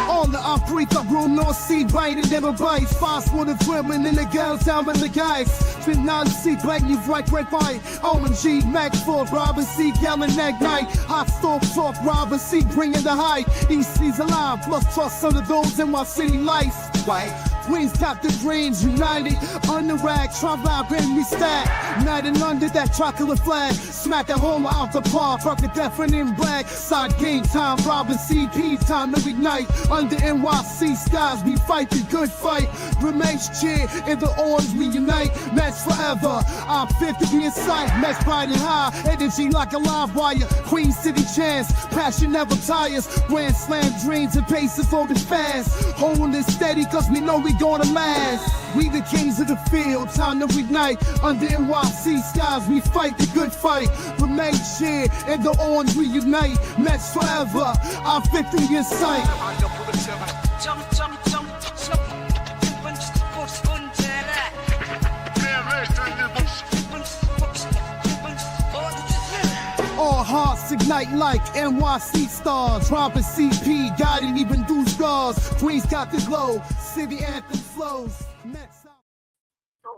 On the Africa room, no sea biting, never bites. Fast water dribbling in the girls down with the guys. Fin non see black, you right, fight. OMG, Max Ford, Robin C, Gallon Neck Night. Hot stove talk, Robin C, bringing the hype. EC's alive, plus trust under those in my city life. Right? Queens got the dreams united. On the rag, Trump out, bring me stack. Night and under that chocolate flag. Smack that home out the park. Rock the deafening in black. Side game time, Robin CP time every night. Under NYC skies, we fight the good fight. Remains cheer in the orange, we unite. Match forever. I'm 50 in sight. Match bright and high. Energy like a live wire. Queen City chance. Passion never tires. Grand slam dreams and paces for the fast. Holding it steady, cause we know we gonna last. We the kings of the field, time to ignite. Under NYC skies, we fight the good fight. Remain cheer in the orange, we unite. Match forever, I'm 50 in sight. All hearts ignite like NYC stars. Robin CP, guiding even through scars. Queens got the glow, city anthem flows.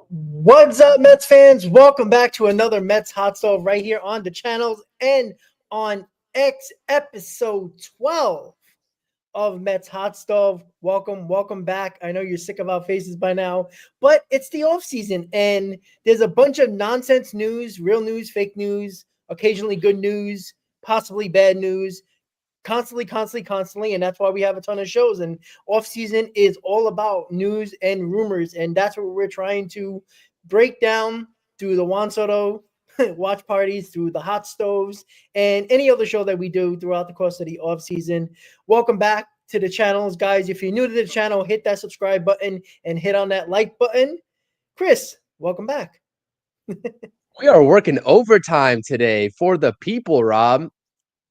What's up, Mets fans? Welcome back to another Mets Hot Stove right here on the channels and on X, episode 12 of Mets Hot Stove. Welcome back. I know you're sick of our faces by now, but it's the off season and there's a bunch of nonsense news, real news, fake news, occasionally good news, possibly bad news, constantly, and that's why we have a ton of shows. And off season is all about news and rumors, and that's what we're trying to break down through the Juan Soto watch parties, through the hot stoves, and any other show that we do throughout the course of the off season. Welcome back to the channels, guys. If you're new to the channel, hit that subscribe button and hit on that like button. Chris, welcome back. We are working overtime today for the people, Rob.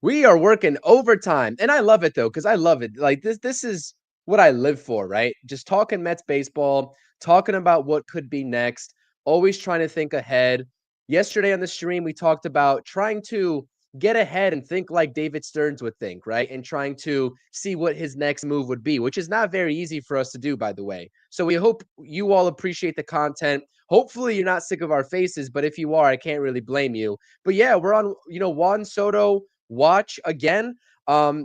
We are working overtime. And I love it, though, because I love it. Like, this is what I live for, right? Just talking Mets baseball, talking about what could be next, always trying to think ahead. Yesterday on the stream, we talked about trying to get ahead and think like David Stearns would think, right? And trying to see what his next move would be, which is not very easy for us to do, by the way. So we hope you all appreciate the content. Hopefully you're not sick of our faces, but if you are, I can't really blame you. But yeah, we're on, Juan Soto watch again.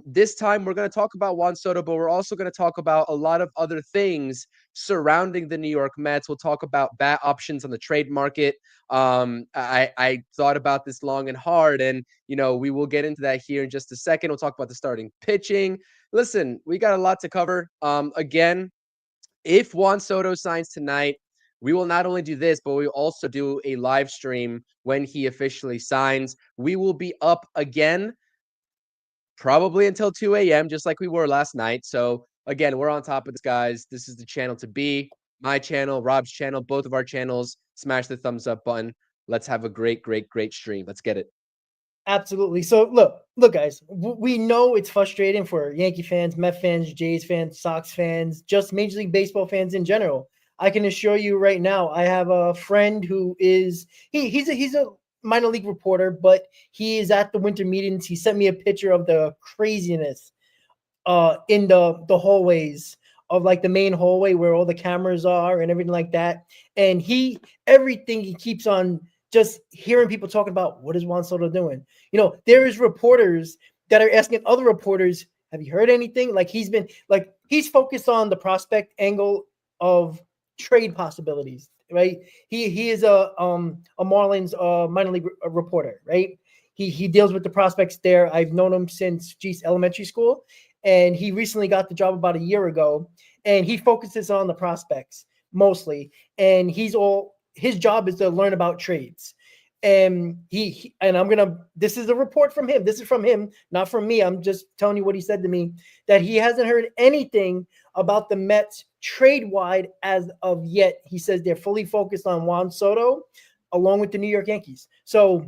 This time we're going to talk about Juan Soto, but we're also going to talk about a lot of other things surrounding the New York Mets. We'll talk about bat options on the trade market. I thought about this long and hard, and we will get into that here in just a second. We'll talk about the starting pitching. Listen, we got a lot to cover. Again, if Juan Soto signs tonight, we will not only do this, but we will also do a live stream when he officially signs. We will be up again, probably until 2 a.m., just like we were last night. So, again, we're on top of this, guys. This is the channel to be. My channel, Rob's channel, both of our channels. Smash the thumbs up button. Let's have a great stream. Let's get it. Absolutely. So, look, guys, we know it's frustrating for Yankee fans, Met fans, Jays fans, Sox fans, just Major League Baseball fans in general. I can assure you right now, I have a friend who is he's a minor league reporter, but he is at the winter meetings. He sent me a picture of the craziness in the hallways of like the main hallway where all the cameras are and everything like that. And everything he keeps on just hearing people talking about, what is Juan Soto doing? There is reporters that are asking other reporters, have you heard anything? Like he's focused on the prospect angle of trade possibilities, right? He is a Marlins minor league reporter, right? He deals with the prospects there. I've known him since elementary school, and he recently got the job about a year ago, and he focuses on the prospects mostly, and his job is to learn about trades. And this is a report from him. This is from him, not from me. I'm just telling you what he said to me, that he hasn't heard anything about the Mets trade-wide as of yet. He says they're fully focused on Juan Soto along with the New York Yankees. So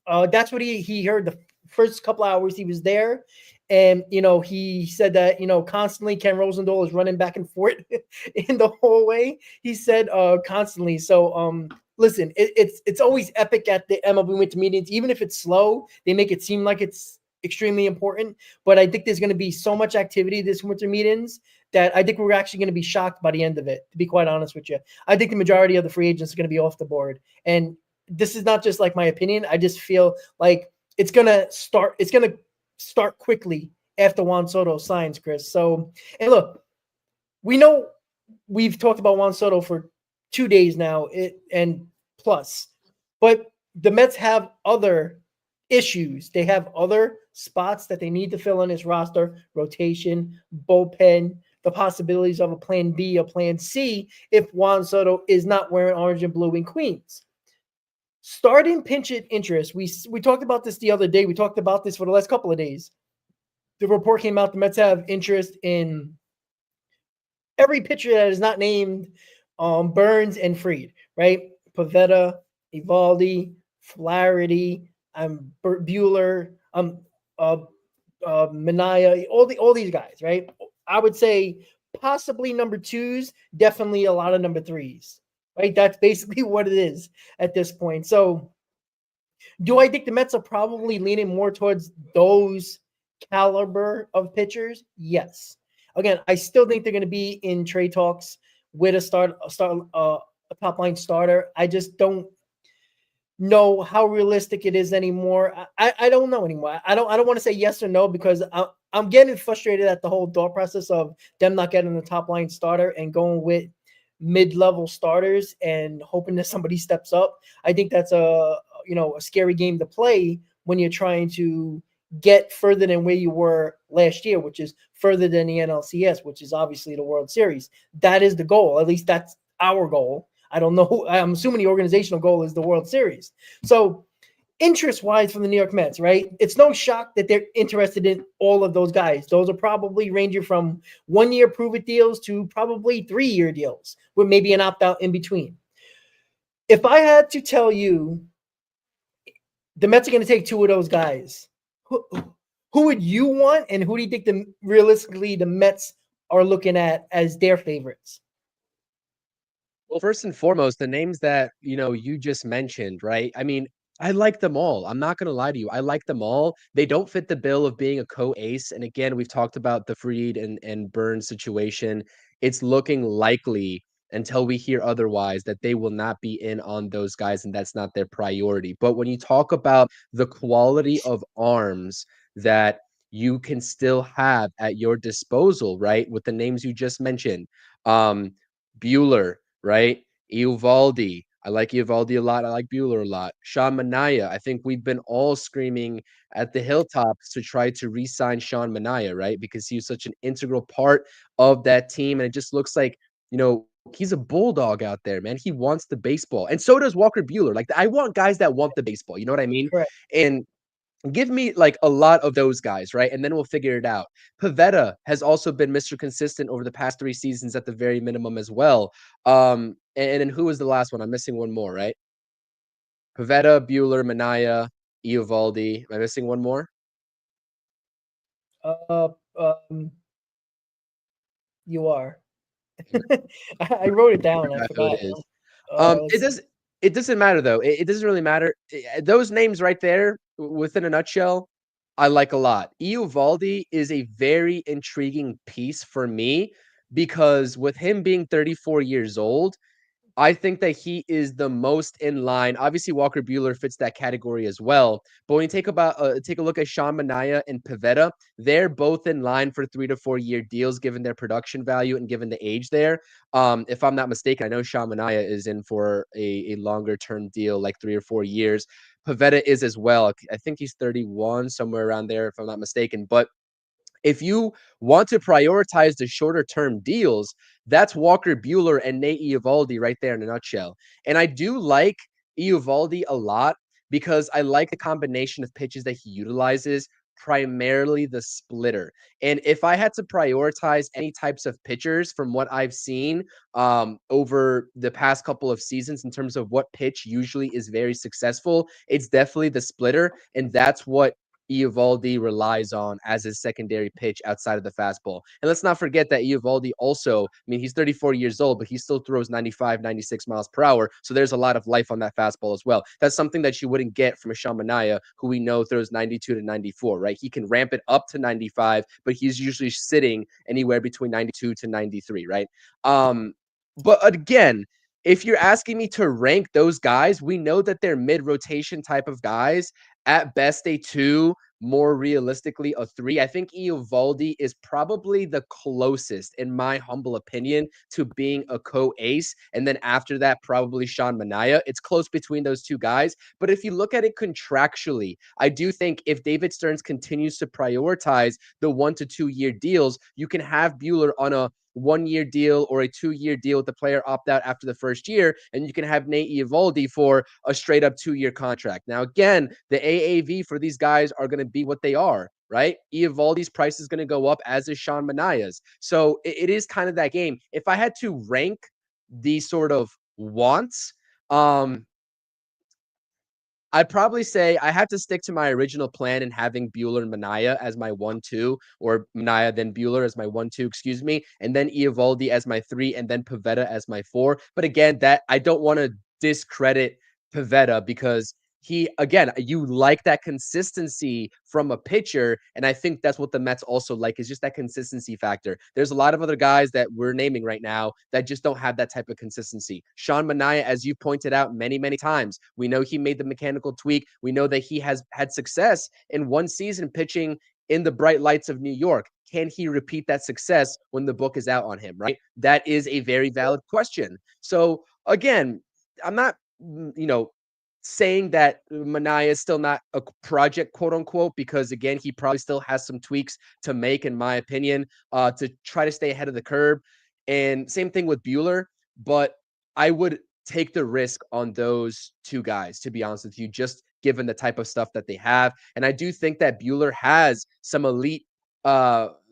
that's what he heard the first couple hours he was there. And, he said that, constantly Ken Rosendahl is running back and forth in the hallway. He said constantly. So, listen, it's always epic at the MLB winter meetings. Even if it's slow, they make it seem like it's extremely important. But I think there's going to be so much activity this winter meetings that I think we're actually going to be shocked by the end of it, to be quite honest with you. I think the majority of the free agents are going to be off the board. And this is not just like my opinion. I just feel like it's going to start quickly after Juan Soto signs, Chris. So, and look, we know we've talked about Juan Soto for 2 days now and plus, but the Mets have other issues. They have other spots that they need to fill in his roster, rotation, bullpen, the possibilities of a plan B, a plan C if Juan Soto is not wearing orange and blue in Queens. Starting pinch hit interest. We talked about this the other day. We talked about this for the last couple of days. The report came out the Mets have interest in every pitcher that is not named Burnes and Fried, right? Pavetta, Eovaldi, Flaherty, Bueller, Manaea, all these guys, right? I would say possibly number twos, definitely a lot of number threes, right? That's basically what it is at this point. So do I think the Mets are probably leaning more towards those caliber of pitchers? Yes. Again, I still think they're going to be in trade talks with a top line starter. I just don't know how realistic it is anymore. I don't know anymore. I don't want to say yes or no because I'm getting frustrated at the whole thought process of them not getting the top line starter and going with mid-level starters and hoping that somebody steps up. I think that's a scary game to play when you're trying to get further than where you were last year, which is further than the NLCS, which is obviously the World Series. That is the goal. At least that's our goal. I don't know. I'm assuming the organizational goal is the World Series. So interest-wise from the New York Mets, right? It's no shock that they're interested in all of those guys. Those are probably ranging from 1-year prove-it deals to probably 3-year deals with maybe an opt-out in between. If I had to tell you the Mets are going to take 2 of those guys, who would you want, and who do you think realistically the Mets are looking at as their favorites? Well, first and foremost, the names that, you just mentioned, right? I mean, I like them all. I'm not going to lie to you. I like them all. They don't fit the bill of being a co-ace. And again, we've talked about the Fried and Burns situation. It's looking likely until we hear otherwise that they will not be in on those guys and that's not their priority. But when you talk about the quality of arms that you can still have at your disposal, right? With the names you just mentioned, Bueller, right? Eovaldi. I like Eovaldi a lot. I like Bueller a lot. Sean Manaea. I think we've been all screaming at the hilltops to try to re-sign Sean Manaea, right? Because he was such an integral part of that team. And it just looks like, he's a bulldog out there, man. He wants the baseball. And so does Walker Bueller. Like, I want guys that want the baseball. You know what I mean? Correct. And give me like a lot of those guys, right? And then we'll figure it out. Pavetta has also been Mr. Consistent over the past 3 seasons at the very minimum as well. And then who was the last one? I'm missing one more, right? Pavetta, Bueller, Manaea, Eovaldi. Am I missing one more? You are. I wrote it down. I forgot. It doesn't matter though. It doesn't really matter. Those names right there, within a nutshell, I like a lot. Eovaldi is a very intriguing piece for me because with him being 34 years old, I think that he is the most in line. Obviously, Walker Bueller fits that category as well. But when you take a look at Sean Manaea and Pavetta, they're both in line for 3 to 4 year deals, given their production value and given the age there. If I'm not mistaken, I know Sean Manaea is in for a longer term deal, like 3 or 4 years. Pavetta is as well. I think he's 31, somewhere around there, if I'm not mistaken. But if you want to prioritize the shorter term deals, that's Walker Bueller and Nate Eovaldi right there in a nutshell. And I do like Eovaldi a lot because I like the combination of pitches that he utilizes, primarily the splitter. And if I had to prioritize any types of pitchers from what I've seen over the past couple of seasons in terms of what pitch usually is very successful, it's definitely the splitter. And that's what Eovaldi relies on as his secondary pitch outside of the fastball. And let's not forget that Eovaldi also, I mean, he's 34 years old, but he still throws 95, 96 miles per hour. So there's a lot of life on that fastball as well. That's something that you wouldn't get from a Sean Manaea, who we know throws 92 to 94, right? He can ramp it up to 95, but he's usually sitting anywhere between 92 to 93, right? But again, if you're asking me to rank those guys, we know that they're mid-rotation type of guys. At best, a 2, more realistically, a 3. I think Eovaldi is probably the closest, in my humble opinion, to being a co-ace. And then after that, probably Sean Manaea. It's close between those two guys. But if you look at it contractually, I do think if David Stearns continues to prioritize the 1 to 2 year deals, you can have Buehler on a 1-year deal or a 2-year deal with the player opt out after the first year, and you can have Nate Eovaldi for a straight up 2-year contract. Now, again, the AAV for these guys are going to be what they are, right? Eovaldi's price is going to go up, as is Sean Manaea's. So it is kind of that game. If I had to rank these sort of wants, I'd probably say I have to stick to my original plan and having Buehler and Manaea as my 1-2, or Manaea then Buehler as my 1-2, excuse me, and then Eovaldi as my 3, and then Pivetta as my 4. But again, that I don't want to discredit Pivetta because he, again, you like that consistency from a pitcher, and I think that's what the Mets also like, is just that consistency factor. There's a lot of other guys that we're naming right now that just don't have that type of consistency. Sean Manaea, as you pointed out many, many times, we know he made the mechanical tweak. We know that he has had success in one season pitching in the bright lights of New York. Can he repeat that success when the book is out on him, right? That is a very valid question. So again, I'm not, saying that Manaea is still not a project, quote unquote, because again, he probably still has some tweaks to make, in my opinion, to try to stay ahead of the curve. And same thing with Buehler, but I would take the risk on those two guys, to be honest with you, just given the type of stuff that they have. And I do think that Buehler has some elite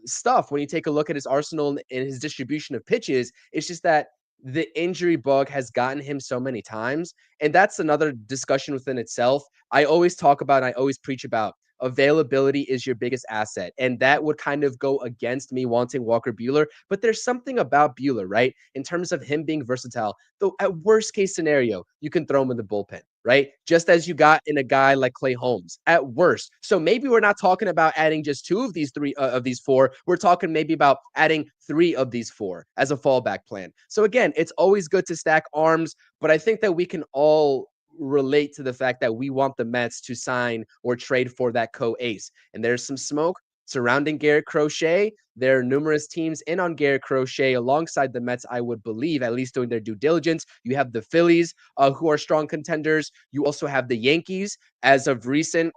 stuff. When you take a look at his arsenal and his distribution of pitches, it's just that the injury bug has gotten him so many times. And that's another discussion within itself. I always talk about, and I always preach about, availability is your biggest asset. And that would kind of go against me wanting Walker Buehler. But there's something about Buehler, right? In terms of him being versatile, though at worst case scenario, you can throw him in the bullpen, right? Just as you got in a guy like Clay Holmes at worst. So maybe we're not talking about adding just 2 of these 3 of these 4. We're talking maybe about adding 3 of these 4 as a fallback plan. So again, it's always good to stack arms, but I think that we can all relate to the fact that we want the Mets to sign or trade for that co-ace. And there's some smoke surrounding Garrett Crochet. There are numerous teams in on Garrett Crochet alongside the Mets, I would believe, at least doing their due diligence. You have the Phillies, who are strong contenders. You also have the Yankees. As of recent,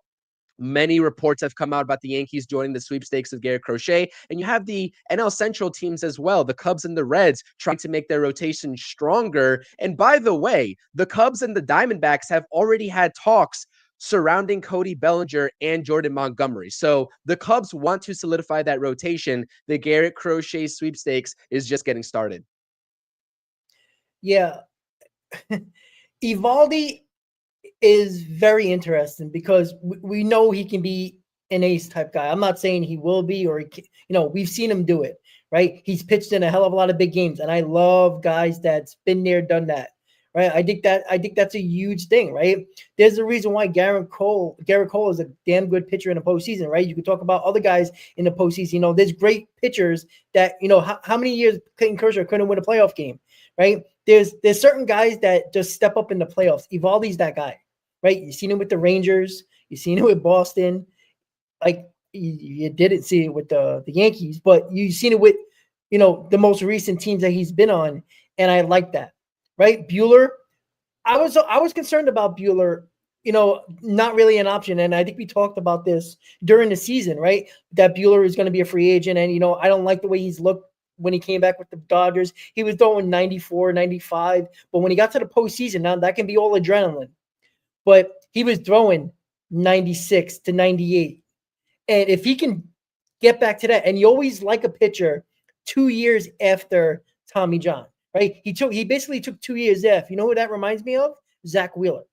many reports have come out about the Yankees joining the sweepstakes of Garrett Crochet. And you have the NL Central teams as well, the Cubs and the Reds, trying to make their rotation stronger. And by the way, the Cubs and the Diamondbacks have already had talks surrounding Cody Bellinger and Jordan Montgomery. So the Cubs want to solidify that rotation. The Garrett Crochet sweepstakes is just getting started. Yeah. Eovaldi is very interesting because we know he can be an ace type guy. I'm not saying he will be, or we've seen him do it, right? He's pitched in a hell of a lot of big games, and I love guys that's been there, done that, right? I think that's a huge thing, right? There's a reason why Garrett Cole is a damn good pitcher in the postseason, right? You can talk about other guys in the postseason. There's great pitchers that how many years Clayton Kershaw couldn't win a playoff game, right? There's certain guys that just step up in the playoffs. Eovaldi's that guy. Right, you've seen it with the Rangers, you've seen it with Boston. Like you didn't see it with the Yankees, but you've seen it with the most recent teams that he's been on, and I like that. Right, Buehler. I was concerned about Buehler. Not really an option, and I think we talked about this during the season. Right, that Buehler is going to be a free agent, and I don't like the way he's looked when he came back with the Dodgers. He was throwing 94, 95, but when he got to the postseason, now that can be all adrenaline. But he was throwing 96 to 98. And if he can get back to that, and you always like a pitcher 2 years after Tommy John, right? He basically took 2 years off. You know who that reminds me of? Zach Wheeler.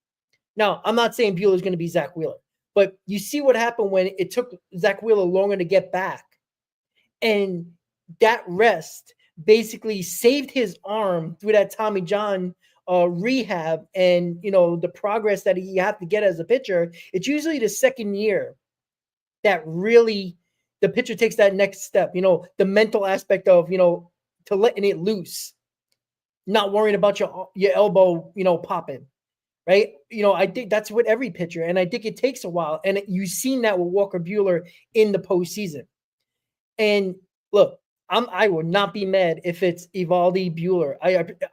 Now, I'm not saying Buehler's going to be Zach Wheeler, But you see what happened when it took Zach Wheeler longer to get back. And that rest basically saved his arm through that Tommy John rehab and, the progress that he had to get as a pitcher. It's usually the second year that really the pitcher takes that next step, the mental aspect of, to letting it loose, not worrying about your elbow, popping. Right. I think that's with every pitcher. And I think it takes a while. And you've seen that with Walker Buehler in the postseason. And look, I would not be mad if it's Eovaldi Buehler.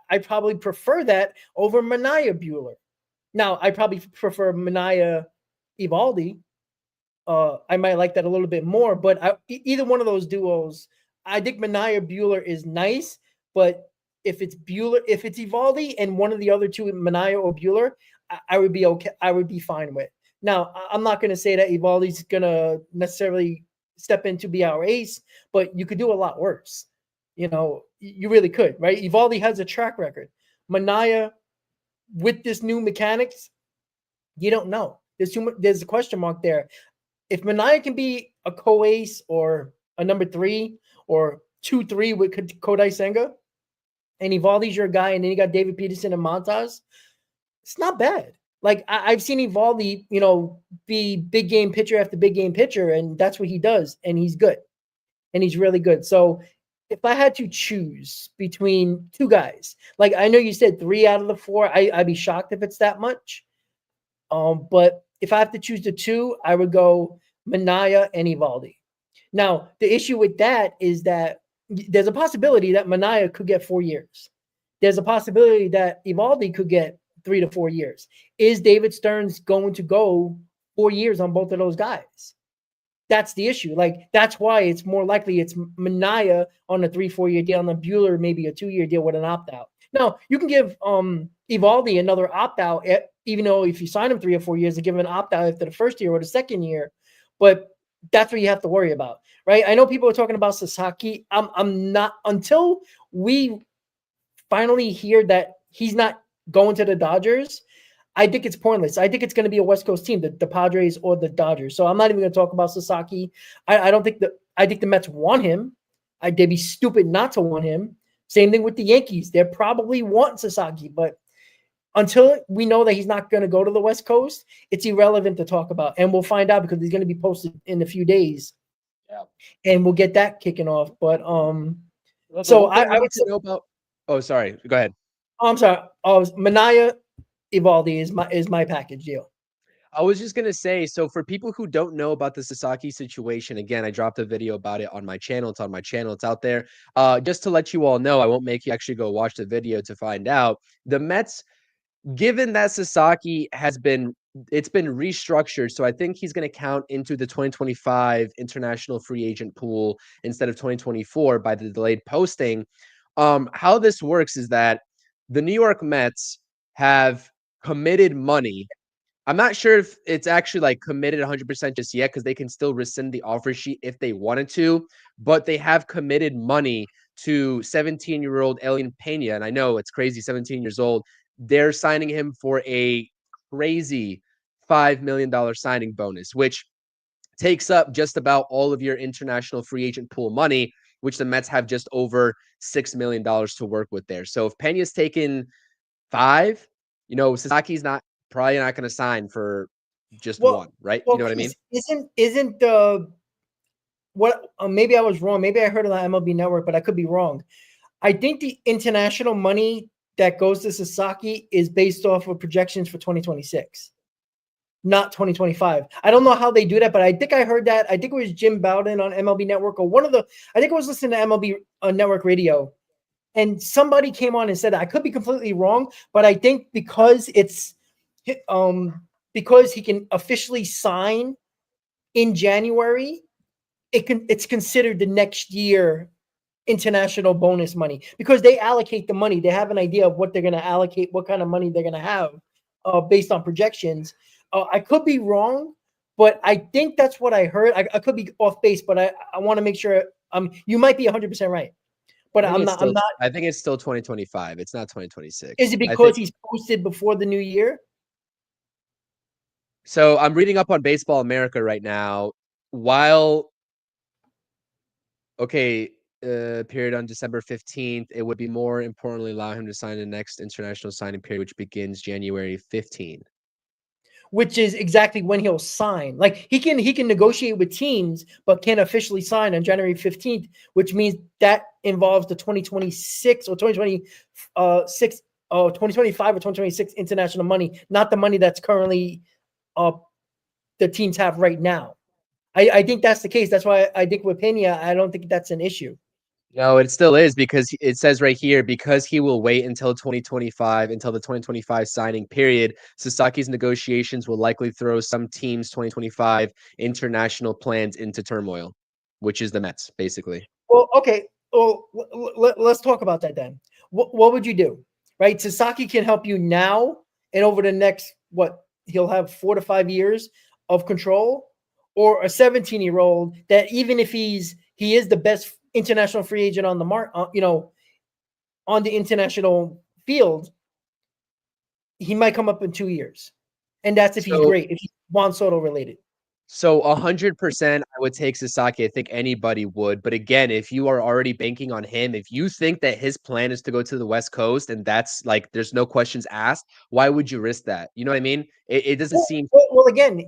I probably prefer that over Manaea Buehler. Now, I probably prefer Manaea Eovaldi. I might like that a little bit more, but either one of those duos, I think Manaea Buehler is nice, but if it's Eovaldi and one of the other two, Manaea or Buehler, I would be okay. I would be fine with. Now, I'm not going to say that Eovaldi's going to necessarily step in to be our ace, but you could do a lot worse. You really could, right? Eovaldi has a track record. Manaea, with this new mechanics, you don't know. There's a question mark there. If Manaea can be a co-ace or a number 3 or 2-3 with Kodai Senga, and Eovaldi's your guy, and then you got David Peterson and Montas, it's not bad. Like, I've seen Eovaldi, be big game pitcher after big game pitcher, and that's what he does, and he's good. And he's really good. So if I had to choose between two guys, like I know you said 3 out of the 4, I'd be shocked if it's that much. But if I have to choose the 2, I would go Manaea and Eovaldi. Now, the issue with that is that there's a possibility that Manaea could get 4 years. There's a possibility that Eovaldi could get 3 to 4 years. Is David Stearns going to go 4 years on both of those guys? That's the issue. Like, that's why it's more likely it's Manaea on a 3-4 year deal, and then Buehler maybe a 2-year deal with an opt-out. Now, you can give Eovaldi another opt-out, even though if you sign him 3 or 4 years, to give him an opt-out after the first year or the second year. But that's what you have to worry about, right? I know people are talking about Sasaki. I'm not, until we finally hear that he's not going to the Dodgers, I think it's pointless. I think it's going to be a West Coast team, the Padres or the Dodgers. So I'm not even going to talk about Sasaki. I think the Mets want him. They'd be stupid not to want him. Same thing with the Yankees. They probably want Sasaki, but until we know that he's not going to go to the West Coast, it's irrelevant to talk about. And we'll find out because he's going to be posted in a few days. Yeah. And we'll get that kicking off. But so I would say know about. Oh, sorry. Go ahead. I'm sorry. Manaea Eovaldi is my package deal. I was just gonna say, so for people who don't know about the Sasaki situation, again, I dropped a video about it on my channel. It's on my channel. It's out there. Just to let you all know, I won't make you actually go watch the video to find out. The Mets, given that Sasaki it's been restructured, so I think he's going to count into the 2025 international free agent pool instead of 2024 by the delayed posting. How this works is that the New York Mets have committed money. I'm not sure if it's actually like committed 100% just yet because they can still rescind the offer sheet if they wanted to, but they have committed money to 17-year-old Elian Pena. And I know it's crazy, 17 years old. They're signing him for a crazy $5 million signing bonus, which takes up just about all of your international free agent pool money, which the Mets have just over $6 million to work with there. So if Pena's taken 5, Sasaki's probably not going to sign for just 1, right? You know what I mean? Isn't what? Maybe I was wrong. Maybe I heard of the MLB Network, but I could be wrong. I think the international money that goes to Sasaki is based off of projections for 2026, not 2025. I don't know how they do that, but I think I heard that. I think it was Jim Bowden on MLB Network or I think I was listening to MLB Network radio. And somebody came on and said, I could be completely wrong, but I think because he can officially sign in January, it's considered the next year international bonus money because they allocate the money. They have an idea of what they're going to allocate, what kind of money they're going to have based on projections. I could be wrong, but I think that's what I heard. I could be off base, but I want to make sure you might be 100% right. But I'm not. I think it's still 2025. It's not 2026. Is it because he's posted before the new year? So I'm reading up on Baseball America right now. While period on December 15th, it would be more importantly allow him to sign the next international signing period, which begins January 15th. Which is exactly when he'll sign. Like he can negotiate with teams, but can't officially sign on January 15th, which means that involves the 2026 or 2026 2025 or 2026 international money, not the money that's currently the teams have right now. I think that's the case. That's why I think with Pena, I don't think that's an issue. No, it still is because it says right here, because he will wait until 2025, until the 2025 signing period, Sasaki's negotiations will likely throw some teams' 2025 international plans into turmoil, which is the Mets, basically. Well, okay. Well, let's talk about that then. What would you do? Right? Sasaki can help you now and over the next, he'll have 4 to 5 years of control, or a 17-year-old that even if he is the best international free agent on the on the international field, he might come up in 2 years. And that's if he's great, if he's Juan Soto related. So 100%, I would take Sasaki. I think anybody would. But again, if you are already banking on him, if you think that his plan is to go to the West Coast and that's like, there's no questions asked, why would you risk that? You know what I mean? It doesn't seem. Well, again,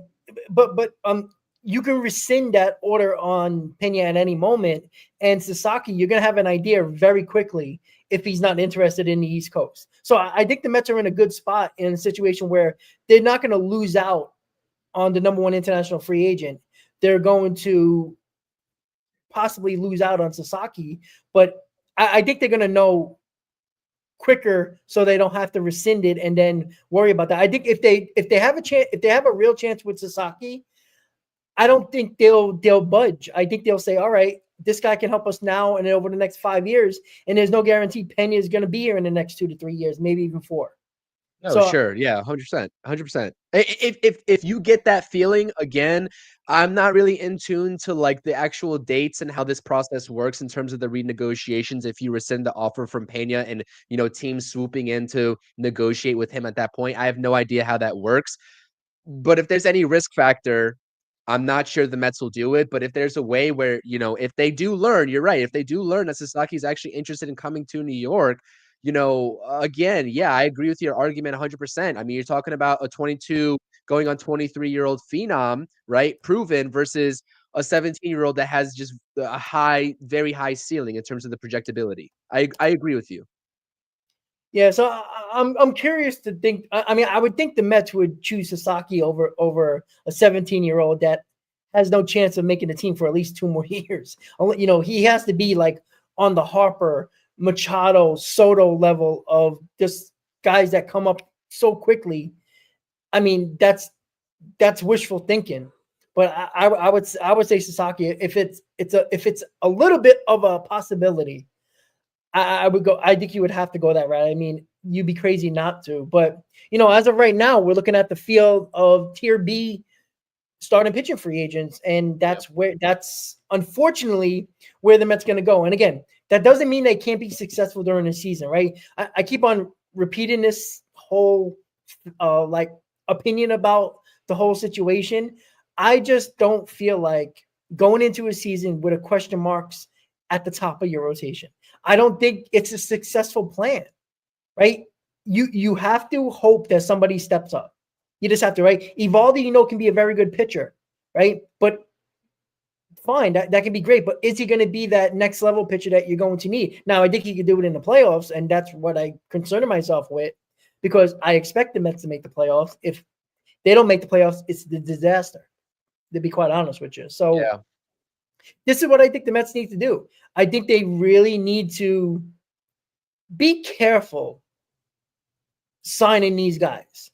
but you can rescind that order on Pena at any moment. And Sasaki, you're going to have an idea very quickly if he's not interested in the East Coast. So I think the Mets are in a good spot in a situation where they're not going to lose out on the number one international free agent. They're going to possibly lose out on Sasaki, but I think they're going to know quicker so they don't have to rescind it and then worry about that. I think if they have a chance, if they have a real chance with Sasaki, I don't think they'll budge. I think they'll say, all right, this guy can help us now and over the next 5 years, and there's no guarantee Pena is going to be here in the next 2 to 3 years, maybe even 4. Oh, so, sure. Yeah, 100%. 100%. If you get that feeling, again, I'm not really in tune to like the actual dates and how this process works in terms of the renegotiations. If you rescind the offer from Pena and, teams swooping in to negotiate with him at that point, I have no idea how that works. But if there's any risk factor, I'm not sure the Mets will do it. But if there's a way where, if they do learn, you're right. If they do learn that Sasaki is actually interested in coming to New York, again, yeah, I agree with your argument 100%. I mean, you're talking about a 22 going on 23-year-old phenom, right? Proven versus a 17-year-old that has just a very high ceiling in terms of the projectability. I agree with you. Yeah, so I'm curious to think. I mean, I would think the Mets would choose Sasaki over a 17-year-old that has no chance of making the team for at least 2 more years. He has to be like on the Harper, Machado, Soto level of just guys that come up so quickly. I mean, that's wishful thinking. But I would say Sasaki, if it's a little bit of a possibility, I would go. I think you would have to go that route. I mean, you'd be crazy not to. But as of right now, we're looking at the field of Tier B starting pitching free agents, and that's unfortunately where the Mets going to go. And again, that doesn't mean they can't be successful during the season, right? I keep on repeating this whole opinion about the whole situation. I just don't feel like going into a season with a question marks at the top of your rotation. I don't think it's a successful plan, right? You have to hope that somebody steps up. You just have to, right? Eovaldi, can be a very good pitcher, right? But fine, that can be great. But is he going to be that next level pitcher that you're going to need? Now, I think he could do it in the playoffs, and that's what I concern myself with, because I expect the Mets to make the playoffs. If they don't make the playoffs, it's the disaster, to be quite honest with you. So this is what I think the Mets need to do. I think they really need to be careful signing these guys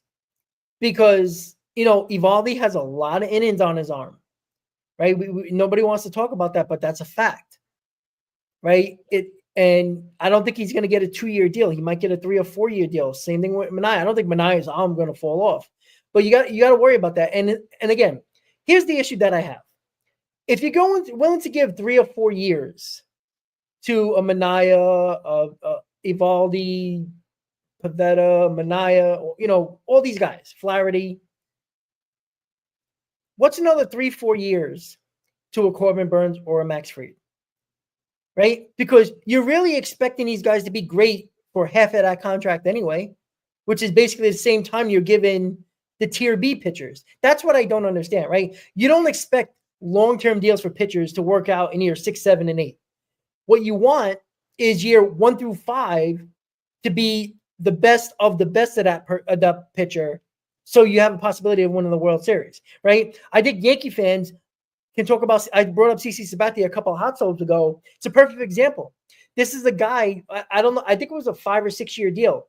because, Eovaldi has a lot of innings on his arm, right? Nobody wants to talk about that, but that's a fact, right? And I don't think he's going to get a 2-year deal. He might get a 3 or 4-year deal. Same thing with Manaea. I don't think Manaea's arm going to fall off, but you got to worry about that. And again, here's the issue that I have. If you're willing to give 3 or 4 years to a Manaea, Eovaldi, Pivetta, Manaea, all these guys, Flaherty, what's another 3-4 years to a Corbin Burnes or a Max Fried? Right? Because you're really expecting these guys to be great for half of that contract anyway, which is basically the same time you're giving the tier B pitchers. That's what I don't understand, right? You don't expect long-term deals for pitchers to work out in year 6, 7, and 8. What you want is year 1 through 5 to be the best of that pitcher, so you have a possibility of winning the World Series, right? I think Yankee fans can talk about. I brought up CC Sabathia a couple of hot souls ago. It's a perfect example. This is a guy. I don't know. I think it was a 5 or 6 year deal.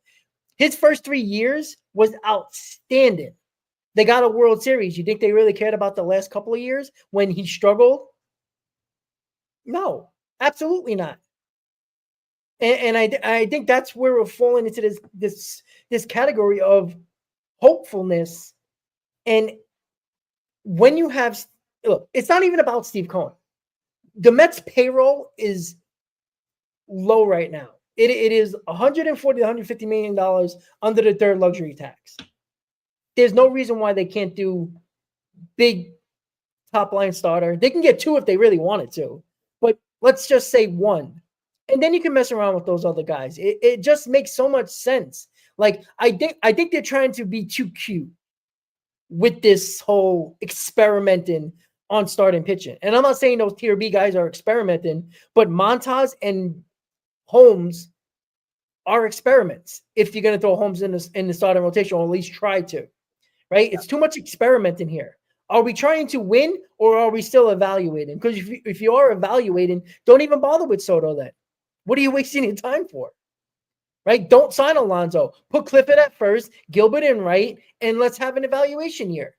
His first 3 years was outstanding. They got a World Series. You think they really cared about the last couple of years when he struggled? No, absolutely not. And I think that's where we're falling into this category of hopefulness. And when you have, look, it's not even about Steve Cohen. The Mets payroll is low right now. It is $140 to $150 million under the third luxury tax. There's no reason why they can't do big top line starter. They can get 2 if they really wanted to, but let's just say 1. And then you can mess around with those other guys. It just makes so much sense. Like, I think they're trying to be too cute with this whole experimenting on starting pitching. And I'm not saying those tier B guys are experimenting, but Montas and Holmes are experiments. If you're going to throw Holmes in the starting rotation, or at least try to, right? It's too much experimenting here. Are we trying to win, or are we still evaluating? Because if you are evaluating, don't even bother with Soto then. What are you wasting your time for? Right? Don't sign Alonso. Put Clifford at first, Gilbert in right, and let's have an evaluation year.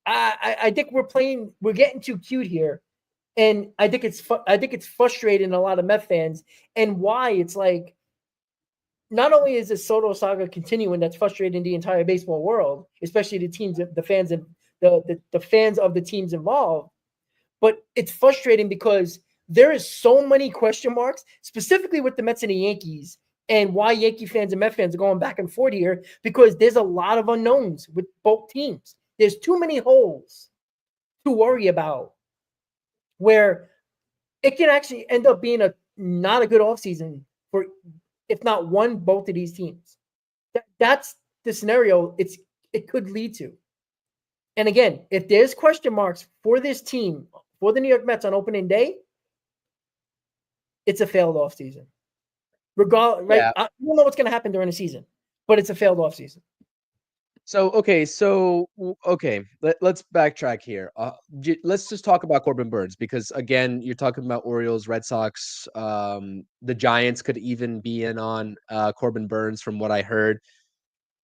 I think we're getting too cute here. And I think it's frustrating a lot of Met fans, and why it's like, not only is this Soto saga continuing, that's frustrating the entire baseball world, especially the teams, the fans, and the fans of the teams involved, but it's frustrating because there is so many question marks, specifically with the Mets and the Yankees, and why Yankee fans and Met fans are going back and forth here, because there's a lot of unknowns with both teams. There's too many holes to worry about, where it can actually end up being not a good offseason for, if not both of these teams. That's the scenario it could lead to. And again, if there's question marks for this team, for the New York Mets on opening day, it's a failed offseason. Regardless, right? Yeah. I don't know what's going to happen during the season, but it's a failed offseason. Let's backtrack here. Let's just talk about Corbin Burnes, because again, you're talking about Orioles, Red Sox, the Giants could even be in on Corbin Burnes from what I heard.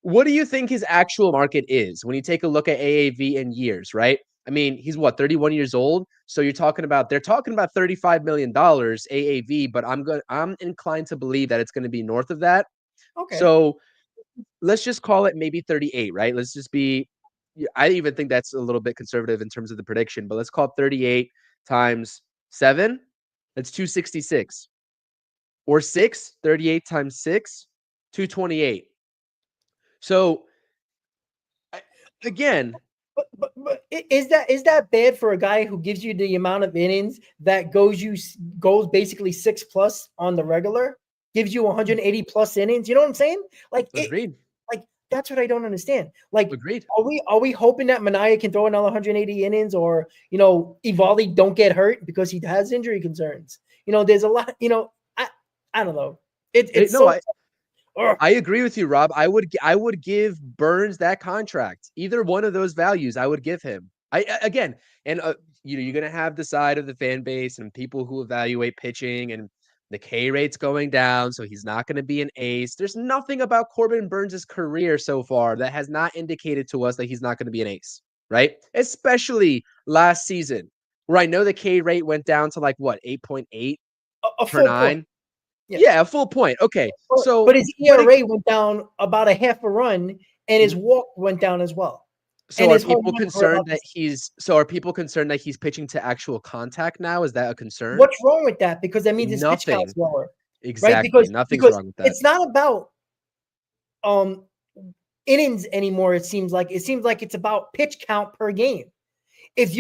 What do you think his actual market is when you take a look at AAV in years, right? I mean, he's 31 years old. So they're talking about $35 million AAV, but I'm inclined to believe that it's going to be north of that. Okay. So let's just call it maybe 38, right? Let's just be, I even think that's a little bit conservative in terms of the prediction, but let's call it 38 times 7. That's 266. Or 38 times 6, 228. So again, but is that bad for a guy who gives you the amount of innings that goes basically 6+ on the regular, gives you 180+ innings? You know what I'm saying? Like, agreed. Like, that's what I don't understand. Like, agreed. Are we hoping that Manaea can throw another 180 innings, or Eovaldi don't get hurt because he has injury concerns? There's a lot. I don't know. I agree with you, Rob. I would give Burnes that contract. Either one of those values, I would give him. You're gonna have the side of the fan base and people who evaluate pitching, and the K rate's going down, so he's not going to be an ace. There's nothing about Corbin Burnes' career so far that has not indicated to us that he's not going to be an ace, right? Especially last season, where I know the K rate went down to 8.8 per 9. Yeah, a full point. Okay. But his ERA went down about a half a run, and his walk went down as well. So are people concerned that he's pitching to actual contact now? Is that a concern? What's wrong with that? Because that means his pitch count's lower. Exactly. Right? Nothing's because wrong with that. It's not about innings anymore. It seems like it's about pitch count per game. if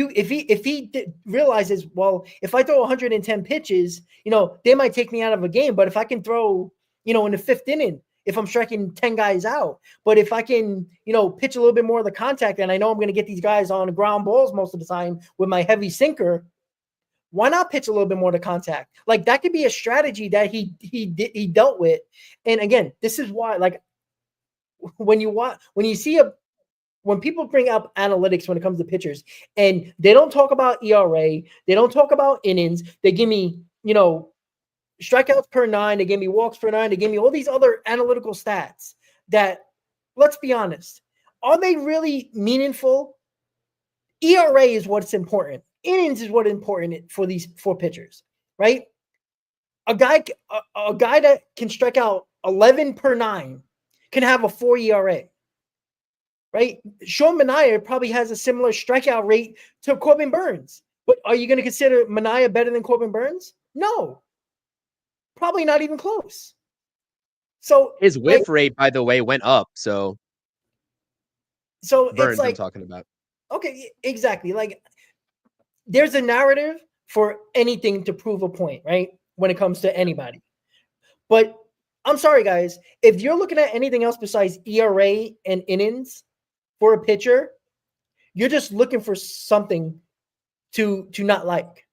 he realizes, well, if I throw 110 pitches, they might take me out of a game. But if I can throw, in the 5th inning, if I'm striking 10 guys out, but if I can, pitch a little bit more of the contact, and I know I'm going to get these guys on ground balls most of the time with my heavy sinker, why not pitch a little bit more to contact? Like, that could be a strategy that he dealt with. And again, this is why, like, when people bring up analytics when it comes to pitchers, and they don't talk about ERA, they don't talk about innings, they give me, strikeouts per 9, they give me walks per 9, they give me all these other analytical stats that, let's be honest, are they really meaningful? ERA is what's important. Innings is what's important for these 4 pitchers, right? A guy that can strike out 11 per 9 can have a 4 ERA. Right? Sean Manaea probably has a similar strikeout rate to Corbin Burnes. But are you going to consider Manaea better than Corbin Burnes? No. Probably not even close. So his whiff rate, by the way, went up. So Burnes, it's like, I'm talking about. Okay, exactly. Like, there's a narrative for anything to prove a point, right? When it comes to anybody. But I'm sorry, guys. If you're looking at anything else besides ERA and innings for a pitcher, you're just looking for something to not like.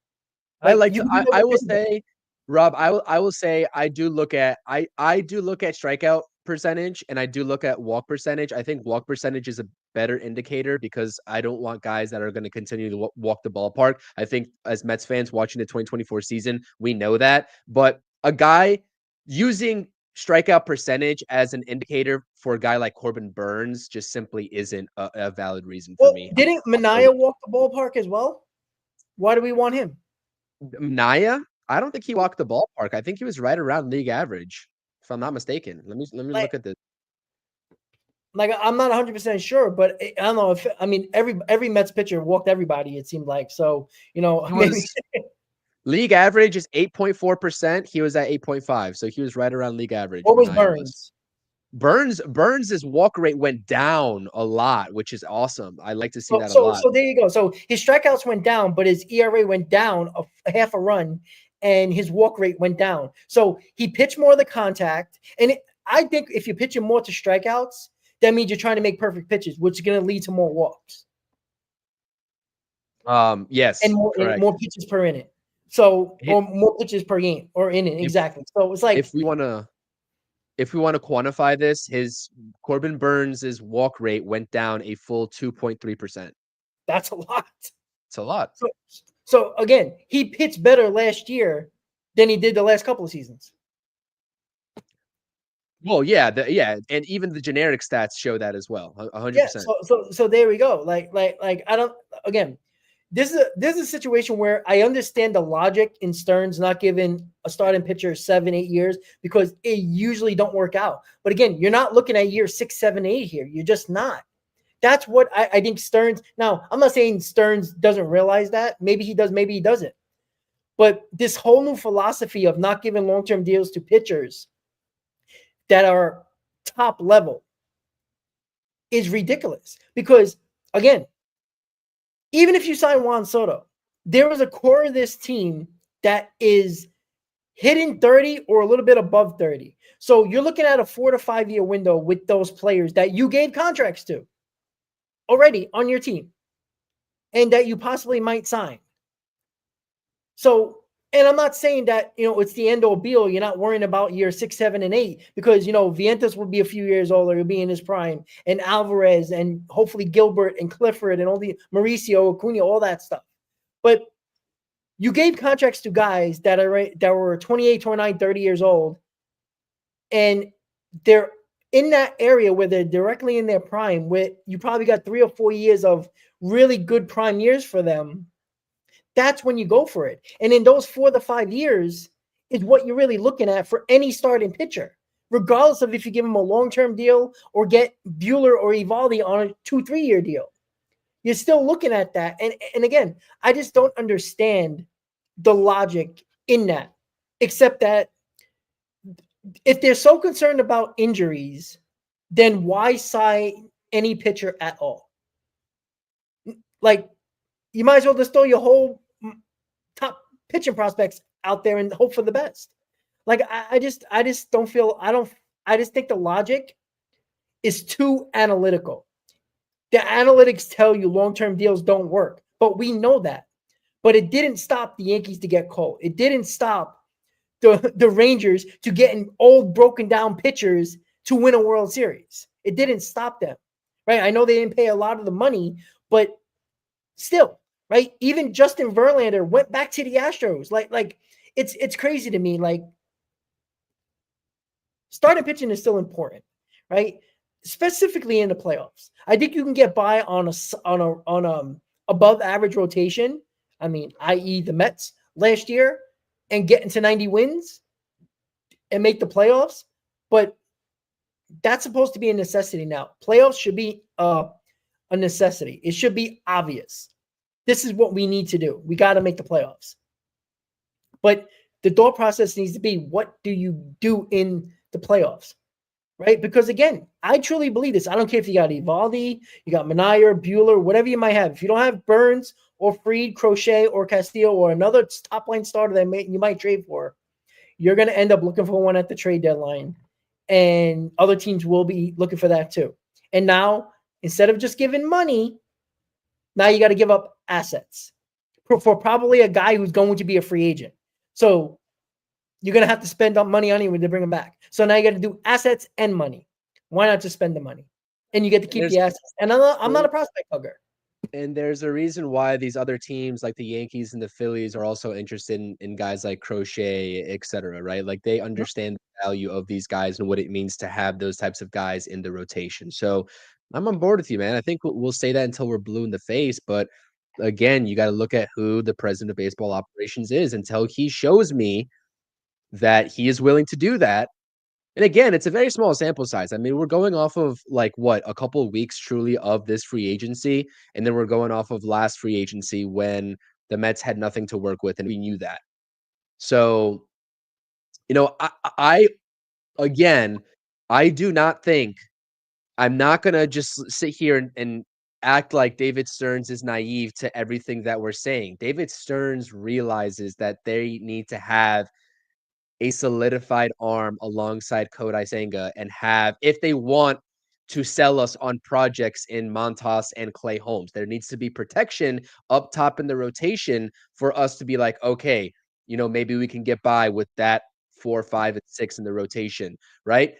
I will say, Rob, I will say I do look at strikeout percentage, and I do look at walk percentage. I think walk percentage is a better indicator because I don't want guys that are going to continue to walk the ballpark. I think as Mets fans watching the 2024 season, we know that. But a guy using strikeout percentage as an indicator for a guy like Corbin Burnes just simply isn't a valid reason for me. Didn't Manaea walk the ballpark as well? Why do we want him? Manaea? I don't think he walked the ballpark. I think he was right around league average, if I'm not mistaken. Let me look at this. Like, I'm not 100% sure, but I don't know if every Mets pitcher walked everybody, it seemed like. So, maybe league average is 8.4%. He was at 8.5, so he was right around league average. What was Burnes? Burnes' walk rate went down a lot, which is awesome. I like to see that a lot. So there you go. So his strikeouts went down, but his ERA went down a half a run, and his walk rate went down. So he pitched more of the contact, and I think if you're pitching more to strikeouts, that means you're trying to make perfect pitches, which is going to lead to more walks. Yes, and more pitches per inning. So, or more pitches per game or inning. Exactly. So it's like, if we want to quantify this, his Corbin Burnes' walk rate went down a full 2.3%. That's a lot. It's a lot. So again, he pitched better last year than he did the last couple of seasons. Well, yeah, and even the generic stats show that as well. 100%. Yeah, so there we go. Like I don't. Again, this is a situation where I understand the logic in Stearns not giving a starting pitcher 7-8 years because it usually don't work out. But again, you're not looking at year 6, 7, 8 here. You're just not. That's what I think Stearns. Now, I'm not saying Stearns doesn't realize that. Maybe he does. Maybe he doesn't. But this whole new philosophy of not giving long-term deals to pitchers that are top level is ridiculous. Because, again, even if you sign Juan Soto, there is a core of this team that is hitting 30 or a little bit above 30. So you're looking at a 4 to 5 year window with those players that you gave contracts to already on your team and that you possibly might sign. So, and I'm not saying that, it's the end all be all. You're not worrying about year 6, 7, and 8 because, Vientos will be a few years older. He'll be in his prime, and Alvarez and hopefully Gilbert and Clifford and all the Mauricio, Acuna, all that stuff. But you gave contracts to guys that were 28, 29, 30 years old, and they're in that area where they're directly in their prime, where you probably got 3 or 4 years of really good prime years for them. That's when you go for it. And in those 4 to 5 years is what you're really looking at for any starting pitcher, regardless of if you give them a long-term deal or get Buehler or Eovaldi on a 2-3 year deal. You're still looking at that. And again, I just don't understand the logic in that, except that if they're so concerned about injuries, then why sign any pitcher at all? Like, you might as well just throw your whole top pitching prospects out there and hope for the best. Like I just don't feel I just think the logic is too analytical. The analytics tell you long-term deals don't work, but we know that. But it didn't stop the Yankees to get cold. It didn't stop the Rangers to getting old, broken down pitchers to win a World Series. It didn't stop them, right? I know they didn't pay a lot of the money, but still, right? Even Justin Verlander went back to the Astros. Like it's crazy to me. Like starting pitching is still important, right? Specifically in the playoffs. I think you can get by on a above average rotation. I mean, i.e. the Mets last year, and get into 90 wins and make the playoffs. But that's supposed to be a necessity now. Playoffs should be a necessity. It should be obvious. This is what we need to do. We got to make the playoffs. But the thought process needs to be, what do you do in the playoffs? Right? Because again, I truly believe this. I don't care if you got Eovaldi, you got Manaea, Buehler, whatever you might have. If you don't have Burnes or Fried, Crochet, or Castillo, or another top line starter that you might trade for, you're going to end up looking for one at the trade deadline. And other teams will be looking for that too. And now, instead of just giving money, now you got to give up assets for probably a guy who's going to be a free agent. So you're going to have to spend money on him to bring him back. So now you got to do assets and money. Why not just spend the money? And you get to keep the assets. And I'm not a prospect hugger. And there's a reason why these other teams like the Yankees and the Phillies are also interested in guys like Crochet, et cetera, right? Like they understand the value of these guys and what it means to have those types of guys in the rotation. So I'm on board with you, man. I think we'll say that until we're blue in the face. But again, you got to look at who the president of baseball operations is until he shows me that he is willing to do that. And again, it's a very small sample size. I mean, we're going off of like what, a couple of weeks truly of this free agency. And then we're going off of last free agency when the Mets had nothing to work with. And we knew that. So, you know, I again, I do not think I'm not going to just sit here and act like David Stearns is naive to everything that we're saying. David Stearns realizes that they need to have a solidified arm alongside Kodai Senga and have, if they want to sell us on projects in Montas and Clay Holmes, there needs to be protection up top in the rotation for us to be like, okay, you know, maybe we can get by with that 4, 5, and 6 in the rotation, right?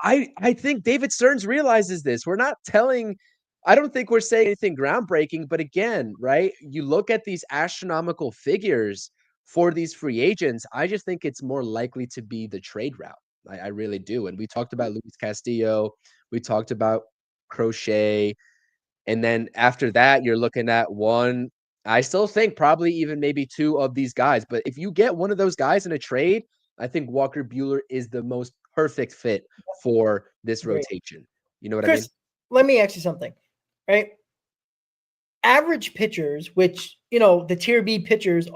I think David Stearns realizes this. I don't think we're saying anything groundbreaking, but again, right? You look at these astronomical figures for these free agents, I just think it's more likely to be the trade route. I really do. And we talked about Luis Castillo. We talked about Crochet. And then after that, you're looking at one. I still think probably even maybe 2 of these guys. But if you get one of those guys in a trade, I think Walker Buehler is the most perfect fit for this rotation. You know what Chris, I mean? Let me ask you something, right? Average pitchers, which, you know, the tier B pitchers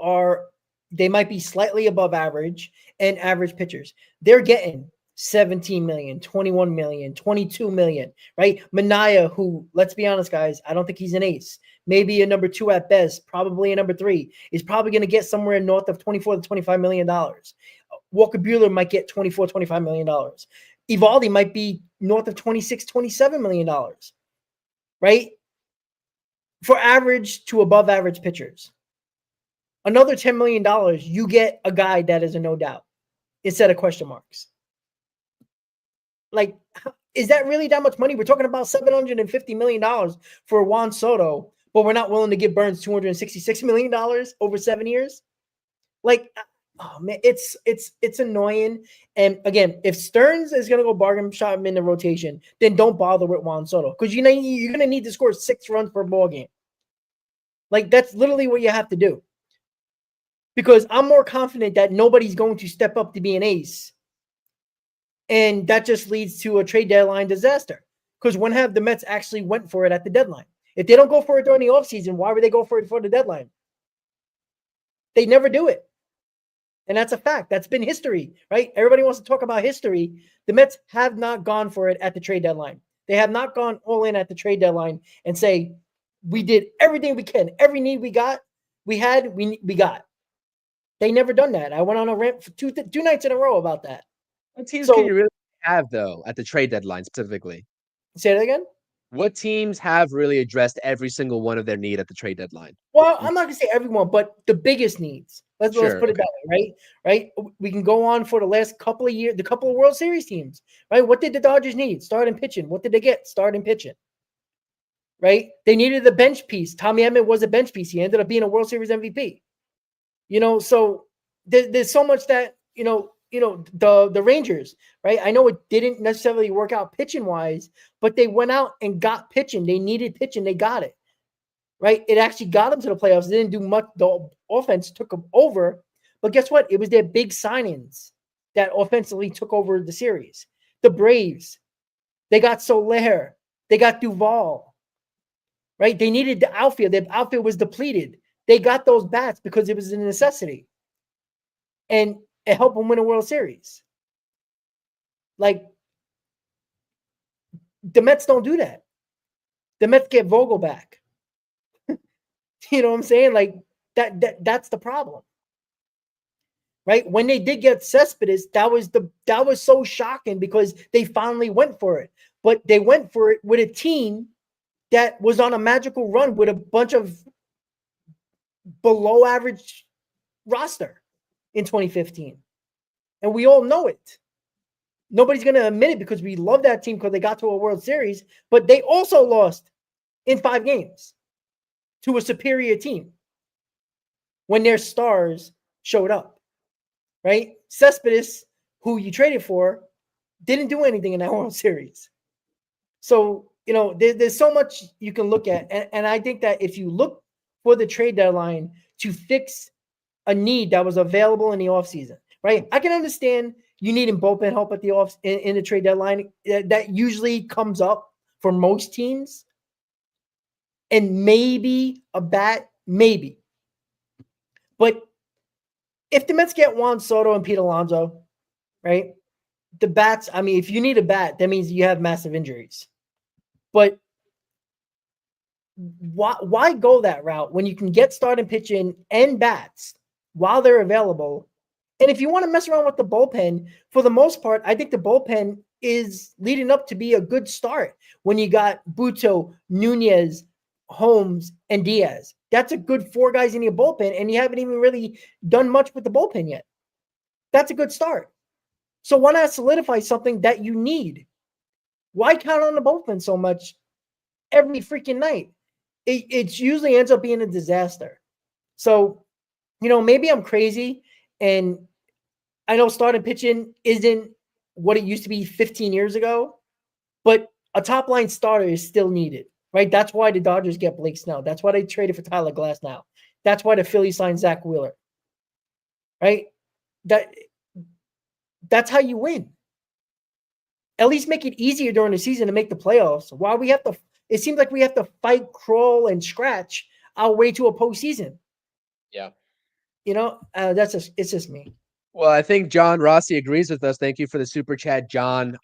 they might be slightly above average, and average pitchers, they're getting 17 million, 21 million, 22 million, right? Manaea, who, let's be honest, guys, I don't think he's an ace. Maybe a number 2 at best, probably a number 3. Is probably going to get somewhere north of 24 to $25 million. Walker Buehler might get $24, $25 million. Eovaldi might be north of $26, $27 million, right? For average to above average pitchers. Another $10 million, you get a guy that is a no doubt instead of question marks. Like, is that really that much money? We're talking about $750 million for Juan Soto, but we're not willing to give Burnes $266 million over 7 years. Like, oh man, it's annoying. And again, if Stearns is gonna go bargain shop him in the rotation, then don't bother with Juan Soto, because you know you're gonna need to score 6 runs per ball game. Like, that's literally what you have to do. Because I'm more confident that nobody's going to step up to be an ace. And that just leads to a trade deadline disaster. Because when have the Mets actually went for it at the deadline? If they don't go for it during the offseason, why would they go for it for the deadline? They never do it. And that's a fact. That's been history, right? Everybody wants to talk about history. The Mets have not gone for it at the trade deadline. They have not gone all in at the trade deadline and say, We did everything we can. Every need we got, we got. They never done that. I went on a rant for two nights in a row about that. What teams So- can you really have though at the trade deadline specifically? Say that again. What teams have really addressed every single one of their need at the trade deadline? Well, I'm not gonna say everyone, but the biggest needs. Let's Sure, put it that way, right? Right. We can go on for the last couple of years, the couple of World Series teams, right? What did the Dodgers need? Starting pitching. What did they get? Starting pitching. Right? They needed the bench piece. Tommy Edman was a bench piece. He ended up being a World Series MVP. So there's so much that the Rangers, right? I know it didn't necessarily work out pitching wise, but they went out and got pitching. They needed pitching. They got it. Right? It actually got them to the playoffs. They didn't do much. The offense took them over. But guess what? It was their big signings that offensively took over the series. The Braves, they got Soler. They got Duvall. Right? They needed the outfield. Their outfield was depleted. They got those bats because it was a necessity. And it helped them win a World Series. Like, the Mets don't do that. The Mets get Vogel back. You know what I'm saying? Like, that's the problem. Right? When they did get Cespedes, that was so shocking because they finally went for it. But they went for it with a team that was on a magical run with a bunch of below average roster in 2015. And we all know it. Nobody's going to admit it because we love that team because they got to a World Series, but they also lost in 5 games to a superior team when their stars showed up, right? Cespedes, who you traded for, didn't do anything in that World Series. So, there's so much you can look at. And I think that if you look for the trade deadline to fix a need that was available in the offseason, right? I can understand you needing bullpen help at the in the trade deadline. That usually comes up for most teams. And maybe a bat, maybe. But if the Mets get Juan Soto and Pete Alonso, right? The bats, I mean, if you need a bat, that means you have massive injuries. But why go that route when you can get starting pitching and bats while they're available? And if you want to mess around with the bullpen, for the most part, I think the bullpen is leading up to be a good start when you got Buto, Nunez, Holmes, and Diaz. That's a good 4 guys in your bullpen, and you haven't even really done much with the bullpen yet. That's a good start. So why not solidify something that you need? Why count on the bullpen so much every freaking night? It usually ends up being a disaster. So, maybe I'm crazy, and I know starting pitching isn't what it used to be 15 years ago, but a top-line starter is still needed. Right? That's why the Dodgers get Blake Snell. That's why they traded for Tyler Glass now. That's why the Phillies signed Zach Wheeler. Right? That's how you win. At least make it easier during the season to make the playoffs. While it seems like we have to fight, crawl, and scratch our way to a postseason. Yeah. It's just me. Well, I think John Rossi agrees with us. Thank you for the super chat, John.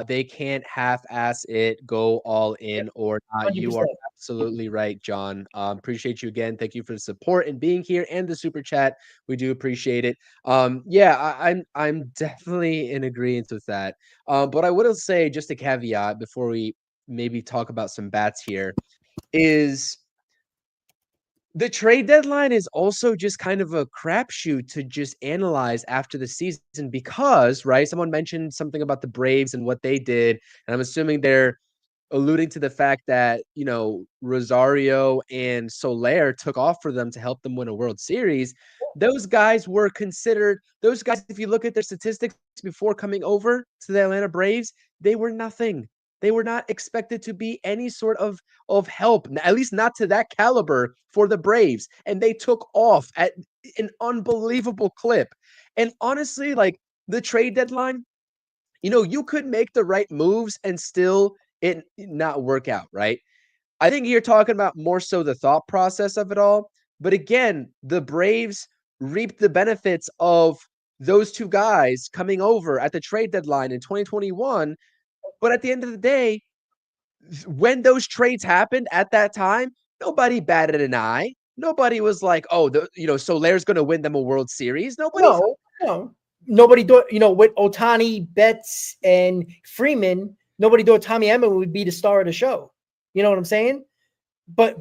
They can't half-ass it, go all in or not. 100%. You are absolutely right, John. Appreciate you again. Thank you for the support and being here and the super chat. We do appreciate it. I'm definitely in agreement with that. But I will say just a caveat before we maybe talk about some bats here is the trade deadline is also just kind of a crapshoot to just analyze after the season because, right, someone mentioned something about the Braves and what they did, and I'm assuming they're alluding to the fact that, Rosario and Soler took off for them to help them win a World Series. Those guys, if you look at their statistics before coming over to the Atlanta Braves, they were nothing. They were not expected to be any sort of help, at least not to that caliber for the Braves. And they took off at an unbelievable clip. And honestly, like the trade deadline, you could make the right moves and still it not work out, right? I think you're talking about more so the thought process of it all. But again, the Braves reaped the benefits of those 2 guys coming over at the trade deadline in 2021. But at the end of the day, when those trades happened at that time, nobody batted an eye. Nobody was like, oh, Solaire's going to win them a World Series. Nobody's No. Nobody thought, with Otani, Betts, and Freeman, nobody thought Tommy Edman would be the star of the show. You know what I'm saying? But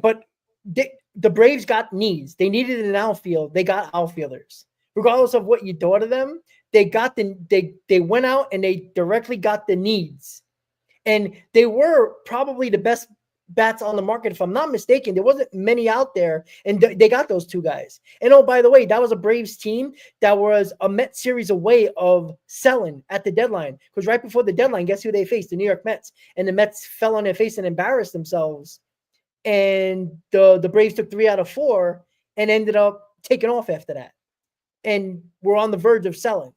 the Braves got needs. They needed an outfield. They got outfielders. Regardless of what you thought of them, they went out and they directly got the needs. And they were probably the best bats on the market, if I'm not mistaken. There wasn't many out there, and they got those two guys. And oh, by the way, that was a Braves team that was a Mets series away of selling at the deadline. Because right before the deadline, guess who they faced? The New York Mets. And the Mets fell on their face and embarrassed themselves. And the Braves took 3 out of 4 and ended up taking off after that. And we're on the verge of selling.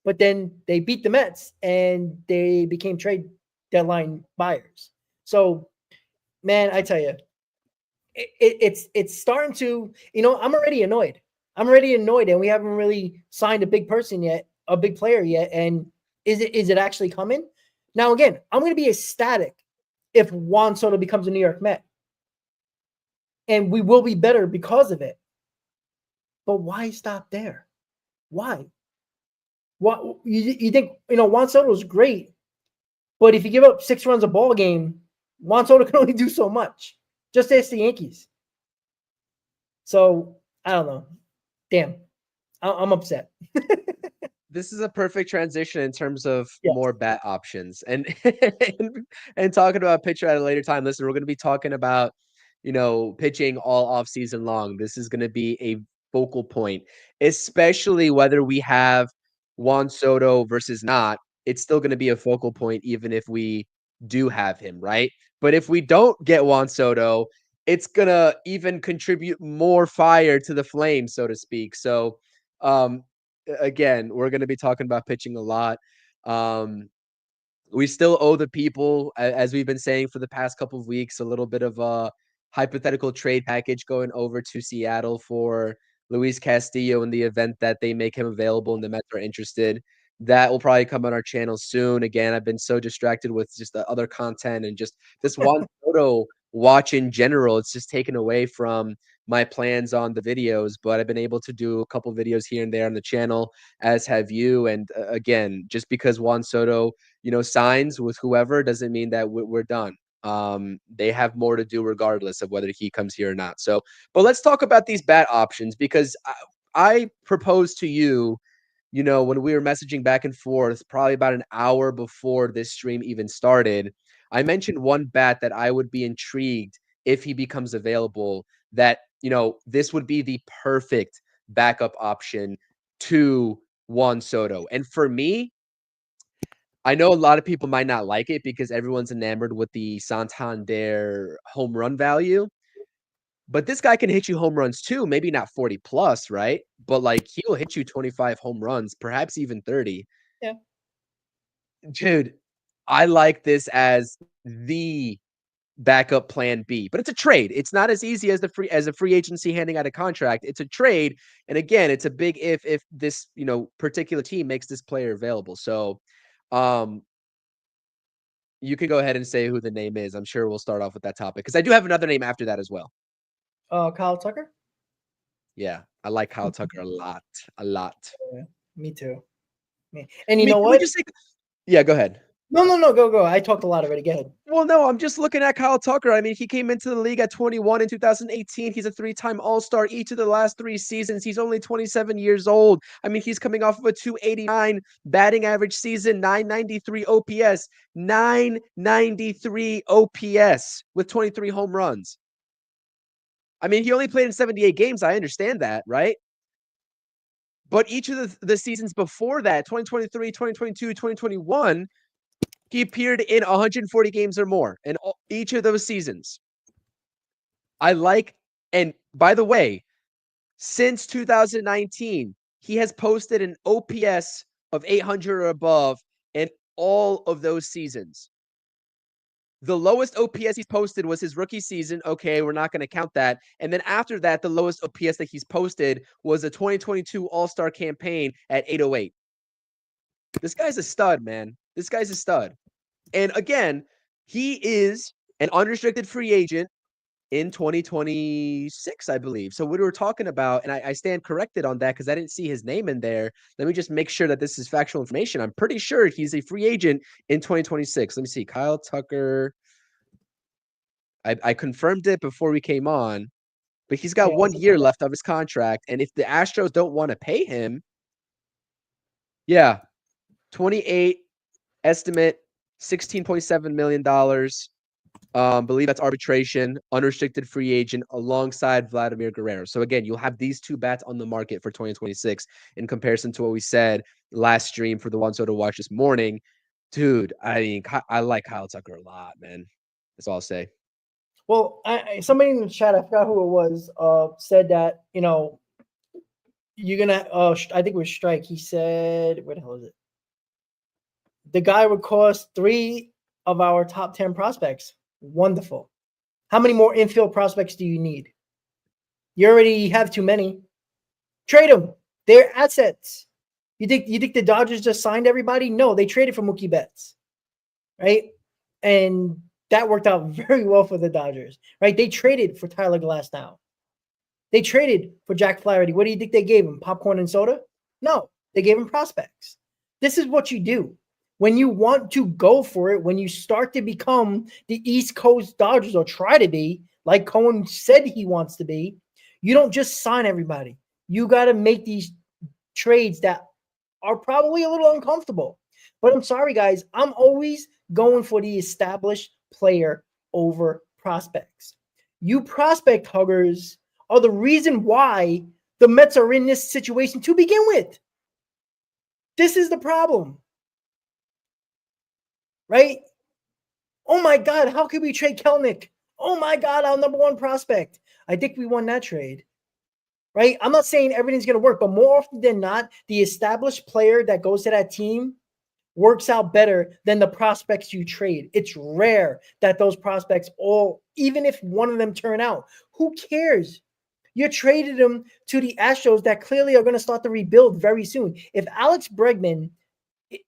But then they beat the Mets, and they became trade deadline buyers. So, man, I tell you, it's starting to, I'm already annoyed. And we haven't really signed a big person yet, a big player yet. And is it actually coming? Now, again, I'm going to be ecstatic if Juan Soto becomes a New York Met. And we will be better because of it. But why stop there? Why? What you think, Juan Soto is great, but if you give up 6 runs a ball game, Juan Soto can only do so much. Just ask the Yankees. So, I don't know. Damn. I'm upset. This is a perfect transition in terms of Yes. more bat options. And and talking about a pitcher at a later time. Listen, we're going to be talking about, pitching all off season long. This is going to be a focal point, especially whether we have Juan Soto versus not. It's still going to be a focal point, even if we do have him, right? But if we don't get Juan Soto, it's going to even contribute more fire to the flame, so to speak. So, again, we're going to be talking about pitching a lot. We still owe the people, as we've been saying for the past couple of weeks, a little bit of a hypothetical trade package going over to Seattle for Luis Castillo in the event that they make him available and the Mets are interested. That will probably come on our channel soon. Again, I've been so distracted with just the other content and just this Juan Soto watch in general. It's just taken away from my plans on the videos, but I've been able to do a couple videos here and there on the channel, as have you. And again, just because Juan Soto, signs with whoever doesn't mean that we're done. They have more to do regardless of whether he comes here or not. So, but let's talk about these bat options, because I proposed to you, when we were messaging back and forth, probably about an hour before this stream even started, I mentioned one bat that I would be intrigued if he becomes available, that, this would be the perfect backup option to Juan Soto. And for me, I know a lot of people might not like it because everyone's enamored with the Santander home run value, but this guy can hit you home runs too. Maybe not 40 plus, right? But like, he'll hit you 25 home runs, perhaps even 30. Yeah. Dude, I like this as the backup plan B, but it's a trade. It's not as easy as a free agency handing out a contract. It's a trade. And again, it's a big if this, particular team makes this player available. So, you can go ahead and say who the name is. I'm sure we'll start off with that topic because I do have another name after that as well. Kyle Tucker? Yeah, I like Kyle Tucker a lot. Yeah, me too. And you know what? Yeah, go ahead. No, go. I talked a lot already. Go ahead. Well, no, I'm just looking at Kyle Tucker. I mean, he came into the league at 21 in 2018. He's a 3-time All-Star each of the last 3 seasons. He's only 27 years old. I mean, he's coming off of a 289 batting average season, 993 OPS, 993 OPS with 23 home runs. I mean, he only played in 78 games. I understand that, right? But each of the seasons before that, 2023, 2022, 2021, he appeared in 140 games or more in each of those seasons. And by the way, since 2019, he has posted an OPS of 800 or above in all of those seasons. The lowest OPS he's posted was his rookie season. Okay, we're not going to count that. And then after that, the lowest OPS that he's posted was a 2022 All-Star campaign at 808. This guy's a stud, man. This guy's a stud. And again, he is an unrestricted free agent in 2026, I believe. So we were talking about, and I stand corrected on that because I didn't see his name in there. Let me just make sure that this is factual information. I'm pretty sure he's a free agent in 2026. Let me see. Kyle Tucker. I confirmed it before we came on, but he's got Yeah, 1 year left of his contract. And if the Astros don't want to pay him, yeah, 28 estimate, $16.7 million. Believe that's arbitration, unrestricted free agent alongside Vladimir Guerrero. So again, you'll have these two bats on the market for 2026 in comparison to what we said last stream for the Juan Soto watch this morning. Dude, I mean, I like Kyle Tucker a lot, man. That's all I'll say. Well, somebody in the chat, I forgot who it was, said that, you're going to, I think it was Strike. He said, where the hell is it? The guy would cost 3 of our top 10 prospects. Wonderful. How many more infield prospects do you need? You already have too many. Trade them. They're assets. You think the Dodgers just signed everybody? No, they traded for Mookie Betts, right? And that worked out very well for the Dodgers, right? They traded for Tyler Glasnow. They traded for Jack Flaherty. What do you think they gave him? Popcorn and soda? No, they gave him prospects. This is what you do. When you want to go for it, when you start to become the East Coast Dodgers or try to be, like Cohen said he wants to be, you don't just sign everybody. You got to make these trades that are probably a little uncomfortable. But I'm sorry, guys. I'm always going for the established player over prospects. You prospect huggers are the reason why the Mets are in this situation to begin with. This is the problem. Right? Oh my God, how could we trade Kelnick? Oh my God, our number 1 prospect. I think we won that trade. Right? I'm not saying everything's going to work, but more often than not, the established player that goes to that team works out better than the prospects you trade. It's rare that those prospects all, even if one of them turn out, who cares? You traded them to the Astros that clearly are going to start to rebuild very soon. If Alex Bregman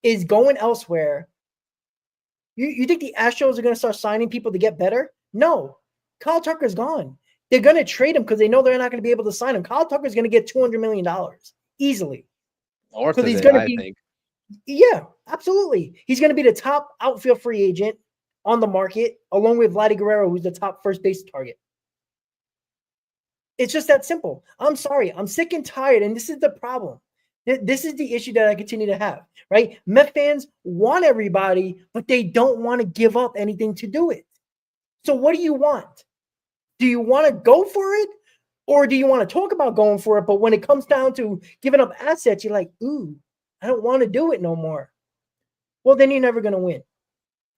is going elsewhere, you think the Astros are going to start signing people to get better? No. Kyle Tucker's gone. They're going to trade him because they know they're not going to be able to sign him. Kyle Tucker's going to get $200 million easily. North of he's it, going to I be, think. Yeah, absolutely. He's going to be the top outfield free agent on the market, along with Vladdy Guerrero, who's the top first base target. It's just that simple. I'm sorry. I'm sick and tired, and this is the problem. This is the issue that I continue to have, right? Met fans want everybody, but they don't want to give up anything to do it. So what do you want? Do you want to go for it? Or do you want to talk about going for it? But when it comes down to giving up assets, you're like, ooh, I don't want to do it no more. Well, then you're never going to win.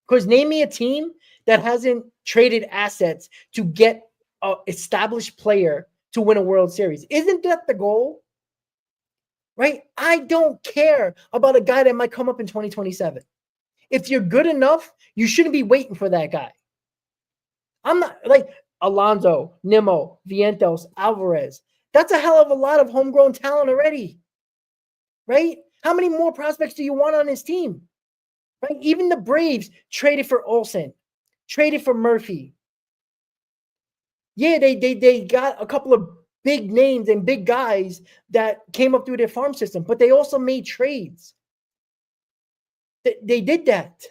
Because name me a team that hasn't traded assets to get an established player to win a World Series. Isn't that the goal? Right? I don't care about a guy that might come up in 2027. If you're good enough, you shouldn't be waiting for that guy. I'm not like Alonso, Nimmo, Vientos, Alvarez. That's a hell of a lot of homegrown talent already. Right? How many more prospects do you want on his team? Right? Even the Braves traded for Olsen, traded for Murphy. Yeah, they got a couple of big names and big guys that came up through their farm system, but they also made trades. They did that.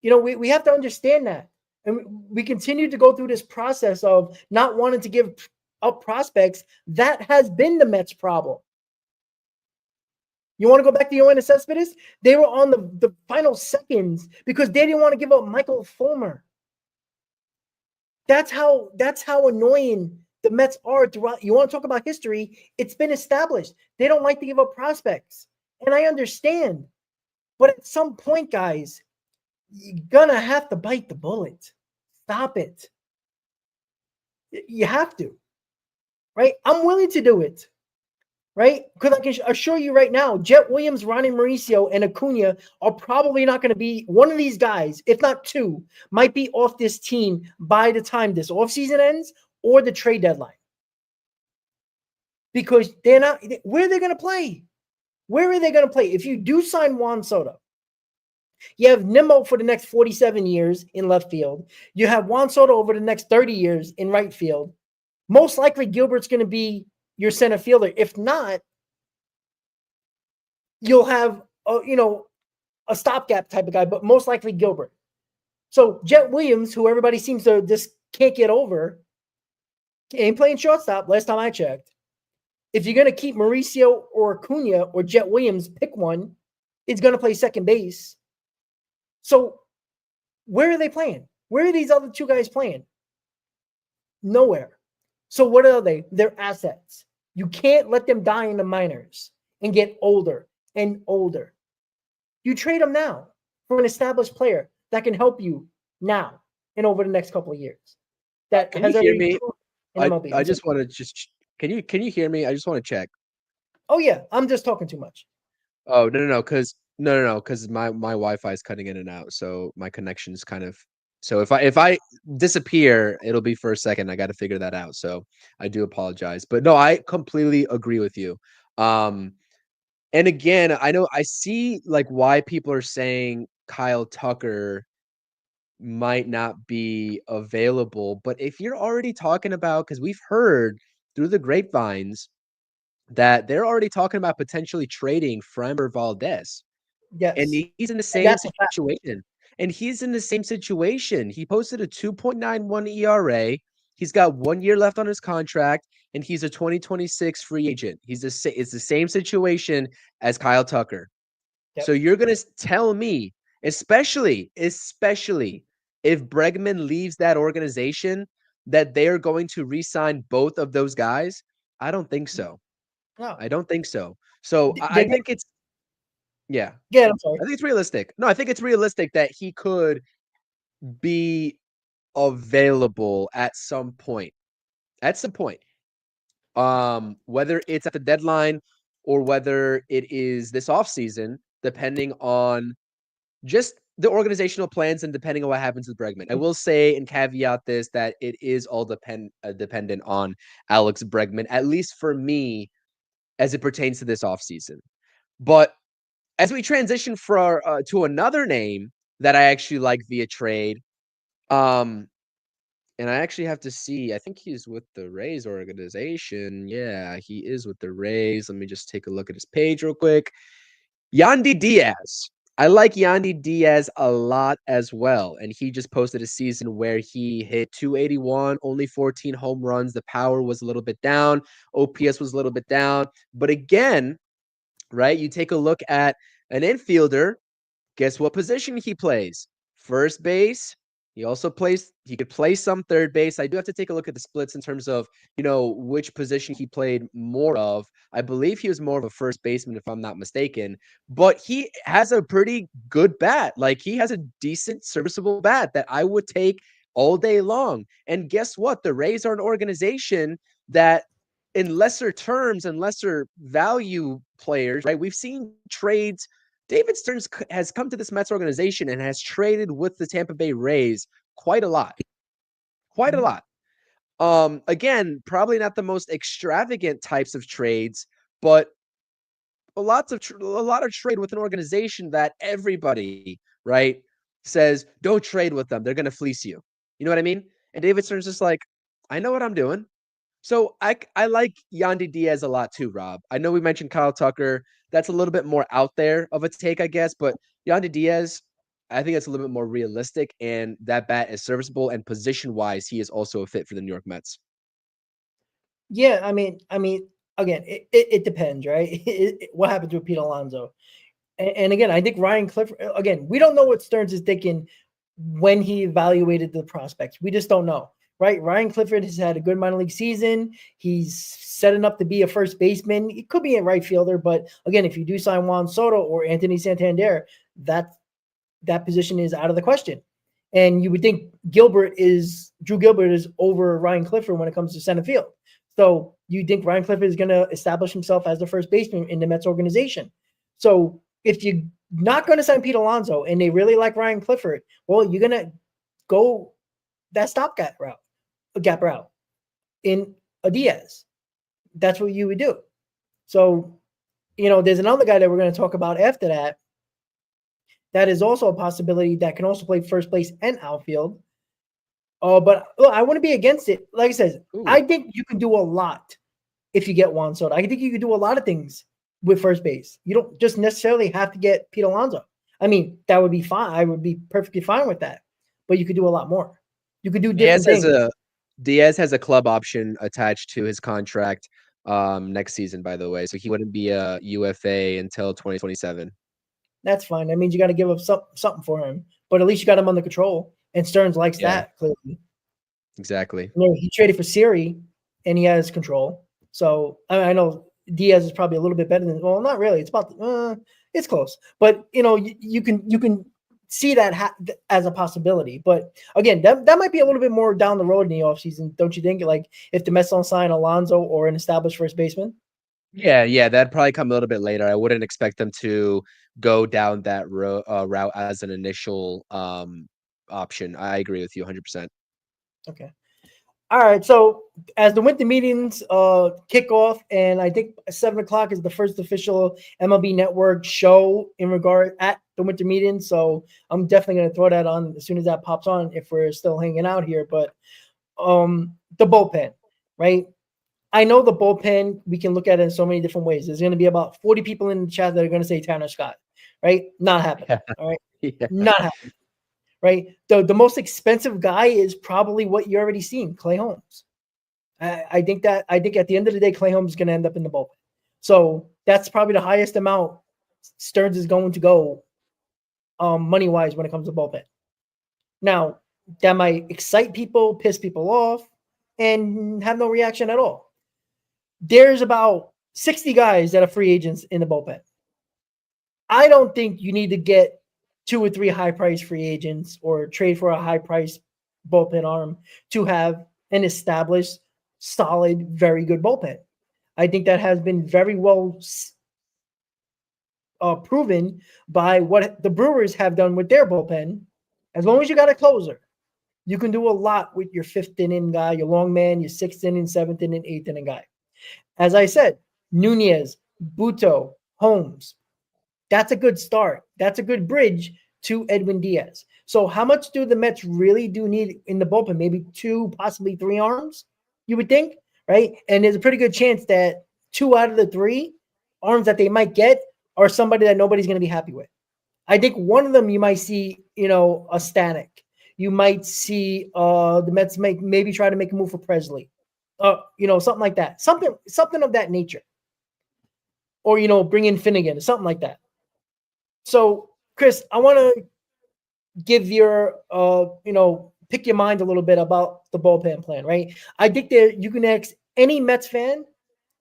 We have to understand that. And we continue to go through this process of not wanting to give up prospects. That has been the Mets' problem. You want to go back to Yoenis Cespedes? They were on the final seconds because they didn't want to give up Michael Fulmer. That's how annoying the Mets are throughout. You want to talk about history? It's been established. They don't like to give up prospects. And I understand. But at some point, guys, you're going to have to bite the bullet. Stop it. You have to. Right? I'm willing to do it. Right? Because I can assure you right now, Jet Williams, Ronnie Mauricio, and Acuna are probably not going to be one of these guys, if not two, might be off this team by the time this offseason ends or the trade deadline. Because they're not, where are they going to play? Where are they going to play? If you do sign Juan Soto, You have Nimmo for the next 47 years in left field. You have Juan Soto over the next 30 years in right field. Most likely Gilbert's going to be your center fielder. If not, you'll have a stopgap type of guy, but most likely Gilbert. So Jet Williams, who everybody seems to just can't get over, ain't playing shortstop last time I checked. If you're going to keep Mauricio or Acuna or Jet Williams, pick one. It's going to play second base. So where are they playing? Where are these other two guys playing? Nowhere. So what are they? They're assets. You can't let them die in the minors and get older and older. You trade them now for an established player that can help you now and over the next couple of years. That Can has you hear already me? in MLB. I just want to just can you hear me? I just want to check. Oh yeah, I'm just talking too much. Oh no, because my Wi-Fi is cutting in and out, so my connection's kind of. So if I disappear, it'll be for a second. I got to figure that out. So I do apologize, but no, I completely agree with you. And again, I know I see like why people are saying Kyle Tucker might not be available, but if you're already talking about, because we've heard through the grapevines that they're already talking about potentially trading Framber Valdez. Yes. And he's in the same situation. And he's in the same situation. He posted a 2.91 ERA. He's got 1 year left on his contract, and he's a 2026 free agent. It's the same situation as Kyle Tucker. Yep. So you're going to tell me, especially if Bregman leaves that organization, that they're going to re-sign both of those guys? I don't think so. No. I don't think so. So I think it's yeah. Yeah, I'm sorry. I think it's realistic. No, I think it's realistic that he could be available at some point. At some point. Whether it's at the deadline or whether it is this offseason, depending on just the organizational plans and depending on what happens with Bregman. I will say and caveat this that it is all dependent on Alex Bregman, at least for me, as it pertains to this offseason. But as we transition to another name that I actually like via trade, and I actually have to see, I think he's with the Rays organization. Yeah, he is with the Rays. Let me just take a look at his page real quick. Yandy Diaz. I like Yandy Diaz a lot as well. And he just posted a season where he hit 281, only 14 home runs. The power was a little bit down. OPS was a little bit down. But again, right, you take a look at an infielder. Guess what position he plays? First base. He could play some third base. I do have to take a look at the splits in terms of, which position he played more of. I believe he was more of a first baseman, if I'm not mistaken, but he has a pretty good bat. Like, he has a decent, serviceable bat that I would take all day long. And guess what? The Rays are an organization that, in lesser terms and lesser value players, right? We've seen trades. David Stearns has come to this Mets organization and has traded with the Tampa Bay Rays quite a lot. Quite a lot. Again, probably not the most extravagant types of trades, but a lot of trade with an organization that everybody, right, says don't trade with them. They're going to fleece you. You know what I mean? And David Stearns is like, I know what I'm doing. So I like Yandy Diaz a lot too, Rob. I know we mentioned Kyle Tucker. That's a little bit more out there of a take, I guess. But Yandy Diaz, I think it's a little bit more realistic, and that bat is serviceable. And position-wise, he is also a fit for the New York Mets. Yeah, I mean, again, it depends, right? What happens with Pete Alonso? And again, I think Ryan Clifford. Again, we don't know what Stearns is thinking when he evaluated the prospects. We just don't know. Right, Ryan Clifford has had a good minor league season. He's setting up to be a first baseman. He could be a right fielder, but again, if you do sign Juan Soto or Anthony Santander, that position is out of the question. And you would think Drew Gilbert is over Ryan Clifford when it comes to center field. So you think Ryan Clifford is going to establish himself as the first baseman in the Mets organization. So if you're not going to sign Pete Alonso and they really like Ryan Clifford, well, you're going to go that stopgap route in a Diaz. That's what you would do. So, there's another guy that we're going to talk about after that that is also a possibility that can also play first base and outfield. But look, I wouldn't be against it. Like I said, I think you can do a lot if you get Juan Soto. I think you can do a lot of things with first base. You don't just necessarily have to get Pete Alonso. I mean, that would be fine. I would be perfectly fine with that. But you could do a lot more. You could do different things. Diaz has a club option attached to his contract next season, by the way. So he wouldn't be a UFA until 2027. That's fine. That means you got to give up something for him. But at least you got him under control. And Stearns likes that, clearly. Exactly. You know, he traded for Siri, and he has control. So I know Diaz is probably a little bit better than. Well, not really. It's about. It's close, but you know, you can see that as a possibility. But again, that might be a little bit more down the road in the offseason, don't you think? Like if the Mets don't sign Alonso or an established first baseman. Yeah, that'd probably come a little bit later. I wouldn't expect them to go down that route as an initial option. I agree with you 100%. Okay. All right. So as the winter meetings kick off, and I think 7:00 is the first official MLB Network show in regard at the winter meeting. So I'm definitely going to throw that on as soon as that pops on if we're still hanging out here. But the bullpen, right? I know the bullpen, we can look at it in so many different ways. There's going to be about 40 people in the chat that are going to say Tanner Scott, right? Not happening. All right. Not happening. Right. The most expensive guy is probably what you're already seeing, Clay Holmes. I think at the end of the day, Clay Holmes is going to end up in the bullpen. So that's probably the highest amount Stearns is going to go money-wise when it comes to bullpen. Now, that might excite people, piss people off, and have no reaction at all. There's about 60 guys that are free agents in the bullpen. I don't think you need to get 2 or 3 high-priced free agents or trade for a high-priced bullpen arm to have an established, solid, very good bullpen. I think that has been very well proven by what the Brewers have done with their bullpen. As long as you got a closer, you can do a lot with your 5th inning guy, your long man, your 6th inning, 7th inning, 8th inning guy. As I said, Nunez, Buto, Holmes, that's a good start. That's a good bridge to Edwin Diaz. So how much do the Mets really do need in the bullpen? Maybe 2, possibly 3 arms, you would think, right? And there's a pretty good chance that 2 out of the 3 arms that they might get are somebody that nobody's going to be happy with. I think one of them you might see, a Stanek. You might see the Mets maybe try to make a move for Presley. Something like that. Something of that nature. Or, bring in Finnegan or something like that. So, Chris, I want to give your, pick your mind a little bit about the bullpen plan, right? I think that you can ask any Mets fan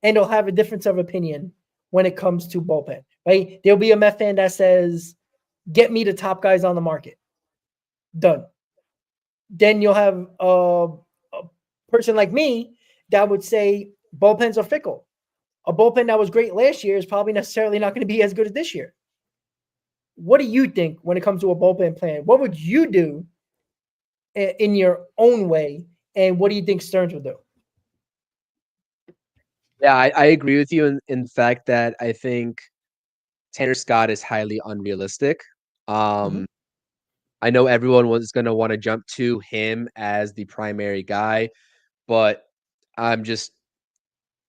and they'll have a difference of opinion when it comes to bullpen, right? There'll be a Mets fan that says, get me the top guys on the market. Done. Then you'll have a person like me that would say bullpens are fickle. A bullpen that was great last year is probably necessarily not going to be as good as this year. What do you think when it comes to a bullpen plan? What would you do in your own way? And what do you think Stearns would do? Yeah, I agree with you in the fact that I think Tanner Scott is highly unrealistic. I know everyone was going to want to jump to him as the primary guy, but I'm just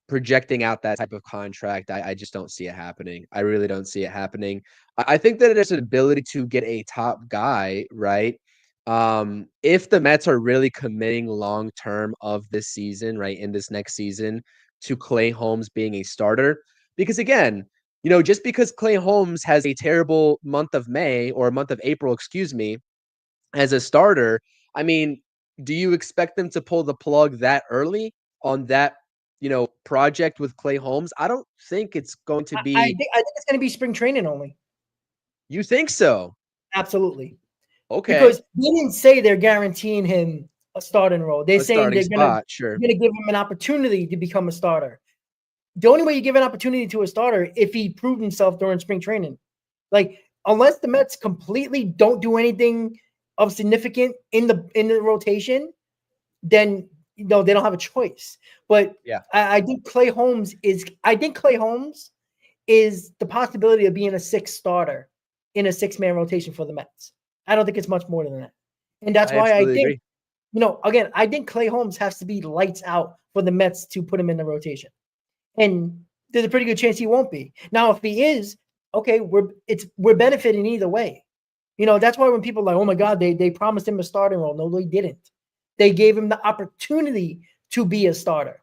projecting out that type of contract. I just don't see it happening. I really don't see it happening. I think that there's an ability to get a top guy, right? If the Mets are really committing long-term of this season, right, in this next season to Clay Holmes being a starter, because again, just because Clay Holmes has a terrible month of May or a month of April, as a starter, I mean, do you expect them to pull the plug that early on that, project with Clay Holmes? I don't think it's going to be. I think it's going to be spring training only. You think so? Absolutely. Okay. Because they didn't say they're guaranteeing him a starting role. They're saying they're going to give him an opportunity to become a starter. The only way you give an opportunity to a starter if he proved himself during spring training. Like, unless the Mets completely don't do anything of significant in the rotation, then they don't have a choice. But yeah, I think Clay Holmes is the possibility of being a 6th starter in a 6-man rotation for the Mets. I don't think it's much more than that. And that's I why I absolutely think, agree. again, I think Clay Holmes has to be lights out for the Mets to put him in the rotation. And there's a pretty good chance he won't be. Now, if he is, okay, we're benefiting either way. That's why when people are like, oh my God, they promised him a starting role. No, they didn't. They gave him the opportunity to be a starter,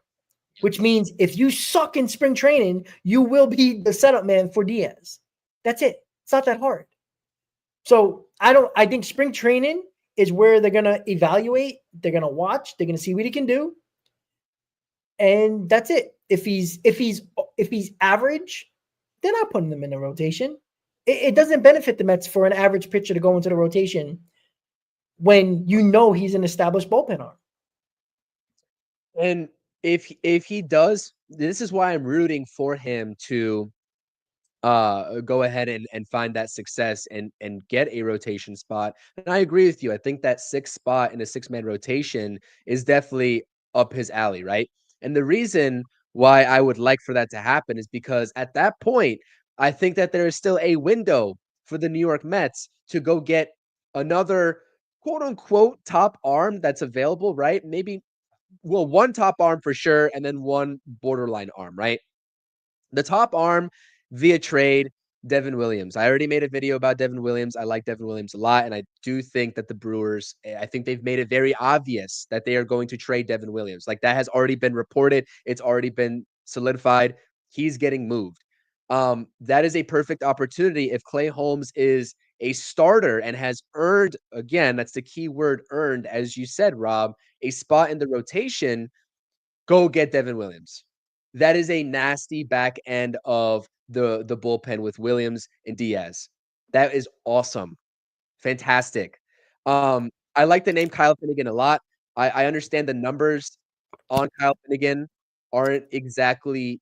which means if you suck in spring training, you will be the setup man for Diaz. That's it. It's not that hard. So I think spring training is where they're gonna evaluate, they're gonna watch, they're gonna see what he can do. And that's it. If he's average, they're not putting him in the rotation. It doesn't benefit the Mets for an average pitcher to go into the rotation when he's an established bullpen arm. And if he does, this is why I'm rooting for him to go ahead and find that success and get a rotation spot. And I agree with you. I think that 6th spot in a 6-man rotation is definitely up his alley, right? And the reason why I would like for that to happen is because at that point, I think that there is still a window for the New York Mets to go get another quote unquote top arm that's available, right? Maybe, well, one top arm for sure, and then one borderline arm, right? The top arm via trade, Devin Williams. I already made a video about Devin Williams. I like Devin Williams a lot, and I do think that the Brewers, I think they've made it very obvious that they are going to trade Devin Williams. Like, that has already been reported. It's already been solidified. He's getting moved. That is a perfect opportunity if Clay Holmes is a starter and has earned, again, that's the key word, earned, as you said, Rob, a spot in the rotation. Go get Devin Williams. That is a nasty back end of the bullpen with Williams and Diaz. That is awesome. Fantastic. I like the name Kyle Finnegan a lot. I understand the numbers on Kyle Finnegan aren't exactly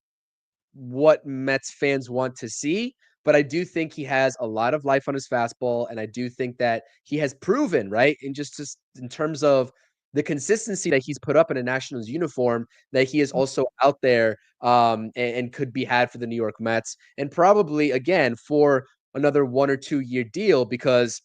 what Mets fans want to see, but I do think he has a lot of life on his fastball, and I do think that he has proven, right, and just in terms of the consistency that he's put up in a Nationals uniform, that he is also out there and could be had for the New York Mets, and probably, again, for another 1 or 2 year deal, because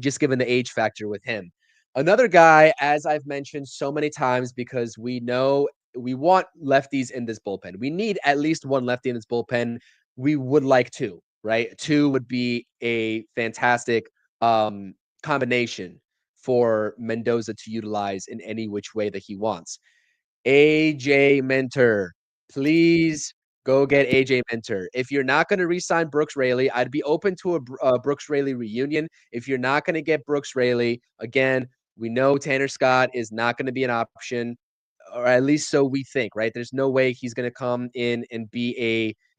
just given the age factor with him. Another guy, as I've mentioned so many times, because we know we want lefties in this bullpen. We need at least one lefty in this bullpen. We would like 2, right? 2 would be a fantastic combination for Mendoza to utilize in any which way that he wants. AJ Minter, please go get AJ Minter. If you're not going to re-sign Brooks Raley, I'd be open to a Brooks Raley reunion. If you're not going to get Brooks Raley, again, we know Tanner Scott is not going to be an option, or at least so we think, right? There's no way he's going to come in and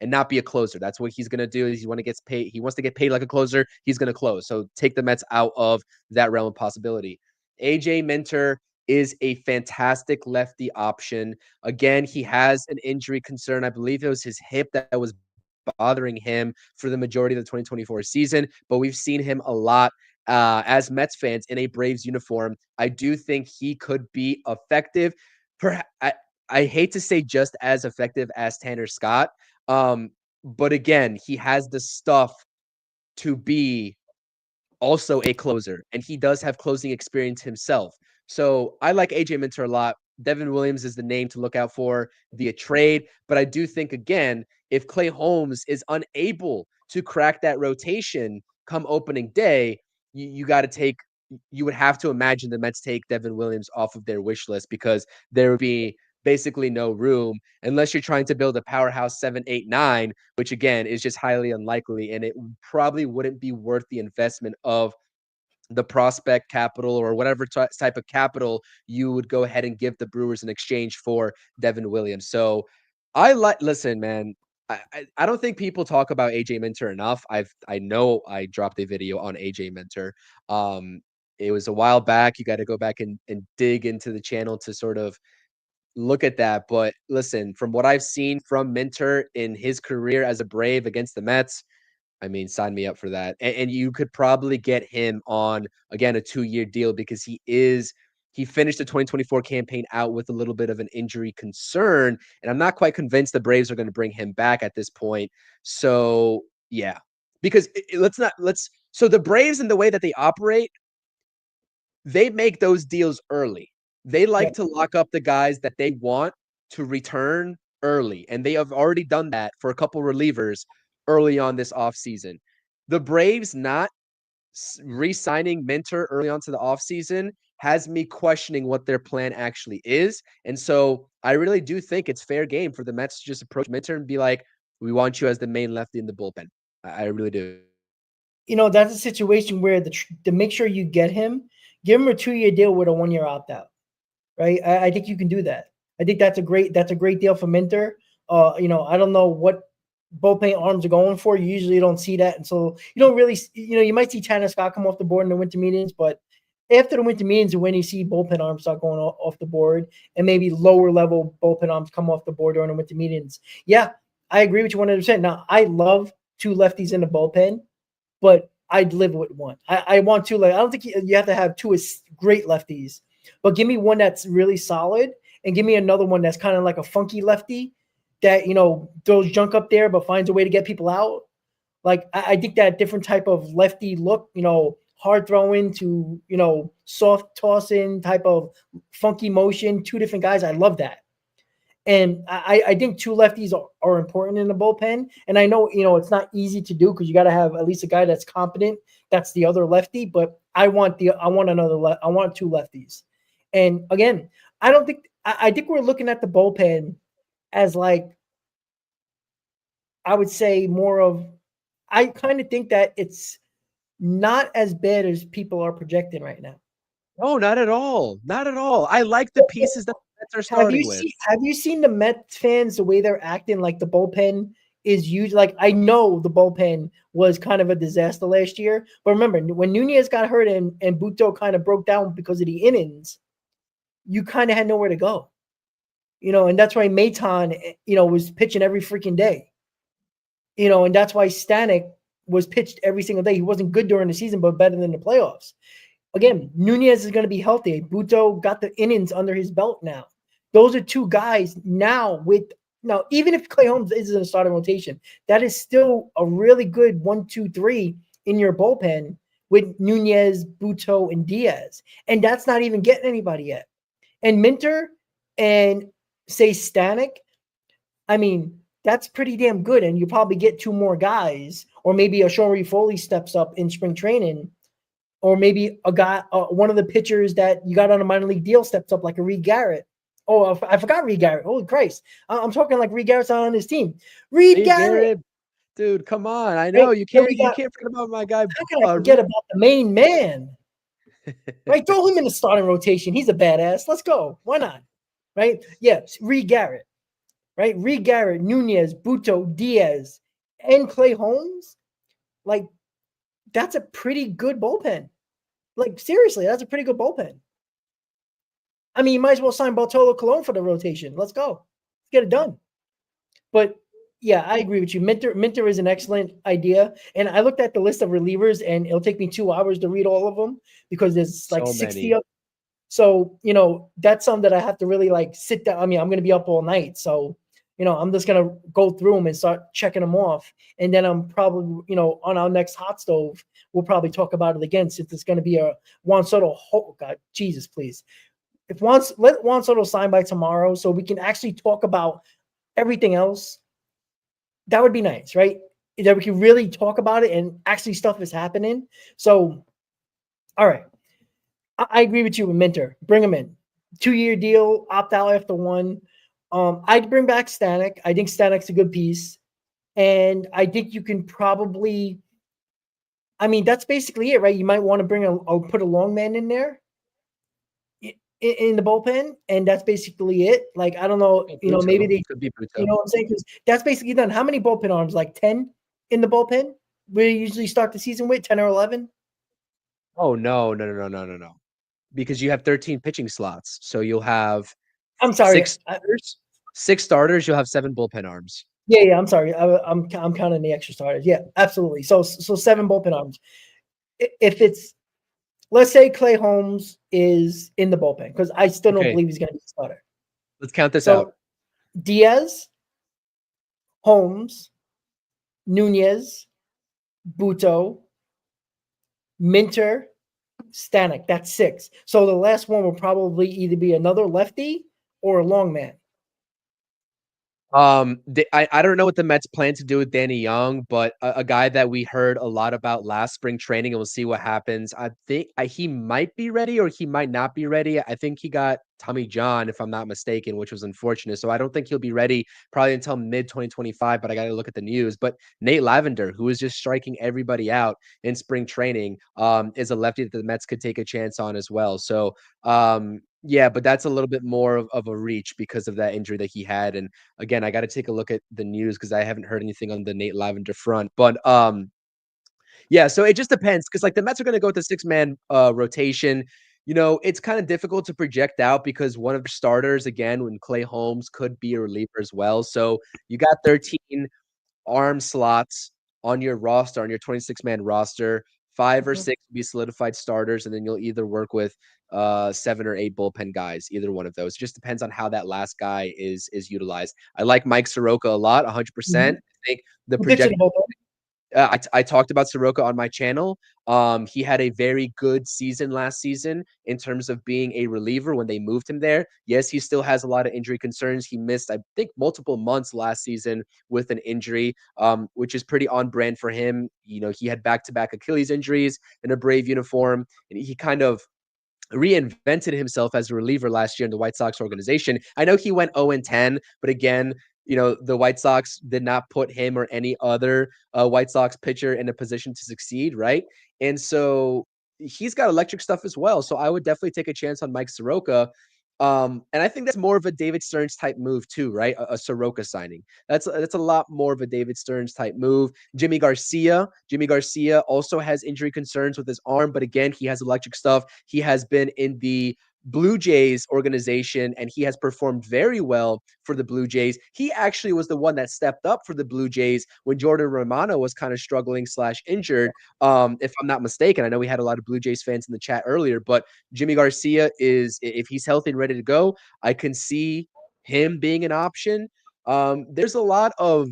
not be a closer. That's what he's going to do. Is he wants to get paid like a closer. He's going to close. So take the Mets out of that realm of possibility. AJ Minter is a fantastic lefty option. Again, he has an injury concern. I believe it was his hip that was bothering him for the majority of the 2024 season, but we've seen him a lot as Mets fans in a Braves uniform. I do think he could be effective. I hate to say just as effective as Tanner Scott, but again, he has the stuff to be also a closer, and he does have closing experience himself. So I like AJ Minter a lot. Devin Williams is the name to look out for via trade, but I do think, again, if Clay Holmes is unable to crack that rotation come opening day, you would have to imagine the Mets take Devin Williams off of their wish list, because there would be basically no room unless you're trying to build a powerhouse 7, 8, 9, which again is just highly unlikely. And it probably wouldn't be worth the investment of the prospect capital or whatever type of capital you would go ahead and give the Brewers in exchange for Devin Williams. So listen, man, I don't think people talk about AJ Minter enough. I know I dropped a video on AJ Minter. It was a while back. You got to go back and dig into the channel to sort of look at that. But listen, from what I've seen from Minter in his career as a Brave against the Mets, I mean, sign me up for that. And you could probably get him on, again, a 2-year deal, because he finished the 2024 campaign out with a little bit of an injury concern. And I'm not quite convinced the Braves are going to bring him back at this point. So, yeah. because so the Braves and the way that they operate, they make those deals early. They like to lock up the guys that they want to return early, and they have already done that for a couple relievers early on this offseason. The Braves not re-signing Minter early onto the offseason has me questioning what their plan actually is. And so I really do think it's fair game for the Mets to just approach Minter and be like, we want you as the main lefty in the bullpen. I really do. That's a situation where to make sure you get him, give him a 2-year deal with a 1-year opt-out, right? I think you can do that. I think that's a great deal for Minter. I don't know what bullpen arms are going for. You usually don't see that, and so you don't really, you might see Tanner Scott come off the board in the winter meetings, but after the winter meetings, when you see bullpen arms start going off the board, and maybe lower level bullpen arms come off the board during the winter meetings, yeah, I agree with you 100%. Now, I love 2 lefties in the bullpen, but I'd live with 1. I want 2. I don't think you have to have 2 great lefties, but give me one that's really solid, and give me another one that's kind of like a funky lefty that throws junk up there but finds a way to get people out. Like I think that different type of lefty look, hard throwing to soft tossing type of funky motion, 2 different guys. I love that. And I think 2 lefties are important in the bullpen. And I know, it's not easy to do because you got to have at least a guy that's competent. That's the other lefty. But I want 2 lefties. And again, I think we're looking at the bullpen as like, I would say more of, I kind of think that it's not as bad as people are projecting right now. No, not at all. Not at all. I like the pieces that the Mets are starting with. Have you seen the Mets fans, the way they're acting? Like the bullpen is huge. Like I know the bullpen was kind of a disaster last year, but remember when Nunez got hurt and Buto kind of broke down because of the innings, you kind of had nowhere to go. And that's why Maton, was pitching every freaking day. And that's why Stanek was pitched every single day. He wasn't good during the season, but better than the playoffs. Again, Nunez is going to be healthy. Buto got the innings under his belt now. Those are 2 guys now even if Clay Holmes is in a starting rotation, that is still a really good 1, 2, 3 in your bullpen with Nunez, Buto, and Diaz. And that's not even getting anybody yet. And Minter and say Stanek, I mean, that's pretty damn good. And you probably get 2 more guys, or maybe a Shohei Foley steps up in spring training, or maybe a guy, one of the pitchers that you got on a minor league deal steps up like a Reed Garrett. Oh, I forgot Reed Garrett. Holy Christ. I'm talking like Reed Garrett's on his team. Reed Garrett. Dude, come on. I know you can't forget about my guy. How can I forget about the main man? Right? Throw him in the starting rotation. He's a badass. Let's go. Why not? Right? Yes, Reed Garrett. Right? Reed Garrett, Nunez, Buto, Diaz, and Clay Holmes. Like, that's a pretty good bullpen. Like, seriously, that's a pretty good bullpen. I mean, you might as well sign Bartolo Colon for the rotation. Let's go. Let's get it done. But, yeah, I agree with you. Minter is an excellent idea. And I looked at the list of relievers, and it'll take me 2 hours to read all of them because there's like 60 of them. So, that's something that I have to really, like, sit down. I mean, I'm going to be up all night. So, I'm just going to go through them and start checking them off. And then I'm probably, on our next hot stove, we'll probably talk about it again since it's going to be a Juan Soto. Oh, God, Jesus, please. Let Juan Soto sign by tomorrow so we can actually talk about everything else. That would be nice, right? That we can really talk about it and actually stuff is happening. So, all right. I agree with you with Minter. Bring him in. 2-year deal, opt out after 1. I'd bring back Stanek. I think Stanek's a good piece. And I think you can probably, I mean, that's basically it, right? You might want to put a long man in there in the bullpen. And that's basically it. Like, I don't know, maybe they could be, what I'm saying? Because that's basically done. How many bullpen arms? Like 10 in the bullpen? We usually start the season with 10 or 11. Oh, no. Because you have 13 pitching slots. So you'll have 6 starters, you'll have 7 bullpen arms. Yeah, I'm sorry. I'm counting the extra starters. Yeah, absolutely. So 7 bullpen arms. If it's, let's say Clay Holmes is in the bullpen, because I still don't believe he's going to be a starter. Let's count this out. Diaz, Holmes, Nunez, Buto, Minter, Stanek. That's 6. So the last one will probably either be another lefty or a long man. I don't know what the Mets plan to do with Danny Young, but a guy that we heard a lot about last spring training, and we'll see what happens. I think he might be ready or he might not be ready. I think he got Tommy John, if I'm not mistaken, which was unfortunate. So I don't think he'll be ready probably until mid 2025, but I got to look at the news. But Nate Lavender, who is just striking everybody out in spring training, is a lefty that the Mets could take a chance on as well. So, yeah, but that's a little bit more of a reach because of that injury that he had. And again, I got to take a look at the news because I haven't heard anything on the Nate Lavender front. But yeah, so it just depends because like the Mets are going to go with the 6-man rotation. You know, it's kind of difficult to project out because one of the starters, again, when Clay Holmes could be a reliever as well. So you got 13 arm slots on your roster, on your 26-man roster. 5 or 6 will be solidified starters, and then you'll either work with 7 or 8 bullpen guys, either one of those. It just depends on how that last guy is utilized. I like Mike Soroka a lot, 100%. I think the projected I talked about Soroka on my channel. He had a very good season last season in terms of being a reliever when they moved him there. Yes, he still has a lot of injury concerns. He missed, I think, multiple months last season with an injury, which is pretty on brand for him. You know, he had back-to-back Achilles injuries in a Brave uniform, and he kind of reinvented himself as a reliever last year in the White Sox organization. I know he went 0-10, but again, you know, the White Sox did not put him or any other White Sox pitcher in a position to succeed, right? And so he's got electric stuff as well. So I would definitely take a chance on Mike Soroka. And I think that's more of a David Stearns type move too, right? A Soroka signing. That's a lot more of a David Stearns type move. Jimmy Garcia also has injury concerns with his arm, but again, he has electric stuff. He has been in the Blue Jays organization and he has performed very well for the Blue Jays. He actually was the one that stepped up for the Blue Jays when Jordan Romano was kind of struggling / injured. If I'm not mistaken, I know we had a lot of Blue Jays fans in the chat earlier, but Jimmy Garcia is, if he's healthy and ready to go, I can see him being an option. There's a lot of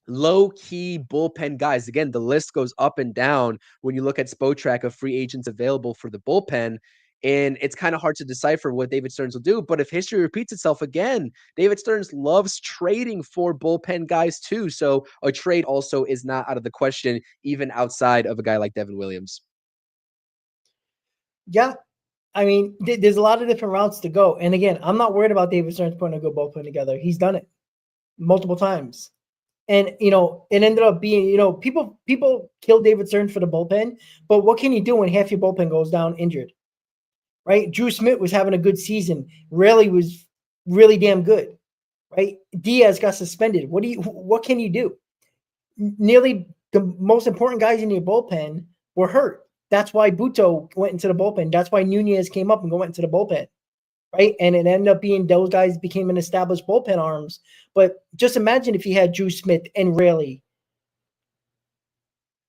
low-key bullpen guys. Again, the list goes up and down when you look at Spotrac of free agents available for the bullpen. And it's kind of hard to decipher what David Stearns will do. But if history repeats itself again, David Stearns loves trading for bullpen guys too. So a trade also is not out of the question, even outside of a guy like Devin Williams. Yeah. I mean, there's a lot of different routes to go. And again, I'm not worried about David Stearns putting a good bullpen together. He's done it multiple times. And, you know, it ended up being, you know, people kill David Stearns for the bullpen. But what can you do when half your bullpen goes down injured? Right? Drew Smith was having a good season. Raley was really damn good, right? Diaz got suspended. What can you do? Nearly the most important guys in your bullpen were hurt. That's why Buto went into the bullpen. That's why Nunez came up and went into the bullpen, right? And it ended up being those guys became an established bullpen arms. But just imagine if you had Drew Smith and Raley,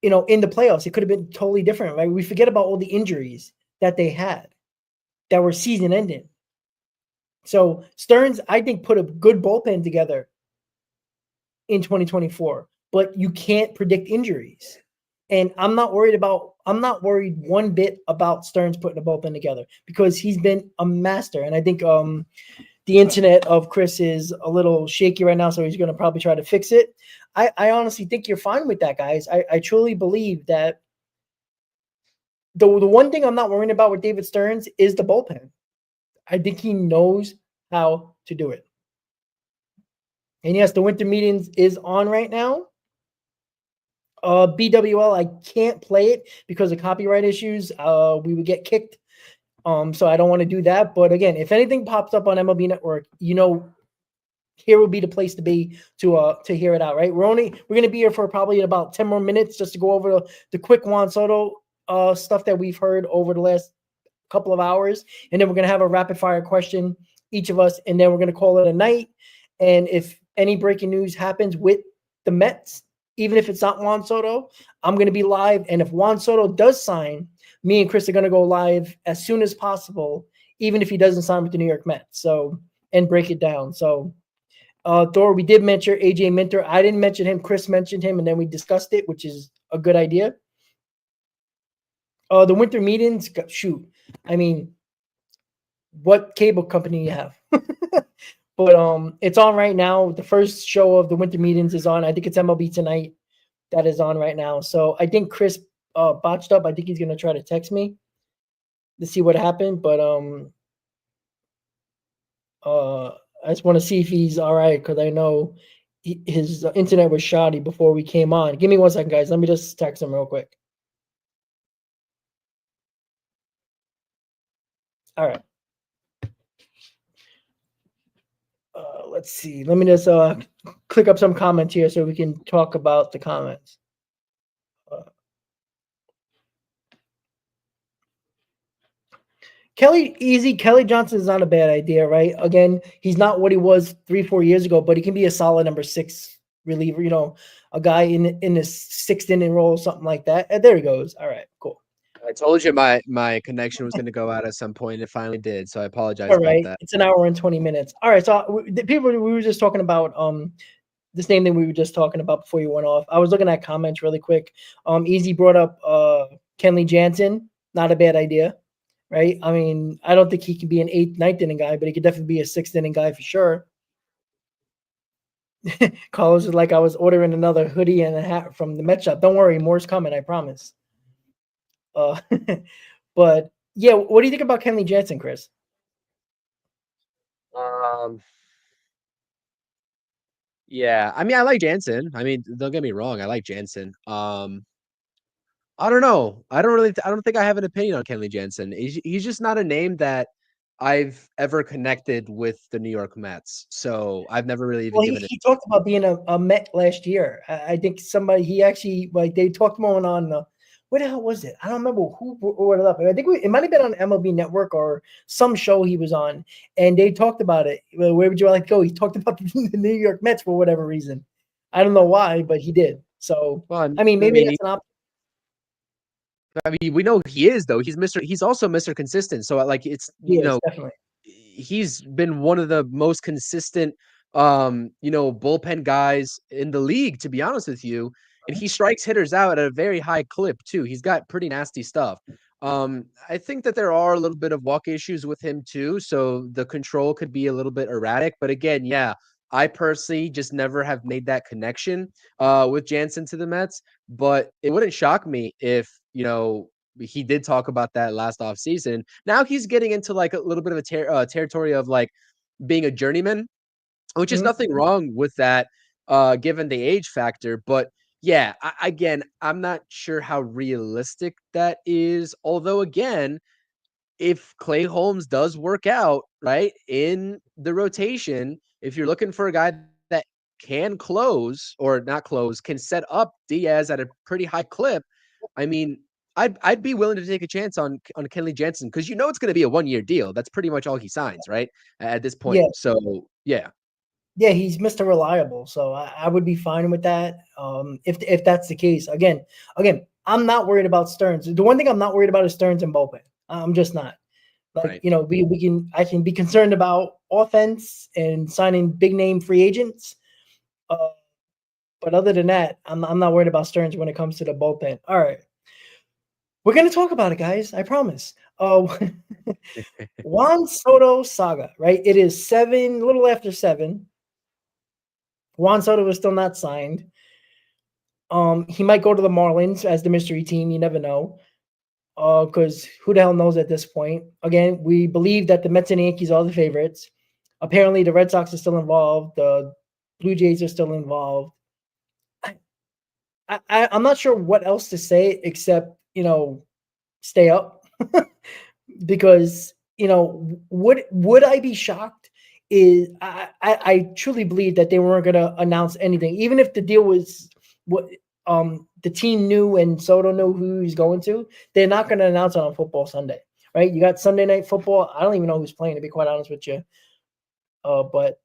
you know, in the playoffs, it could have been totally different, right? We forget about all the injuries that they had that were season ending. So Stearns, I think, put a good bullpen together in 2024, but you can't predict injuries. And I'm not worried one bit about Stearns putting a bullpen together because he's been a master. And I think the internet of Chris is a little shaky right now, so he's going to probably try to fix it. I honestly think you're fine with that, guys. I truly believe that the one thing I'm not worrying about with David Stearns is the bullpen. I think he knows how to do it. And yes, the winter meetings is on right now. BWL, I can't play it because of copyright issues. We would get kicked. So I don't want to do that. But again, if anything pops up on MLB Network, you know, here will be the place to be to hear it out, right? We're going to be here for probably about 10 more minutes just to go over the quick Juan Soto stuff that we've heard over the last couple of hours. And then we're going to have a rapid fire question, each of us, and then we're going to call it a night. And if any breaking news happens with the Mets, even if it's not Juan Soto, I'm going to be live. And if Juan Soto does sign, me and Chris are going to go live as soon as possible, even if he doesn't sign with the New York Mets. So, and break it down. So, Thor, we did mention AJ Minter. I didn't mention him. Chris mentioned him, and then we discussed it, which is a good idea. The winter meetings, shoot. I mean, what cable company you have? But it's on right now. The first show of the winter meetings is on. I think it's MLB Tonight that is on right now. So I think Chris botched up. I think he's gonna try to text me to see what happened. But I just want to see if he's all right because I know his internet was shoddy before we came on. Give me 1 second, guys. Let me just text him real quick. All right. Let's see. Let me just click up some comments here so we can talk about the comments. Kelly Johnson is not a bad idea, right? Again, he's not what he was 3-4 years ago, but he can be a solid number 6 reliever. You know, a guy in the 6th inning role, something like that. And there he goes. All right, cool. I told you my connection was going to go out at some point. It finally did, so I apologize All about right, that. it's an hour and 20 minutes. All right, so the people we were just talking about the same thing we were just talking about before you went off. I was looking at comments really quick. Easy brought up Kenley Jansen. Not a bad idea, right? I mean, I don't think he can be an 8th, 9th inning guy, but he could definitely be a 6th inning guy for sure. Carlos is like, I was ordering another hoodie and a hat from the Met shop. Don't worry, more's coming, I promise. But yeah, what do you think about Kenley Jansen, Chris? Yeah, I mean, I like Jansen. I mean, don't get me wrong, I like Jansen. I don't know. I don't think I have an opinion on Kenley Jansen. He's just not a name that I've ever connected with the New York Mets. So I've never really even given it. He talked about being a Met last year. I think he actually, like, they talked about on where the hell was it? I don't remember who brought it up. I think it might have been on MLB Network or some show he was on, and they talked about it. Where would you like to go? He talked about the New York Mets for whatever reason. I don't know why, but he did. So, Well, I mean, maybe that's an option. I mean, we know he is though. He's also Mr. Consistent. So like it's Definitely. He's been one of the most consistent bullpen guys in the league, to be honest with you. And he strikes hitters out at a very high clip too. He's got pretty nasty stuff. I think that there are a little bit of walk issues with him too. So the control could be a little bit erratic. But again, yeah, I personally just never have made that connection with Jansen to the Mets. But it wouldn't shock me if, he did talk about that last offseason. Now he's getting into like a little bit of a territory of like being a journeyman, which is nothing wrong with that, given the age factor. But yeah, again, I'm not sure how realistic that is. Although, again, if Clay Holmes does work out, right, in the rotation, if you're looking for a guy that can close or not close, can set up Diaz at a pretty high clip, I mean, I'd be willing to take a chance on Kenley Jansen because it's going to be a 1-year deal. That's pretty much all he signs, right, at this point. Yeah. So, yeah. Yeah, he's Mr. Reliable, so I would be fine with that. If that's the case, again, I'm not worried about Stearns. The one thing I'm not worried about is Stearns and bullpen. I'm just not. Like, right. I can be concerned about offense and signing big name free agents. But other than that, I'm not worried about Stearns when it comes to the bullpen. All right. We're going to talk about it, guys. I promise. Juan Soto saga, right? It is a little after 7. Juan Soto is still not signed. He might go to the Marlins as the mystery team. You never know. Because who the hell knows at this point? Again, we believe that the Mets and Yankees are the favorites. Apparently, the Red Sox are still involved. The Blue Jays are still involved. I'm not sure what else to say except, stay up. Because, would I be shocked? I truly believe that they weren't going to announce anything. Even if the deal was what the team knew and Soto knew who he's going to, they're not going to announce it on Football Sunday, right? You got Sunday Night Football. I don't even know who's playing, to be quite honest with you. But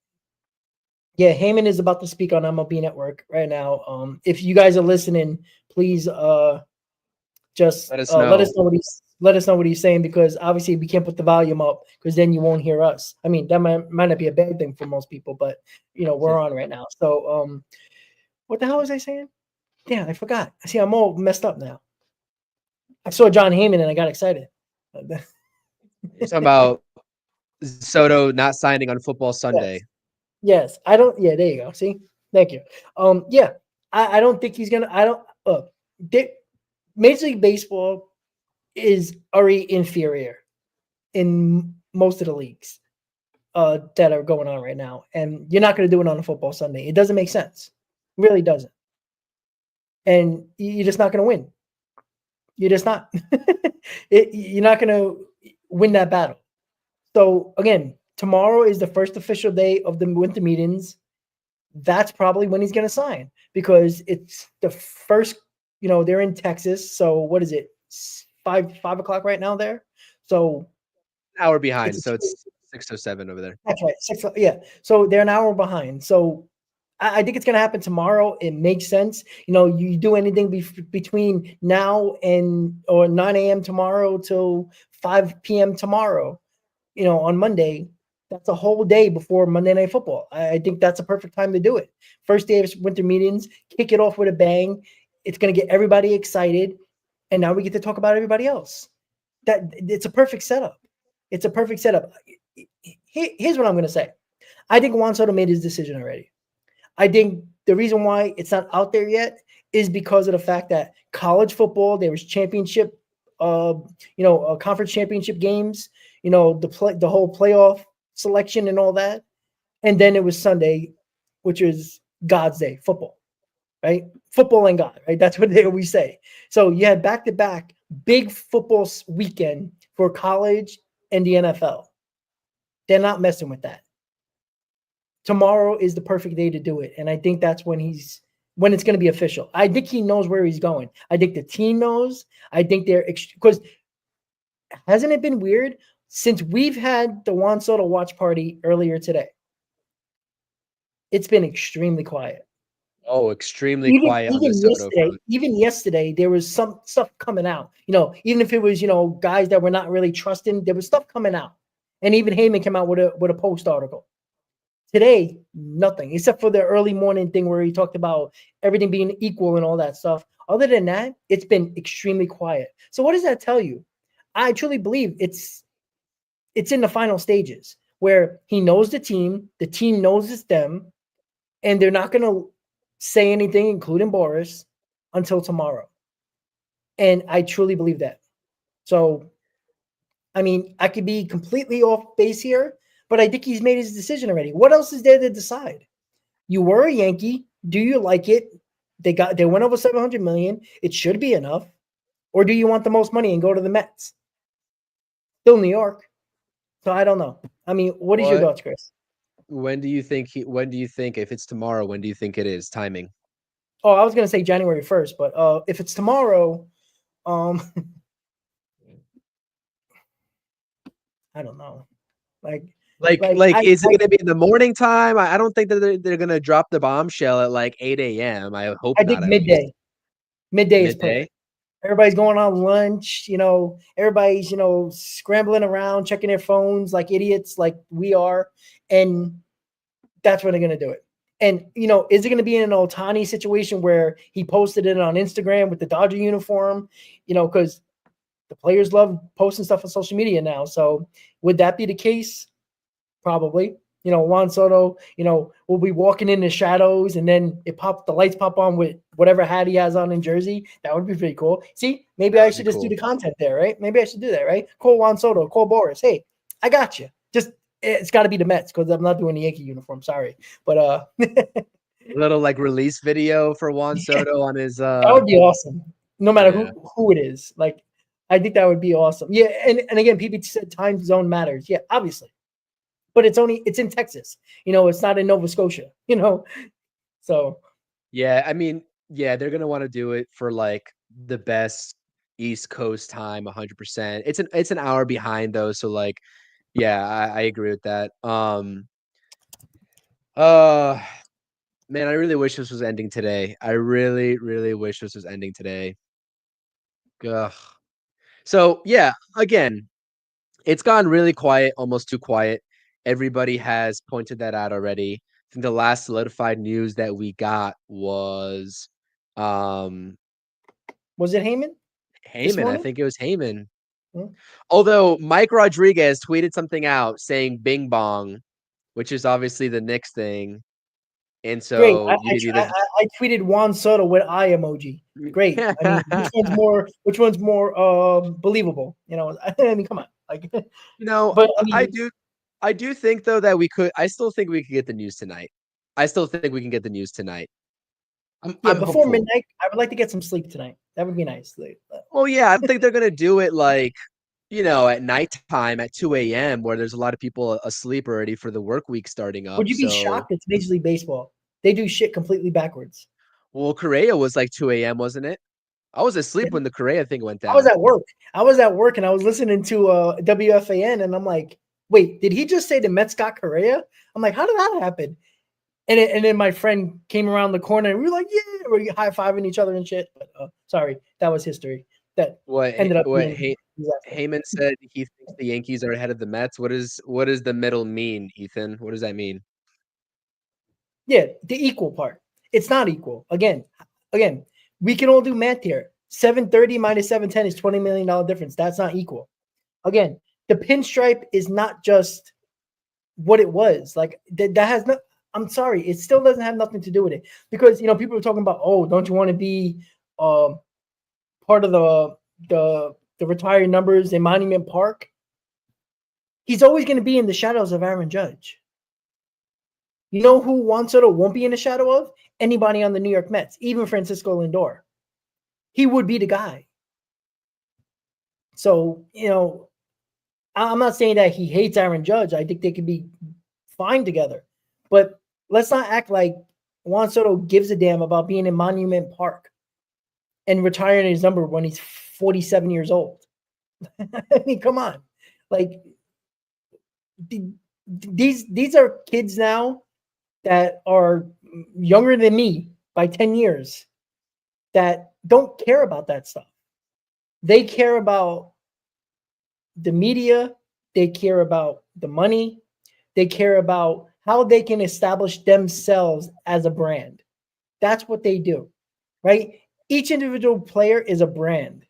yeah, Heyman is about to speak on MLB Network right now. If you guys are listening, please just let us know what he's saying, because obviously we can't put the volume up because then you won't hear us. I mean, that might not be a bad thing for most people, but we're on right now. So what the hell was I saying? Yeah, I forgot. See, I'm all messed up now. I saw John Heyman and I got excited. You're talking about Soto not signing on Football Sunday. Yes. Yes. I don't. Yeah, there you go. See? Thank you. Yeah, I don't think he's gonna. I don't. Major League Baseball is already inferior in most of the leagues that are going on right now, and you're not going to do it on a Football Sunday. It doesn't make sense. It really doesn't. And you're just not going to win. You're just not. You're not going to win that battle. So again, tomorrow is the first official day of the winter meetings. That's probably when he's going to sign because it's the first. They're in Texas. So what is it? 5 o'clock right now there. So an hour behind. So it's 6:07 over there. That's right. 6. Yeah. So they're an hour behind. So I think it's going to happen tomorrow. It makes sense. You do anything between now or 9 a.m. tomorrow till 5 p.m. tomorrow, on Monday, that's a whole day before Monday Night Football. I think that's a perfect time to do it. First day of winter meetings, kick it off with a bang. It's going to get everybody excited. And now we get to talk about everybody else. It's a perfect setup. It's a perfect setup. Here's what I'm going to say. I think Juan Soto made his decision already. I think the reason why it's not out there yet is because of the fact that college football, there was championship, conference championship games, the whole playoff selection and all that. And then it was Sunday, which is God's day, football, right? Football and God, right? That's what they always say. So you had back-to-back big football weekend for college and the NFL. They're not messing with that. Tomorrow is the perfect day to do it. And I think that's when it's going to be official. I think he knows where he's going. I think the team knows. I think because hasn't it been weird since we've had the Juan Soto watch party earlier today? It's been extremely quiet. Oh, extremely quiet on the Soto front. Even yesterday, there was some stuff coming out. Even if it was, guys that we're not really trusting, there was stuff coming out. And even Heyman came out with a post article. Today, nothing, except for the early morning thing where he talked about everything being equal and all that stuff. Other than that, it's been extremely quiet. So what does that tell you? I truly believe it's in the final stages where he knows the team knows it's them, and they're not going to say anything, including Boris, until tomorrow. And I truly believe that. So, I mean, I could be completely off base here, but I think he's made his decision already. What else is there to decide? You were a Yankee. Do you like it? They went over $700 million. It should be enough. Or do you want the most money and go to the Mets? Still New York. So I don't know. I mean, what is your thoughts, Chris? When do you think if it's tomorrow, when do you think it is timing? Oh, I was going to say January 1st, but if it's tomorrow, I don't know. Like, is it going to be in the morning time? I don't think that they're going to drop the bombshell at like 8 a.m. I hope not. I think midday. Midday is perfect. Everybody's going on lunch, everybody's, scrambling around, checking their phones like idiots, like we are. And that's when they're going to do it. And, is it going to be in an Ohtani situation where he posted it on Instagram with the Dodger uniform, because the players love posting stuff on social media now. So would that be the case? Probably. Juan Soto, will be walking in the shadows and then the lights pop on with whatever hat he has on in Jersey. That would be pretty cool. See, maybe I should just do the content there, right? Maybe I should do that, right? Call Juan Soto, call Boris. Hey, I got you. Just, it's got to be the Mets because I'm not doing the Yankee uniform. Sorry. But, little like release video for Juan Soto on his. That would be awesome. No matter who it is. Like, I think that would be awesome. Yeah. And again, people said time zone matters. Yeah, obviously. But it's in Texas, it's not in Nova Scotia, so. Yeah. I mean, yeah, they're going to want to do it for like the best East Coast time, 100%. It's an hour behind though. So like, yeah, I agree with that. Man, I really wish this was ending today. I really, really wish this was ending today. Ugh. So yeah, again, it's gone really quiet, almost too quiet. Everybody has pointed that out already. I think the last solidified news that we got was Um, Was it Heyman this Heyman, I morning? think it was Heyman. Hmm? Although Mike Rodriguez tweeted something out saying "Bing Bong," which is obviously the Knicks thing, and Great. so you could either. I tweeted Juan Soto with eye emoji. Great. I mean, which one's more believable? You know, I mean, come on. Like, No, but I I mean, do. I do think though that we could. I still think we could get the news tonight. I still think we can get the news tonight. yeah, I'm before hopeful. midnight, I would like to get some sleep tonight. That would be nice. Well, yeah, I don't think they're gonna do it like at nighttime at 2 a.m. where there's a lot of people asleep already for the work week starting up. Would you be So, shocked? It's Major League Baseball. They do shit completely backwards. well, Correa was like 2 a.m., wasn't it? I was asleep Yeah. when the Correa thing went I was down. at work. I was at work and I was listening to WFAN and I'm like, wait, did he just say the Mets got Correa? I'm like, how did that happen? And then my friend came around the corner and we were like, yeah, we're high fiving each other and shit. But sorry, that was history. That ended up being a disaster. Heyman said he thinks the Yankees are ahead of the Mets. What does the middle mean, Ethan? What does that mean? Yeah, the equal part. It's not equal. Again, we can all do math here. 730 minus 710 is $20 million difference. That's not equal. Again, the pinstripe is not just what it was. Like that has not. I'm sorry, it still doesn't have nothing to do with it because people are talking about, oh, don't you want to be part of the retired numbers in Monument Park? He's always going to be in the shadows of Aaron Judge. You know who Juan Soto won't be in the shadow of? Anybody on the New York Mets, even Francisco Lindor. He would be the guy. So, I'm not saying that he hates Aaron Judge. I think they could be fine together. But let's not act like Juan Soto gives a damn about being in Monument Park and retiring his number when he's 47 years old. I mean, come on. Like, these are kids now that are younger than me by 10 years that don't care about that stuff. They care about the media. They care about the money. They care about how they can establish themselves as a brand. That's what they do, right? Each individual player is a brand.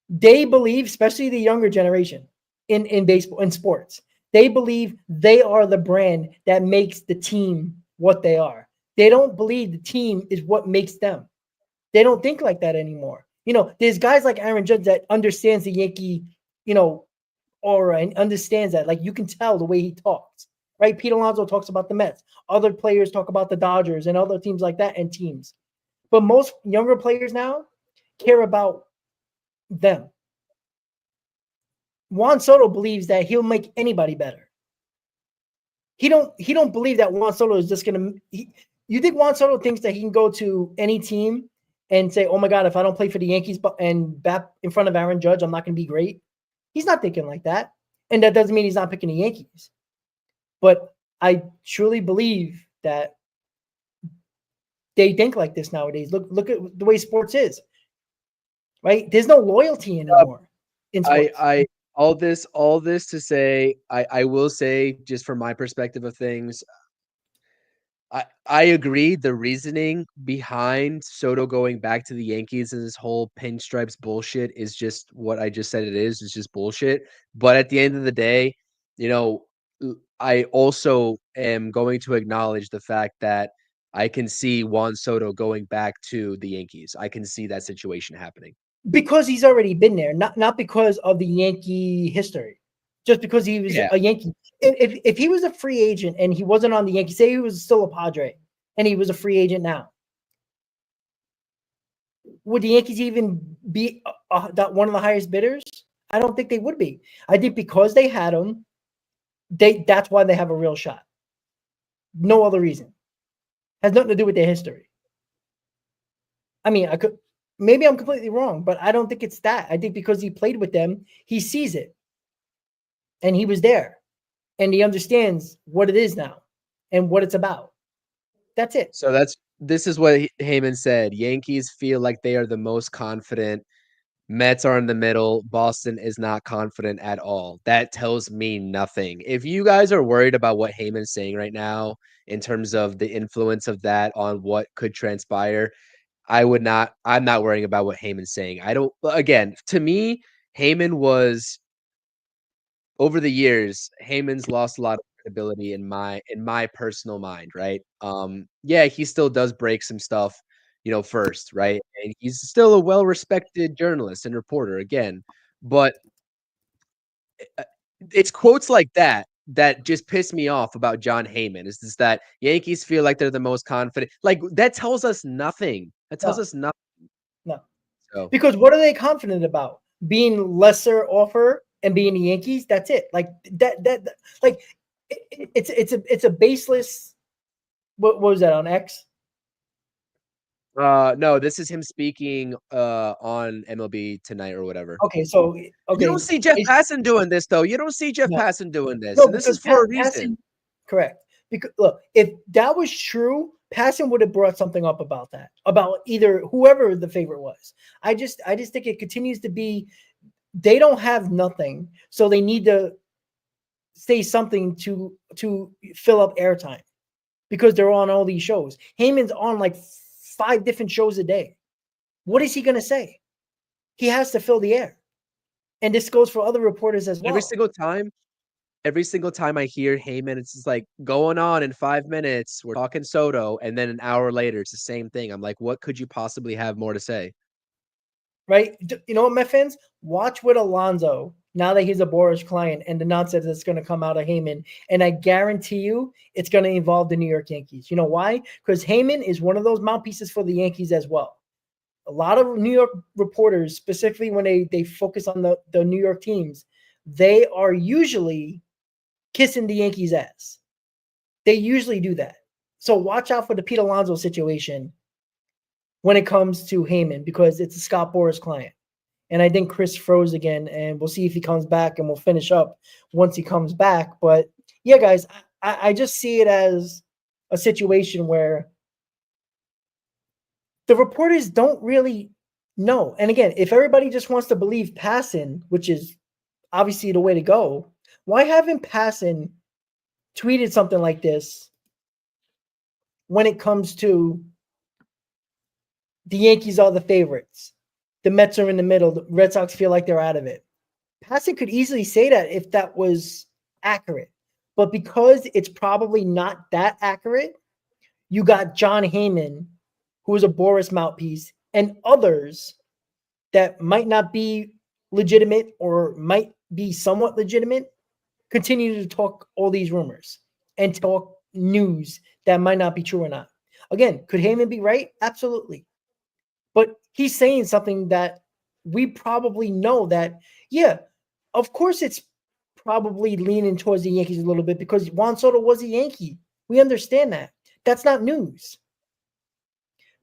They believe, especially the younger generation in baseball, in sports, they believe they are the brand that makes the team what they are. They don't believe the team is what makes them. They don't think like that anymore. There's guys like Aaron Judge that understands the Yankee, aura and understands that. Like you can tell the way he talks, right? Pete Alonso talks about the Mets. Other players talk about the Dodgers and other teams like that and teams. But most younger players now care about them. Juan Soto believes that he'll make anybody better. He don't believe that Juan Soto is just gonna. You think Juan Soto thinks that he can go to any team and say, "Oh my God, if I don't play for the Yankees and bat in front of Aaron Judge, I'm not going to be great"? He's not thinking like that, and that doesn't mean he's not picking the Yankees. But I truly believe that they think like this nowadays. Look at the way sports is, right? There's no loyalty anymore in sports. I all this to say, I will say, just from my perspective of things, I agree. The reasoning behind Soto going back to the Yankees and this whole pinstripes bullshit is just what I just said it is. It's just bullshit. But at the end of the day, I also am going to acknowledge the fact that I can see Juan Soto going back to the Yankees. I can see that situation happening. Because he's already been there, not because of the Yankee history, just because he was Yeah. a Yankee. If he was a free agent and he wasn't on the Yankees, say he was still a Padre and he was a free agent now, would the Yankees even be one of the highest bidders? I don't think they would be. I think because they had him, that's why they have a real shot. No other reason. Has nothing to do with their history. I mean, maybe I'm completely wrong, but I don't think it's that. I think because he played with them, he sees it. And he was there. And he understands what it is now and what it's about. That's it. So this is what Heyman said. Yankees feel like they are the most confident. Mets are in the middle. Boston is not confident at all. That tells me nothing. If you guys are worried about what Heyman's saying right now in terms of the influence of that on what could transpire, I'm not worrying about what Heyman's saying. Again, to me, Heyman was over the years, Heyman's lost a lot of credibility in my personal mind, right? Yeah, he still does break some stuff, first, right? And he's still a well-respected journalist and reporter again, but uh, it's quotes like that that just piss me off about John Heyman. Is just that Yankees feel like they're the most confident. Like that tells us nothing. That tells No, us nothing. no. So Because what are they confident about? Being lesser offer and being the Yankees? That's it. Like like it's a baseless. What was that on X? no, this is him speaking on MLB Tonight or whatever. Okay, so You don't see Jeff Passan doing this though. You don't see Jeff no, Passan doing this, no, and this because is for a reason. correct. Because look, if that was true, Passan would have brought something up about that, about either whoever the favorite was. I just think it continues to be they don't have nothing, so they need to say something to fill up airtime because they're on all these shows. Heyman's on like 5 different shows a day. What is he going to say? He has to fill the air. And this goes for other reporters as well. Every single time I hear Heyman, it's just like going on in 5 minutes. We're talking Soto, and then an hour later, it's the same thing. I'm like, what could you possibly have more to say? Right? You know what, my fans? Watch with Alonso now that he's a Boris client and the nonsense that's going to come out of Heyman. And I guarantee you it's going to involve the New York Yankees. You know why? Because Heyman is one of those mouthpieces for the Yankees as well. A lot of New York reporters, specifically when they focus on the New York teams, they are usually kissing the Yankees' ass. They usually do that. So watch out for the Pete Alonso situation when it comes to Heyman because it's a Scott Boras client. And I think Chris froze again, and we'll see if he comes back, and we'll finish up once he comes back. But yeah, guys, I just see it as a situation where the reporters don't really know. And again, if everybody just wants to believe Passan, which is obviously the way to go, why haven't Passan tweeted something like this when it comes to the Yankees are the favorites? The Mets are in the middle. The Red Sox feel like they're out of it. Passan could easily say that if that was accurate. But because it's probably not that accurate, you got John Heyman, who is a Boris mouthpiece, and others that might not be legitimate or might be somewhat legitimate, continue to talk all these rumors and talk news that might not be true or not. Again, could Heyman be right? Absolutely. But he's saying something that we probably know that, yeah, of course it's probably leaning towards the Yankees a little bit because Juan Soto was a Yankee. We understand that. That's not news.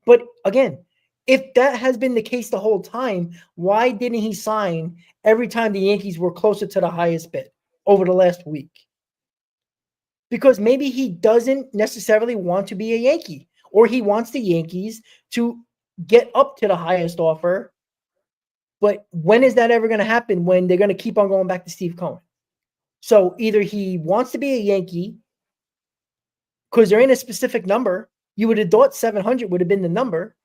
But again, if that has been the case the whole time, why didn't he sign every time the Yankees were closer to the highest bid over the last week? Because maybe he doesn't necessarily want to be a Yankee, or he wants the Yankees to get up to the highest offer. But when is that ever going to happen when they're going to keep on going back to Steve Cohen? So either he wants to be a Yankee because they're in a specific number. You would have thought 700 would have been the number.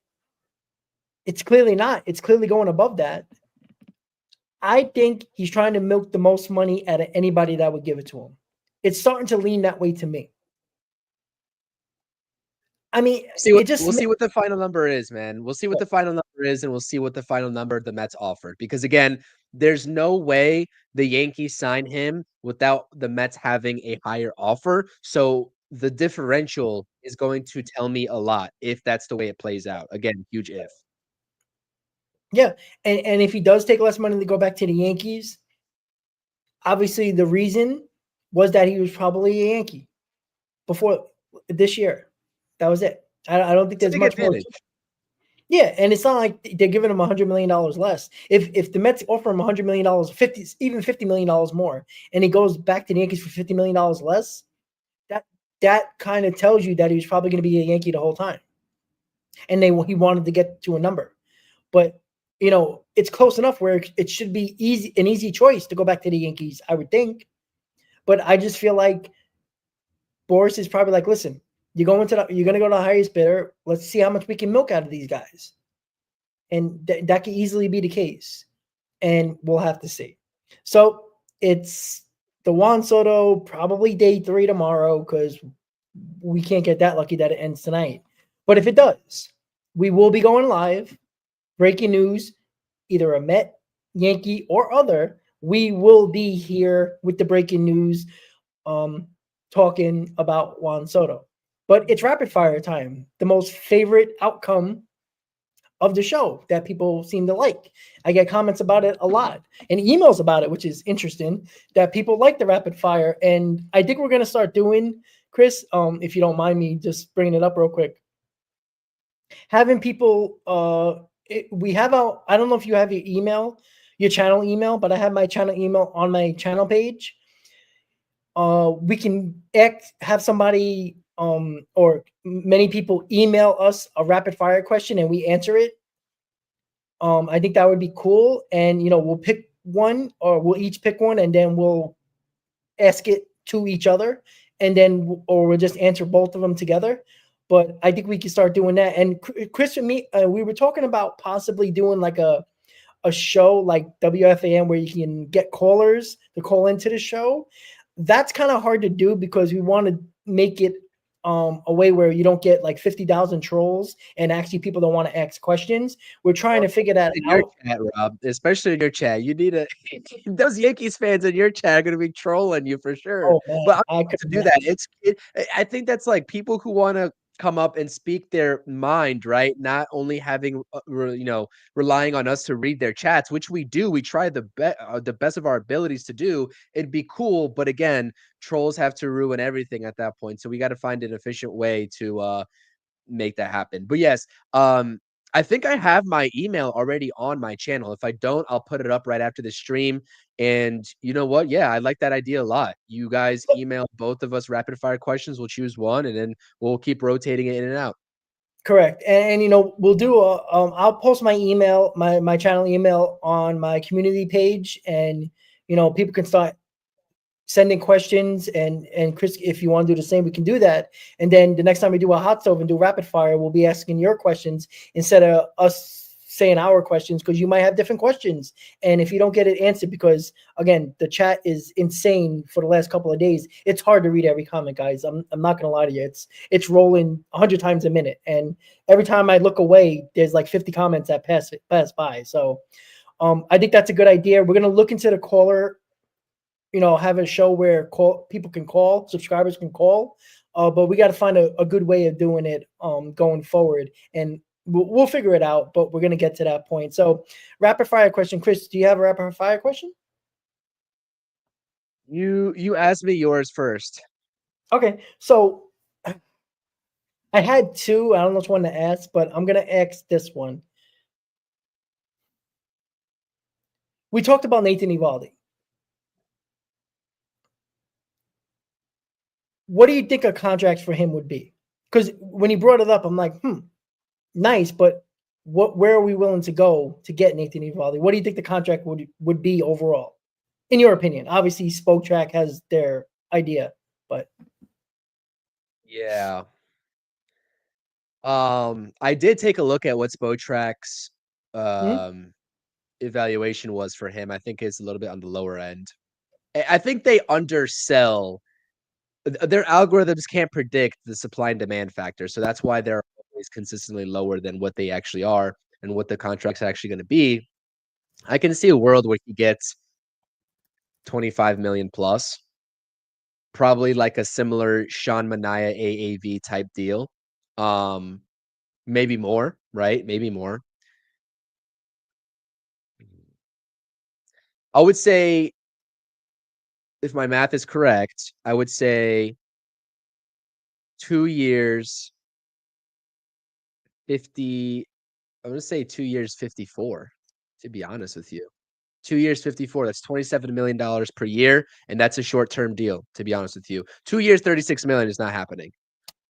It's clearly not. It's clearly going above that. I think he's trying to milk the most money out of anybody that would give it to him. It's starting to lean that way to me. I mean, we'll see what the final number is, man. We'll see what the final number is, and we'll see what the final number the Mets offered. Because again, there's no way the Yankees sign him without the Mets having a higher offer. So the differential is going to tell me a lot if that's the way it plays out. Again, huge if. Yeah, and if he does take less money to go back to the Yankees, obviously the reason was that he was probably a Yankee before this year. That was it. I don't think there's much more. Yeah, and it's not like they're giving him $100 million less. If the Mets offer him $100 million, even $50 million more, and he goes back to the Yankees for $50 million less, that kind of tells you that he was probably going to be a Yankee the whole time, and he wanted to get to a number. But it's close enough where it should be an easy choice to go back to the Yankees, I would think. But I just feel like Boris is probably like, listen, You're going to you're going to go to the highest bidder. Let's see how much we can milk out of these guys, and that could easily be the case. And we'll have to see. So it's the Juan Soto, probably day 3 tomorrow, because we can't get that lucky that it ends tonight. But if it does, we will be going live. Breaking news, either a Met, Yankee, or other. We will be here with the breaking news, talking about Juan Soto. But it's rapid fire time, the most favorite outcome of the show that people seem to like. I get comments about it a lot and emails about it, which is interesting, that people like the rapid fire. And I think we're going to start doing, Chris, if you don't mind me just bringing it up real quick, having people, we have I don't know if you have your email, your channel email, but I have my channel email on my channel page. We can have somebody or many people email us a rapid fire question and we answer it. I think that would be cool. And, we'll pick one, or we'll each pick one, and then we'll ask it to each other, and then, or we'll just answer both of them together. But I think we can start doing that. And Chris and me, we were talking about possibly doing like a show like WFAN where you can get callers to call into the show. That's kind of hard to do because we want to make it a way where you don't get like 50,000 trolls and actually people don't want to ask questions. We're trying to figure that in out. your chat, Rob, especially in your chat, you need those Yankees fans in your chat are going to be trolling you for sure. Oh, man, But I to do that, I think that's like people who want to come up and speak their mind, right? Not only having, relying on us to read their chats, which we do. We try the best of our abilities to do. It'd be cool, but again, trolls have to ruin everything at that point. So we got to find an efficient way to make that happen. But yes, I think I have my email already on my channel. If I don't, I'll put it up right after the stream. And you know what? Yeah, I like that idea a lot. You guys email both of us rapid fire questions. We'll choose one and then we'll keep rotating it in and out. Correct. And we'll do I'll post my email, my channel email on my community page, and people can start sending questions, and Chris, if you want to do the same, we can do that. And then the next time we do a hot stove and do rapid fire, we'll be asking your questions instead of us saying our questions, because you might have different questions. And if you don't get it answered, because again, the chat is insane for the last couple of days, it's hard to read every comment, guys. I'm not gonna lie to you. It's rolling 100 times a minute. And every time I look away, there's like 50 comments that pass by. So I think that's a good idea. We're gonna look into the caller, have a show where people can call, subscribers can call, but we got to find a good way of doing it going forward, and we'll figure it out, but we're going to get to that point. So rapid fire question. Chris, do you have a rapid fire question? You asked me yours first. Okay, so I had two. I don't know which one to ask, but I'm going to ask this one. We talked about Nathan Eovaldi. What do you think a contract for him would be? Because when he brought it up, I'm like, nice, but where are we willing to go to get Nathan Eovaldi? What do you think the contract would be overall, in your opinion? Obviously, Spoke Track has their idea, but yeah. I did take a look at what Spoke Track's evaluation was for him. I think it's a little bit on the lower end. I think they undersell. Their algorithms can't predict the supply and demand factor. So that's why they're always consistently lower than what they actually are and what the contract's actually going to be. I can see a world where he gets 25 million plus, probably like a similar Sean Manaea AAV type deal. Maybe more, right? Maybe more. I would say, if my math is correct, I would say 2 years, 50. I'm going to say 2 years, 54, to be honest with you. 2 years, 54. That's $27 million per year. And that's a short-term deal, to be honest with you. 2 years, 36 million is not happening.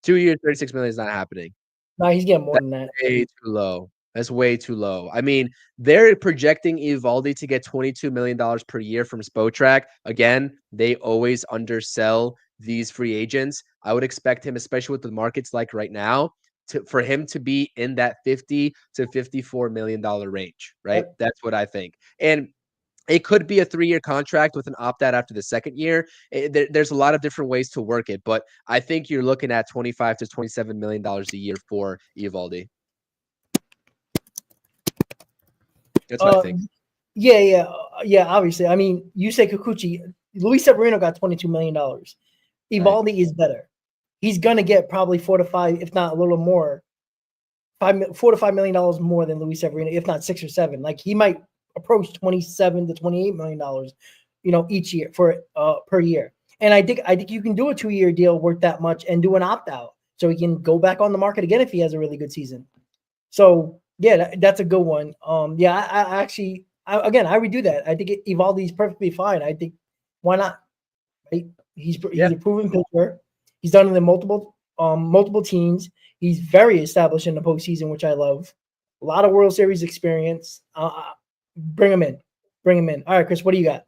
2 years, 36 million is not happening. no, he's getting more than that. Way too low. That's way too low. I mean, they're projecting Eovaldi to get $22 million per year from Spotrac. Again, they always undersell these free agents, I would expect him, especially with the markets like right now, for him to be in that $50 to $54 million range, right? Yep. That's what I think. And it could be a 3-year contract with an opt-out after the second year. There's a lot of different ways to work it, but I think you're looking at $25 to $27 million a year for Eovaldi. That's what I think. Yeah. Obviously, I mean, you say Kikuchi, Luis Severino got $22 million. Eovaldi Right. is better. He's gonna get probably 4 to 5, if not a little more, $4 to $5 million more than Luis Severino, if not 6 or 7. Like he might approach $27 to $28 million, each year for per year. And I think you can do a 2-year deal worth that much and do an opt out, so he can go back on the market again if he has a really good season. So yeah, that's a good one. Yeah, I actually, again, I would do that. I think Eovaldi is perfectly fine. I think why not? Right? He's a proven pitcher. He's done it in multiple teams. He's very established in the postseason, which I love. A lot of World Series experience. Bring him in. All right, Chris, what do you got?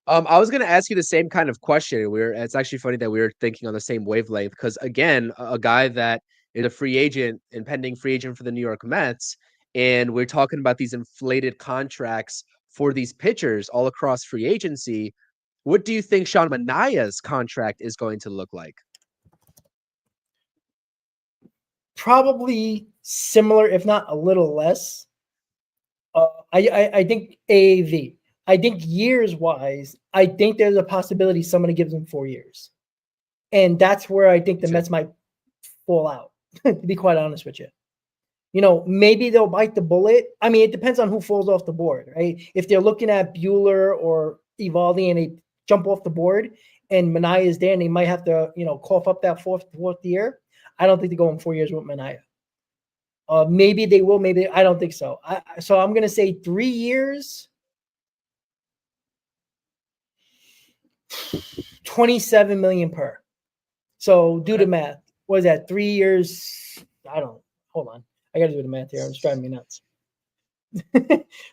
I was going to ask you the same kind of question. It's actually funny that we were thinking on the same wavelength because, again, a guy that is a free agent and pending free agent for the New York Mets, and we're talking about these inflated contracts for these pitchers all across free agency. What do you think Sean Manaea's contract is going to look like? Probably similar, if not a little less. I think AAV. I think years-wise, I think there's a possibility somebody gives him 4 years. And that's where I think the Mets might fall out, to be quite honest with you. Maybe they'll bite the bullet. I mean, it depends on who falls off the board, right? If they're looking at Bueller or Eovaldi and they jump off the board and Manaea is there and they might have to, cough up that fourth year, I don't think they go in 4 years with Manaea. Maybe they will, maybe I don't think so. So I'm going to say 3 years, $27 million per. So do the math. What is that? 3 years? Hold on. I got to do the math here. It's driving me nuts.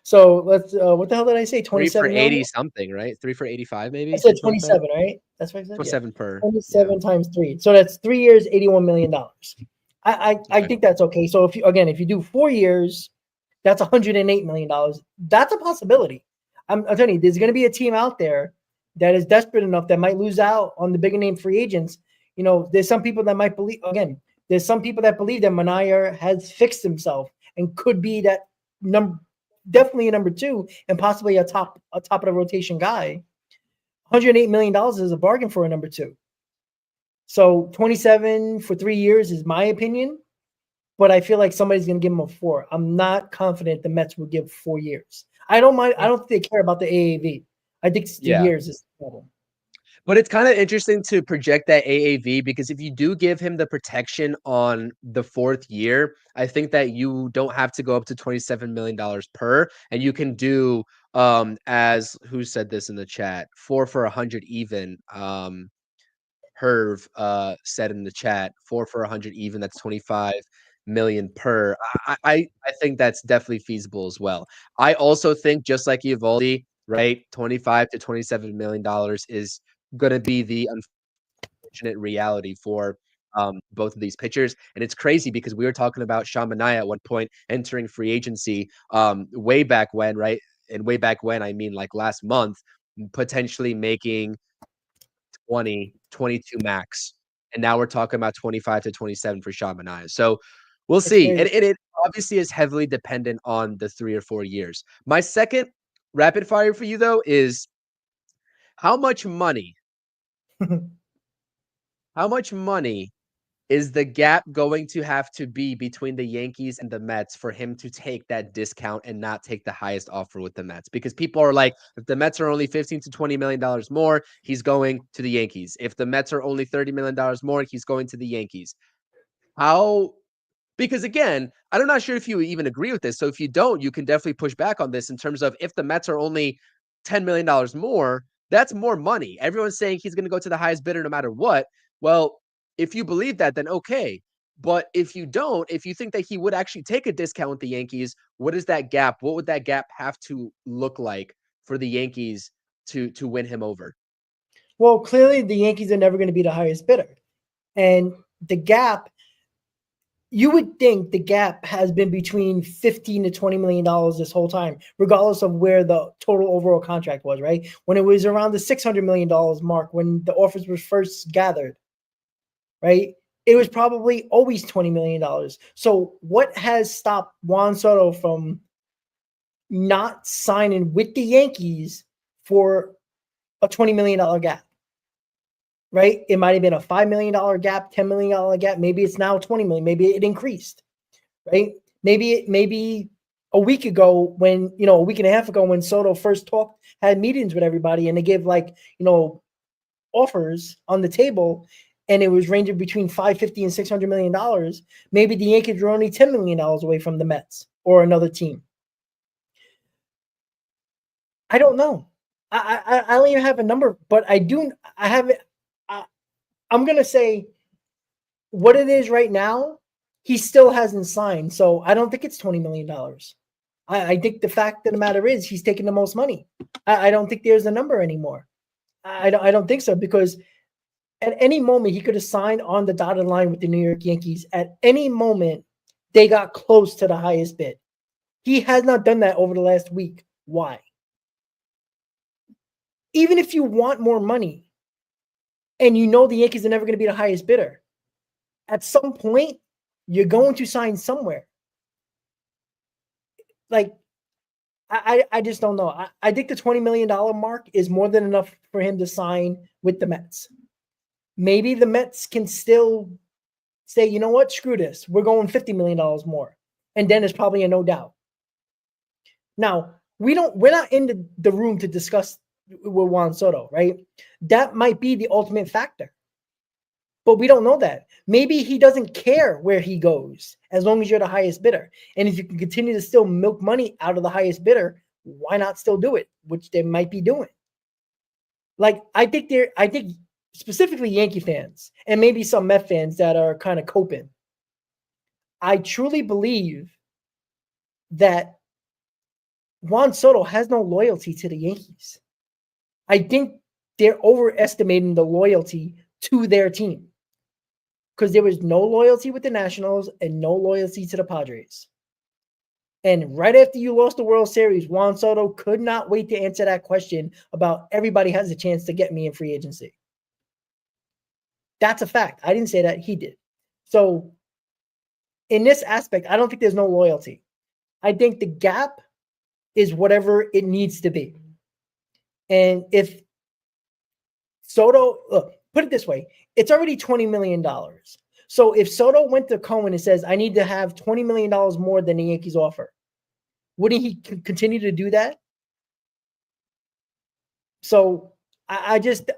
So let's. What the hell did I say? 27 3 for 80 something, right? 3 for 85, maybe. I said 27, right? That's what I said. 27 per. 27 times 3. So that's 3 years, $81 million. I think that's okay. So if you do 4 years, that's $108 million. That's a possibility. I'm telling you, there's going to be a team out there that is desperate enough that might lose out on the bigger name free agents. There's some people that might believe. Again, there's some people that believe that Manaea has fixed himself and could be that definitely a number 2 and possibly a top of the rotation guy. $108 million is a bargain for a number 2. So 27 for 3 years is my opinion, but I feel like somebody's going to give him a 4. I'm not confident the Mets will give 4 years. I don't mind. I don't think they care about the AAV. I think the years is the problem. But it's kind of interesting to project that AAV because if you do give him the protection on the 4th year, I think that you don't have to go up to $27 million per, and you can do as who said this in the chat, 4 for 100 even. Herv said in the chat, 4 for 100 even. That's 25 million per. I think that's definitely feasible as well. I also think just like Eovaldi, right, 25 to $27 million is going to be the unfortunate reality for both of these pitchers. And it's crazy because we were talking about Sean Manaea at one point entering free agency way back when, right? And way back when, I mean like last month, potentially making 20, 22 max. And now we're talking about 25 to 27 for Sean Manaea. So we'll see. And it obviously is heavily dependent on the 3 or 4 years. My second rapid fire for you, though, is how much money is the gap going to have to be between the Yankees and the Mets for him to take that discount and not take the highest offer with the Mets? Because people are like, if the Mets are only $15 to $20 million more, he's going to the Yankees. If the Mets are only $30 million more, he's going to the Yankees. How? Because again, I'm not sure if you even agree with this. So if you don't, you can definitely push back on this in terms of if the Mets are only $10 million more, that's more money. Everyone's saying he's going to go to the highest bidder no matter what. Well, if you believe that, then okay. But if you don't, if you think that he would actually take a discount with the Yankees, what is that gap? What would that gap have to look like for the Yankees to win him over? Well, clearly the Yankees are never going to be the highest bidder. And the gap, you would think the gap has been between $15 to $20 million this whole time, regardless of where the total overall contract was, right? When it was around the $600 million mark, when the offers were first gathered, right? It was probably always $20 million. So what has stopped Juan Soto from not signing with the Yankees for a $20 million gap? Right? It might have been a $5 million gap, $10 million gap. Maybe it's now 20 million. Maybe it increased, right? Maybe a week ago when, a week and a half ago when Soto first had meetings with everybody and they gave offers on the table and it was ranging between $550 and $600 million. Maybe the Yankees were only $10 million away from the Mets or another team. I don't know. I don't even have a number, but I have it. I'm going to say what it is right now, he still hasn't signed. So I don't think it's $20 million. I think the fact of the matter is he's taking the most money. I don't think there's a number anymore. I don't think so, because at any moment he could have signed on the dotted line with the New York Yankees. At any moment, they got close to the highest bid. He has not done that over the last week. Why? Even if you want more money, and the Yankees are never going to be the highest bidder, at some point, you're going to sign somewhere. I just don't know. I think the $20 million mark is more than enough for him to sign with the Mets. Maybe the Mets can still say, you know what, screw this. We're going $50 million more. And then it's probably a no doubt. Now, we're not in the room to discuss with Juan Soto, right? That might be the ultimate factor. But we don't know that. Maybe he doesn't care where he goes as long as you're the highest bidder. And if you can continue to still milk money out of the highest bidder, why not still do it? Which they might be doing. I think specifically Yankee fans and maybe some Met fans that are kind of coping. I truly believe that Juan Soto has no loyalty to the Yankees. I think they're overestimating the loyalty to their team, because there was no loyalty with the Nationals and no loyalty to the Padres. And right after you lost the World Series, Juan Soto could not wait to answer that question about everybody has a chance to get me in free agency. That's a fact. I didn't say that. He did. So in this aspect, I don't think there's no loyalty. I think the gap is whatever it needs to be. And if Soto, look, put it this way, it's already $20 million. So if Soto went to Cohen and says, I need to have $20 million more than the Yankees offer, wouldn't he continue to do that? So I just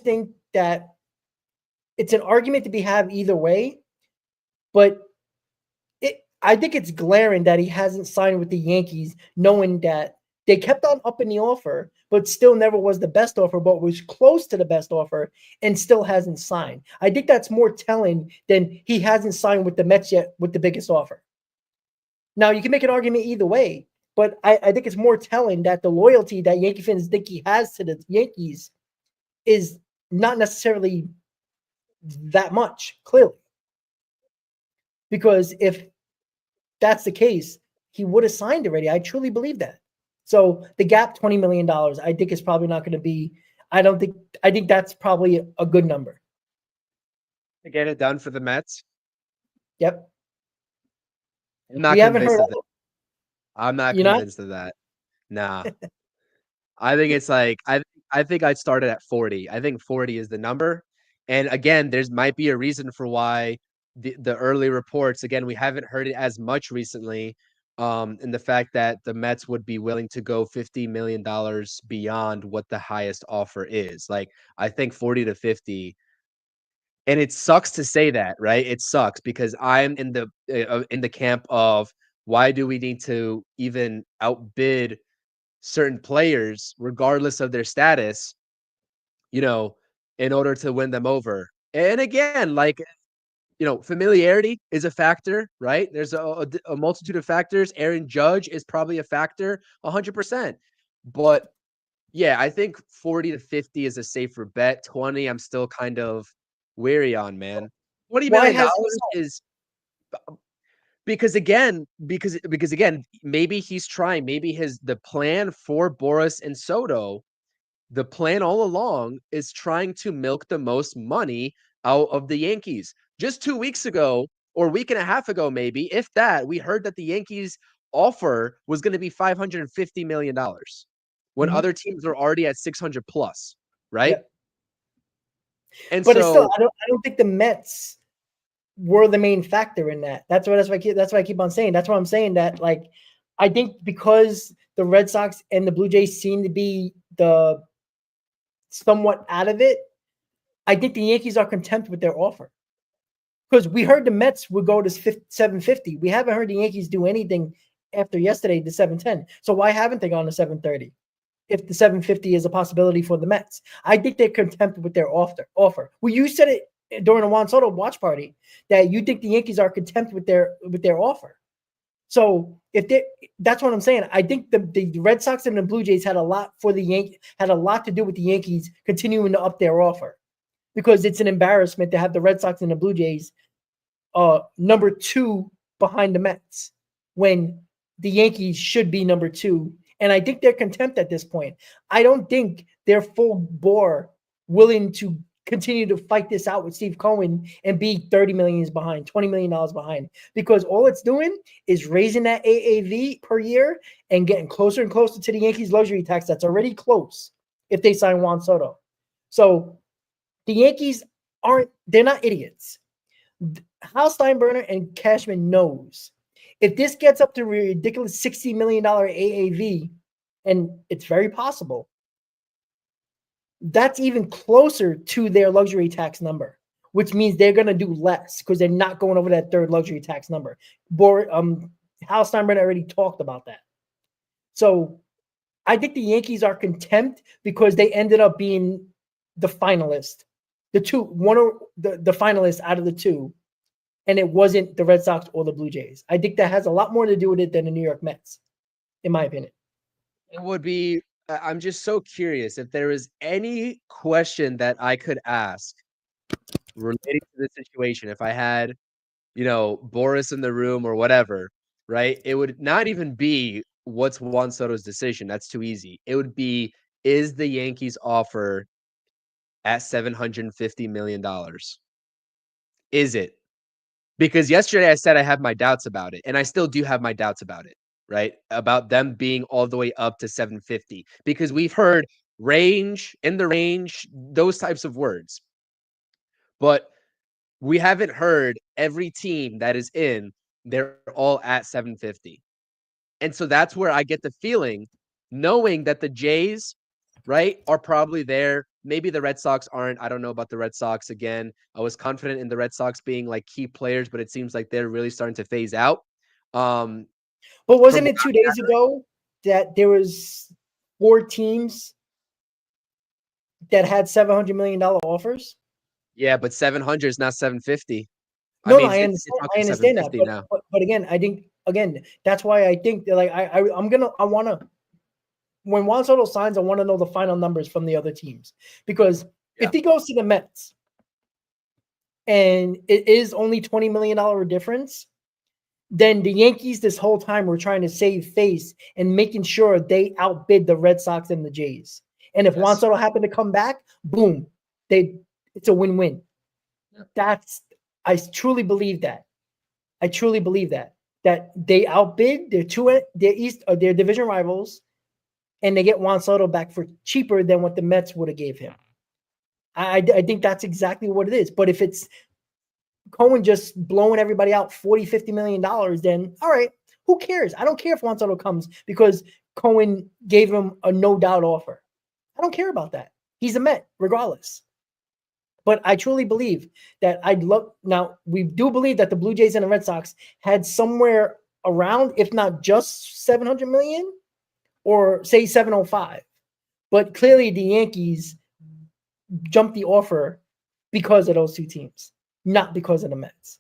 think that it's an argument to be had either way, but I think it's glaring that he hasn't signed with the Yankees, knowing that they kept on upping the offer, but still never was the best offer, but was close to the best offer and still hasn't signed. I think that's more telling than he hasn't signed with the Mets yet with the biggest offer. Now, you can make an argument either way, but I think it's more telling that the loyalty that Yankee fans think he has to the Yankees is not necessarily that much, clearly. Because if that's the case, he would have signed already. I truly believe that. So the gap, $20 million, I think is probably not going to be, I think that's probably a good number. To get it done for the Mets? Yep. I'm not convinced of that. I'm not convinced of that. Nah. I think it's I think I'd start it at 40. I think 40 is the number. And again, there's might be a reason for why the early reports, again, we haven't heard it as much recently, in the fact that the Mets would be willing to go $50 million beyond what the highest offer is. I think 40 to 50. And it sucks to say that, right? It sucks because I'm in the camp of, why do we need to even outbid certain players, regardless of their status, in order to win them over? And again, familiarity is a factor, right? There's a multitude of factors. Aaron Judge is probably a factor, 100%. But Yeah, I think 40 to 50 is a safer bet. 20, I'm still kind of wary on, man. $20 Why million has he is because again, maybe he's trying, maybe the plan for Boris and Soto, the plan all along is trying to milk the most money out of the Yankees. Just 2 weeks ago, or a week and a half ago, maybe, if that, we heard that the Yankees offer was going to be $550 million when Mhm. other teams are already at 600 plus, right? Yeah. And But it's still, so, I don't think the Mets were the main factor in that. That's why I keep on saying. That's why I'm saying that. Like, I think because the Red Sox and the Blue Jays seem to be the somewhat out of it, I think the Yankees are content with their offer. Because we heard the Mets would go to 750. We haven't heard the Yankees do anything after yesterday, the 710. So why haven't they gone to 730? If the 750 is a possibility for the Mets, I think they're content with their offer. Well, you said it during the Juan Soto watch party that you think the Yankees are content with their offer. So that's what I'm saying. I think the Red Sox and the Blue Jays had a lot to do with the Yankees continuing to up their offer, because it's an embarrassment to have the Red Sox and the Blue Jays number 2 behind the Mets when the Yankees should be number 2. And I think they're content at this point. I don't think they're full bore willing to continue to fight this out with Steve Cohen and be $30 million behind, $20 million behind, because all it's doing is raising that AAV per year and getting closer and closer to the Yankees luxury tax that's already close if they sign Juan Soto. So the Yankees they're not idiots. Hal Steinbrenner and Cashman knows if this gets up to a ridiculous $60 million AAV, and it's very possible, that's even closer to their luxury tax number, which means they're going to do less because they're not going over that third luxury tax number. Hal Steinbrenner already talked about that. So I think the Yankees are content because they ended up being the finalist, the finalists out of the two, and it wasn't the Red Sox or the Blue Jays. I think that has a lot more to do with it than the New York Mets, in my opinion. it would be, I'm just so curious if there is any question that I could ask relating to this situation. If I had, Boris in the room or whatever, right? It would not even be what's Juan Soto's decision. That's too easy. It would be, is the Yankees offer at $750 million? Is it? Because yesterday I said I have my doubts about it, and I still do have my doubts about it, right? About them being all the way up to 750, because we've heard in the range, those types of words. But we haven't heard every team that is in, they're all at 750. And so that's where I get the feeling, knowing that the Jays, right, are probably there. Maybe the Red Sox aren't. I don't know about the Red Sox again. I was confident in the Red Sox being like key players, but it seems like they're really starting to phase out. But wasn't it 2 days ago that there was 4 teams that had $700 million offers? Yeah, but 700 is not 750. No, I I understand that. now. But again, I think that's why I think that, like, I want to, when Juan Soto signs, I want to know the final numbers from the other teams, because if he goes to the Mets and it is only $20 million difference, then the Yankees this whole time were trying to save face and making sure they outbid the Red Sox and the Jays. And if Juan Soto happened to come back, boom, it's a win-win. I truly believe that. That they outbid their division rivals, and they get Juan Soto back for cheaper than what the Mets would have gave him. I think that's exactly what it is. But if it's Cohen just blowing everybody out $40-50 million, then all right, who cares? I don't care if Juan Soto comes because Cohen gave him a no doubt offer. I don't care about that. He's a Met regardless. But I truly believe that now we do believe that the Blue Jays and the Red Sox had somewhere around, if not just 700 million, or say 705. But clearly the Yankees jumped the offer because of those two teams, not because of the Mets.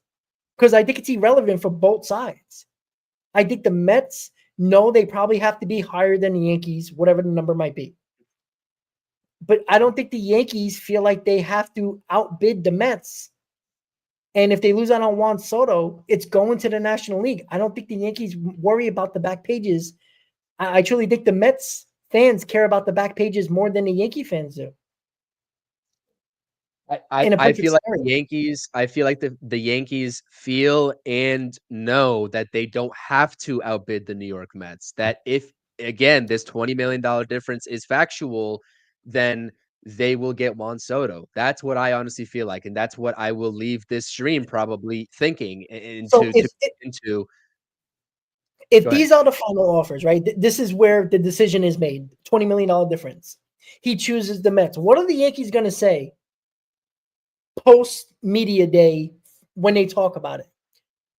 Because I think it's irrelevant for both sides. I think the Mets know they probably have to be higher than the Yankees, whatever the number might be. But I don't think the Yankees feel like they have to outbid the Mets. And if they lose out on Juan Soto, it's going to the National League. I don't think the Yankees worry about the back pages. I truly think the Mets fans care about the back pages more than the Yankee fans do. I feel like the Yankees. I feel like the Yankees feel and know that they don't have to outbid the New York Mets. That if again this $20 million difference is factual, then they will get Juan Soto. That's what I honestly feel like, and that's what I will leave this stream probably thinking into. If these are the final offers, right? This is where the decision is made. $20 million difference. He chooses the Mets. What are the Yankees going to say post media day when they talk about it?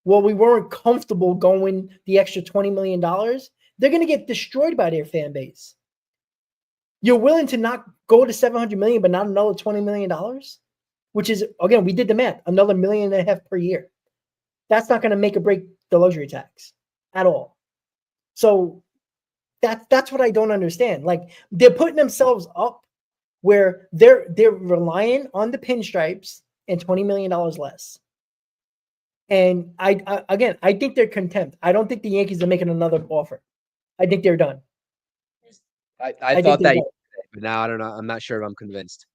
Well, we weren't comfortable going the extra $20 million. They're going to get destroyed by their fan base. You're willing to not go to $700 million, but not another $20 million, which is, again, we did the math, another $1.5 million per year. That's not going to make or break the luxury tax at all. So that's what I don't understand. Like, they're putting themselves up where they're relying on the pinstripes and $20 million less. And I think they're content. I don't think the Yankees are making another offer. I think they're done. I thought that, but now I don't know. I'm not sure if I'm convinced.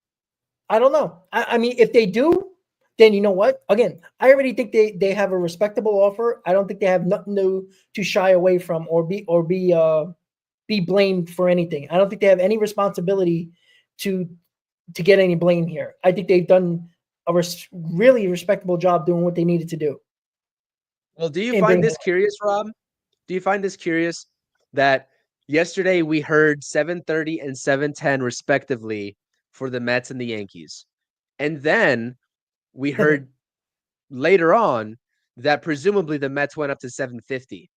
I don't know. I mean, if they do, then you know what? Again, I already think they have a respectable offer. I don't think they have nothing to shy away from or be blamed for anything. I don't think they have any responsibility to get any blame here. I think they've done a really respectable job doing what they needed to do. Well, do you find this curious, Rob? Do you find this curious that yesterday we heard 7:30 and 7:10 respectively for the Mets and the Yankees, and then we heard later on that presumably the Mets went up to 750.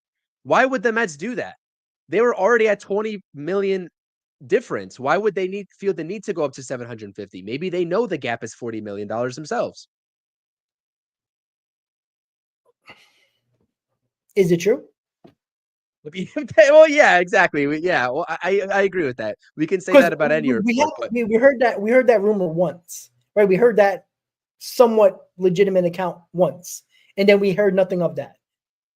Why would the Mets do that? They were already at 20 million difference. Why would they feel the need to go up to 750? Maybe they know the gap is $40 million themselves. Is it true? Well, yeah, exactly. Well, I agree with that. We can say that about any report. We heard that rumor once, right? We heard that somewhat legitimate account once, and then we heard nothing of that.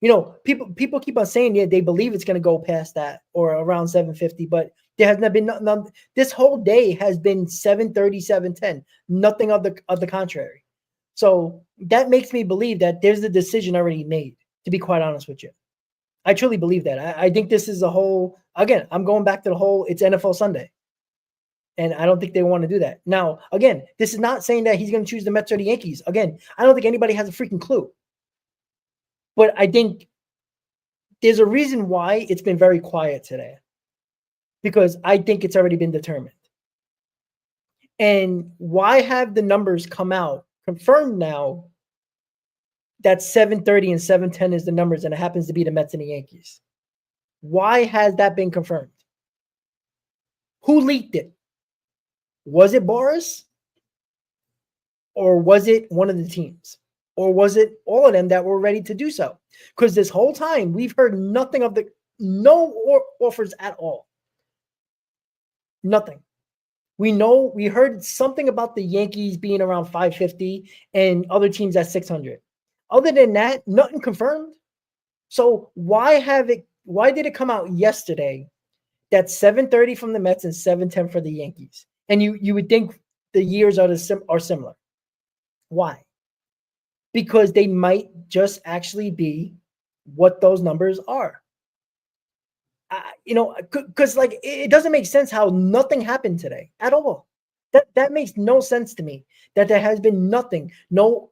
You know, people keep on saying they believe it's going to go past that or around 750, but there has not been none. This whole day has been 730, 710. Nothing of the contrary. So that makes me believe that there's a decision already made. To be quite honest with you, I truly believe that. I think this is a whole. Again, I'm going back to the whole. It's NFL Sunday, and I don't think they want to do that. Now, again, this is not saying that he's going to choose the Mets or the Yankees. Again, I don't think anybody has a freaking clue. But I think there's a reason why it's been very quiet today, because I think it's already been determined. And why have the numbers come out confirmed now that 730 and 710 is the numbers and it happens to be the Mets and the Yankees? Why has that been confirmed? Who leaked it? Was it Boris? Or was it one of the teams? Or was it all of them that were ready to do so? Because this whole time we've heard nothing of no offers at all. Nothing. We heard something about the Yankees being around 550 and other teams at 600. Other than that, nothing confirmed. So why did it come out yesterday that 730 from the Mets and 710 for the Yankees? And you would think the years are similar. Why? Because they might just actually be what those numbers are. Because like it doesn't make sense how nothing happened today at all. That makes no sense to me. That there has been nothing, no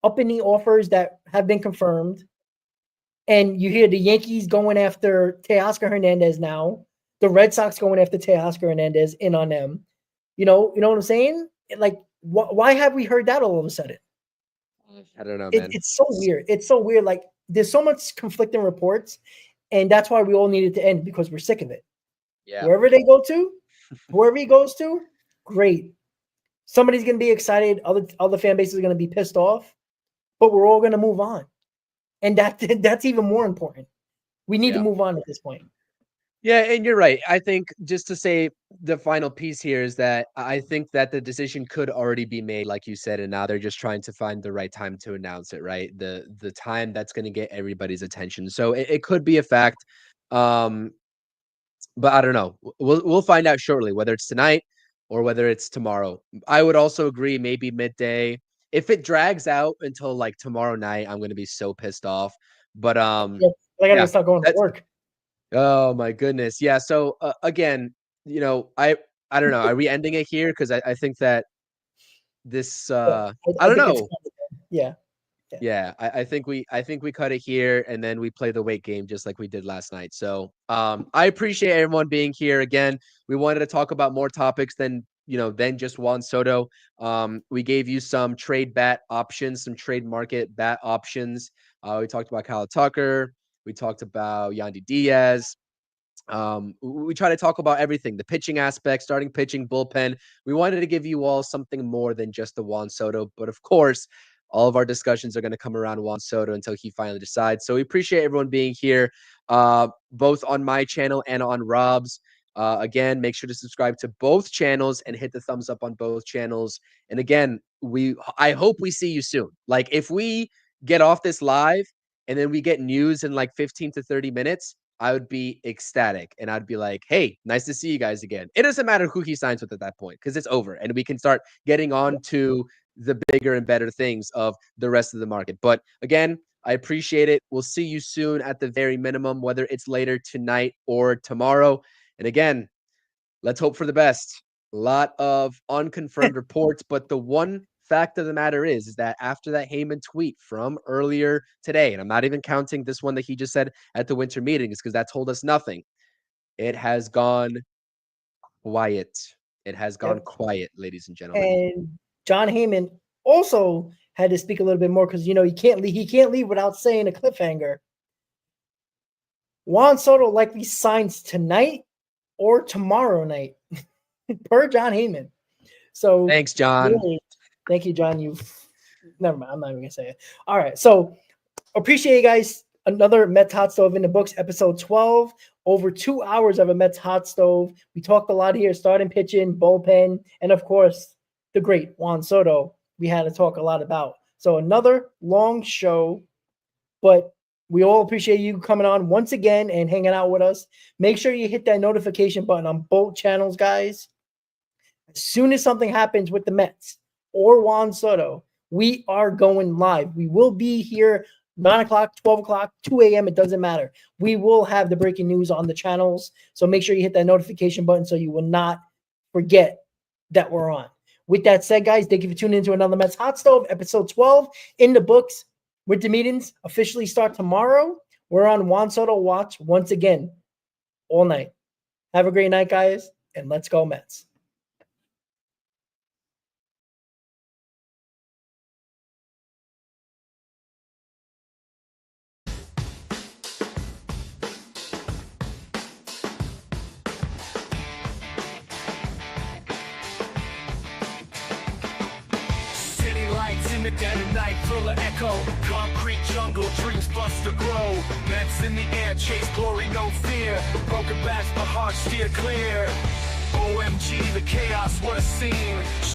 up in the offers that have been confirmed. And you hear the Yankees going after Teoscar Hernandez now, the Red Sox going after Teoscar Hernandez in on them. You know what I'm saying? Like, why have we heard that all of a sudden? I don't know, man. It's so weird. It's so weird. Like, there's so much conflicting reports, and that's why we all needed to end, because we're sick of it. Yeah. Wherever he goes to, great. Somebody's going to be excited. Other fan bases are going to be pissed off, but we're all going to move on. And that's even more important. We need to move on at this point. Yeah, and you're right. I think just to say the final piece here is that I think that the decision could already be made, like you said, and now they're just trying to find the right time to announce it, right? The time that's going to get everybody's attention. So it could be a fact, um, but I don't know. We'll find out shortly whether it's tonight or whether it's tomorrow. I would also agree, maybe midday. If it drags out until like tomorrow night, I'm going to be so pissed off. But Yep. I gotta yeah, start going to that's work. Oh my goodness. Yeah. So again, I don't know. Are we ending it here? Because I think that this Yeah, I I don't think it's know. yeah. Yeah, I think we cut it here and then we play the wait game just like we did last night. So I appreciate everyone being here again. We wanted to talk about more topics than just Juan Soto. We gave you some trade bat options, some trade market bat options. We talked about Kyle Tucker. We talked about Yandy Diaz. We try to talk about everything, the pitching aspect, starting pitching, bullpen. We wanted to give you all something more than just the Juan Soto, but of course, all of our discussions are going to come around Juan Soto until he finally decides. So we appreciate everyone being here, both on my channel and on Rob's. Again, make sure to subscribe to both channels and hit the thumbs up on both channels. And again, I hope we see you soon. Like if we get off this live and then we get news in like 15 to 30 minutes, I would be ecstatic and I'd be like, hey, nice to see you guys again. It doesn't matter who he signs with at that point because it's over and we can start getting on to the bigger and better things of the rest of the market. But again, I appreciate it. We'll see you soon at the very minimum, whether it's later tonight or tomorrow. And again, let's hope for the best. A lot of unconfirmed reports, but the one fact of the matter is that after that Heyman tweet from earlier today, and I'm not even counting this one that he just said at the winter meetings because that told us nothing. It has gone quiet. It has gone Yep. quiet, ladies and gentlemen. And John Heyman also had to speak a little bit more because he can't leave. He can't leave without saying a cliffhanger. Juan Soto likely signs tonight or tomorrow night, per John Heyman. So Thanks, John. really, thank you, John. Never mind. I'm not even gonna say it. All right. So appreciate you guys. Another Mets Hot Stove in the books, episode 12. Over 2 hours of a Mets Hot Stove. We talked a lot here, starting pitching, bullpen, and of course, the great Juan Soto. We had to talk a lot about. So another long show, but we all appreciate you coming on once again and hanging out with us. Make sure you hit that notification button on both channels, guys. As soon as something happens with the Mets or Juan Soto, we are going live. We will be here 9 o'clock, 12 o'clock, 2 a.m. It doesn't matter. We will have the breaking news on the channels. So make sure you hit that notification button so you will not forget that we're on. With that said, guys, thank you for tuning into another Mets Hot Stove, episode 12 in the books. With the meetings officially start tomorrow, we're on Juan Soto watch once again all night. Have a great night, guys, and let's go Mets. City lights in the dead of night, full of echo. Concrete jungle, dreams bust to grow. Mets in the air, chase glory, no fear. Broken backs, but hearts steer clear. OMG, the chaos, what a scene.